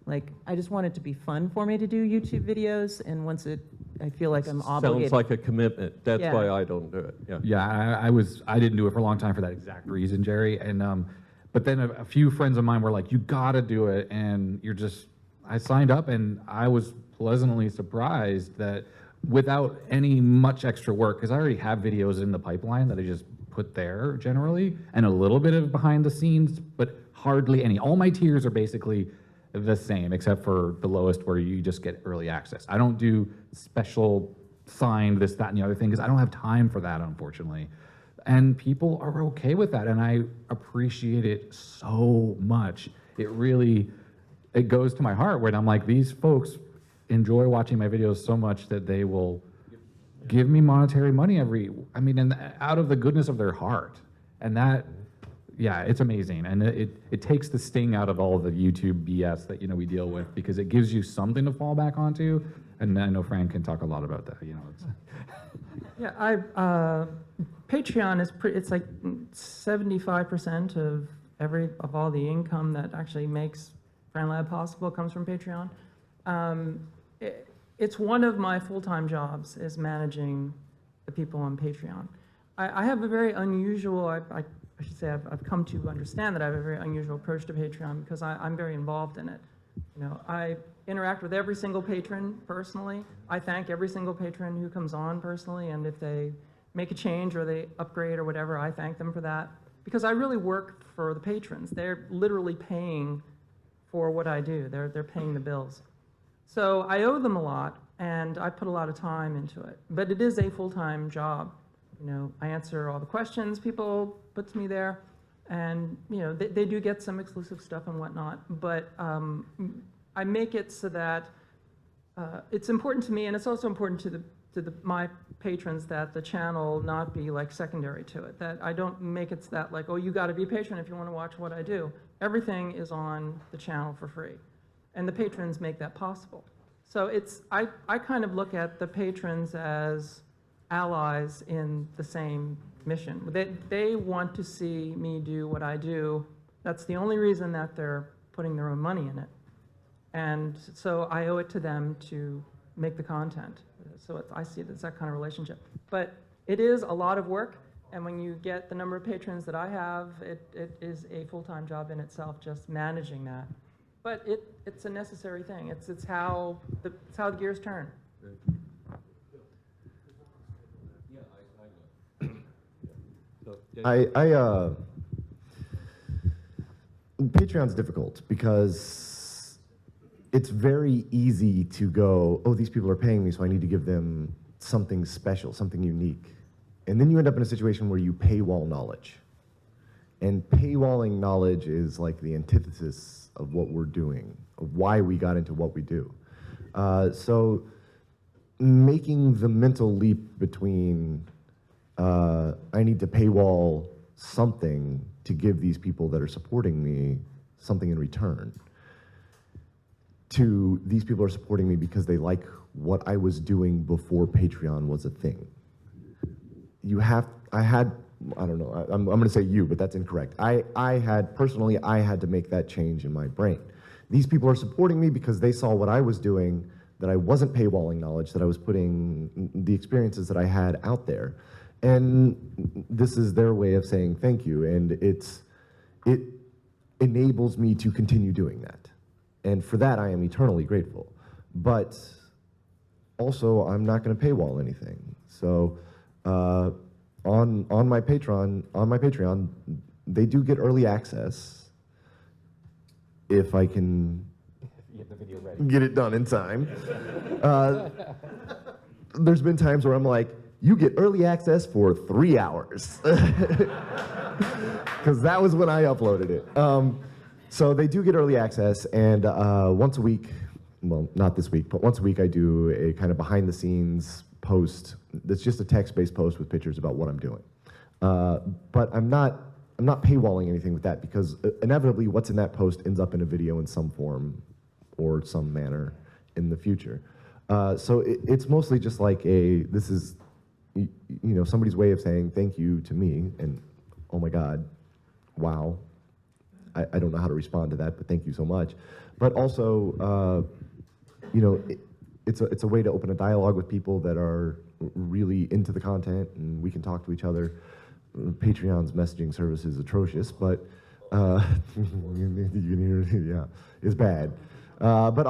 Speaker 6: like I just want it to be fun for me to do YouTube videos, and once I feel like I'm obligated.
Speaker 1: Sounds like a commitment. That's
Speaker 6: Yeah.
Speaker 1: why I don't do it. Yeah.
Speaker 2: yeah, I didn't do it for a long time for that exact reason, Jerry. And but then a few friends of mine were like, "You got to do it," and I signed up, and I was pleasantly surprised that without any much extra work, because I already have videos in the pipeline that I just put there generally, and a little bit of behind the scenes, but hardly any. All my tiers are basically the same, except for the lowest where you just get early access. I don't do special signed this, that, and the other thing, because I don't have time for that, unfortunately. And people are okay with that, and I appreciate it so much. It goes to my heart when I'm like, these folks enjoy watching my videos so much that they will give me monetary money and out of the goodness of their heart. And that, yeah, it's amazing. And it takes the sting out of all the YouTube BS that, we deal with, because it gives you something to fall back onto. And I know Fran can talk a lot about that,
Speaker 4: Yeah, Patreon is it's like 75% of all the income that actually makes Fran Lab possible comes from Patreon. It's one of my full-time jobs is managing the people on Patreon. I have a very unusual, I should say I've come to understand that I have a very unusual approach to Patreon because I'm very involved in it. I interact with every single patron personally. I thank every single patron who comes on personally, and if they make a change or they upgrade or whatever, I thank them for that. Because I really work for the patrons. They're literally paying for what I do. They're paying the bills. So I owe them a lot, and I put a lot of time into it. But it is a full-time job. I answer all the questions people put to me there, and they do get some exclusive stuff and whatnot. But I make it so that it's important to me, and it's also important to my patrons that the channel not be like secondary to it. That I don't make it that like, oh, you got to be a patron if you want to watch what I do. Everything is on the channel for free. And the patrons make that possible. So I kind of look at the patrons as allies in the same mission. They want to see me do what I do. That's the only reason that they're putting their own money in it. And so I owe it to them to make the content. So I see it as that kind of relationship. But it is a lot of work. And when you get the number of patrons that I have, it is a full-time job in itself, just managing that. But it's a necessary thing. It's how the gears turn.
Speaker 5: Patreon's difficult because it's very easy to go, oh, these people are paying me, so I need to give them something special, something unique. And then you end up in a situation where you paywall knowledge. And paywalling knowledge is like the antithesis of what we're doing, of why we got into what we do. So making the mental leap between I need to paywall something to give these people that are supporting me something in return, to these people are supporting me because they like what I was doing before Patreon was a thing. I don't know, I'm going to say you, but that's incorrect. Personally, I had to make that change in my brain. These people are supporting me because they saw what I was doing, that I wasn't paywalling knowledge, that I was putting the experiences that I had out there. And this is their way of saying thank you, and it enables me to continue doing that. And for that, I am eternally grateful. But also, I'm not going to paywall anything. So on my Patreon, they do get early access if I can get it done in time. There's been times where I'm like, you get early access for 3 hours. Because that was when I uploaded it. So they do get early access, and once a week, well, not this week, but once a week I do a kind of behind the scenes post that's just a text-based post with pictures about what I'm doing. But I'm not paywalling anything with that, because inevitably what's in that post ends up in a video in some form or some manner in the future. So it's mostly just like this is, somebody's way of saying thank you to me, and oh my God, wow. I don't know how to respond to that, but thank you so much. But also, it's a way to open a dialogue with people that are really into the content, and we can talk to each other. Patreon's messaging service is atrocious, but you can hear, yeah, it's bad. But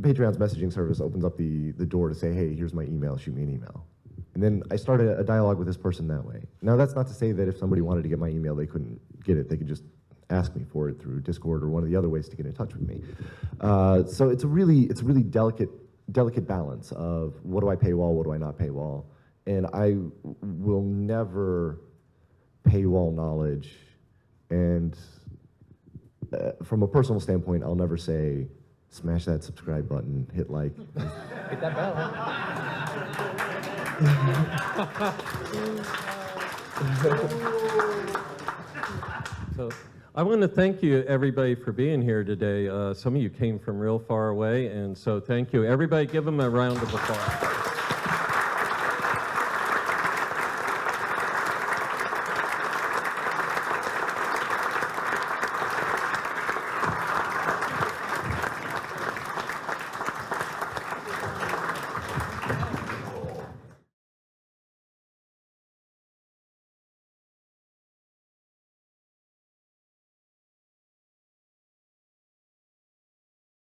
Speaker 5: Patreon's messaging service opens up the door to say, hey, here's my email, shoot me an email. And then I started a dialogue with this person that way. Now, that's not to say that if somebody wanted to get my email, they couldn't get it. They could just ask me for it through Discord or one of the other ways to get in touch with me. So it's a really delicate balance of what do I paywall, what do I not paywall. And I will never paywall knowledge. And from a personal standpoint, I'll never say, smash that subscribe button, hit like.
Speaker 16: Hit that bell.
Speaker 1: So I want to thank you, everybody, for being here today. Some of you came from real far away, and so thank you. Everybody give them a round of applause.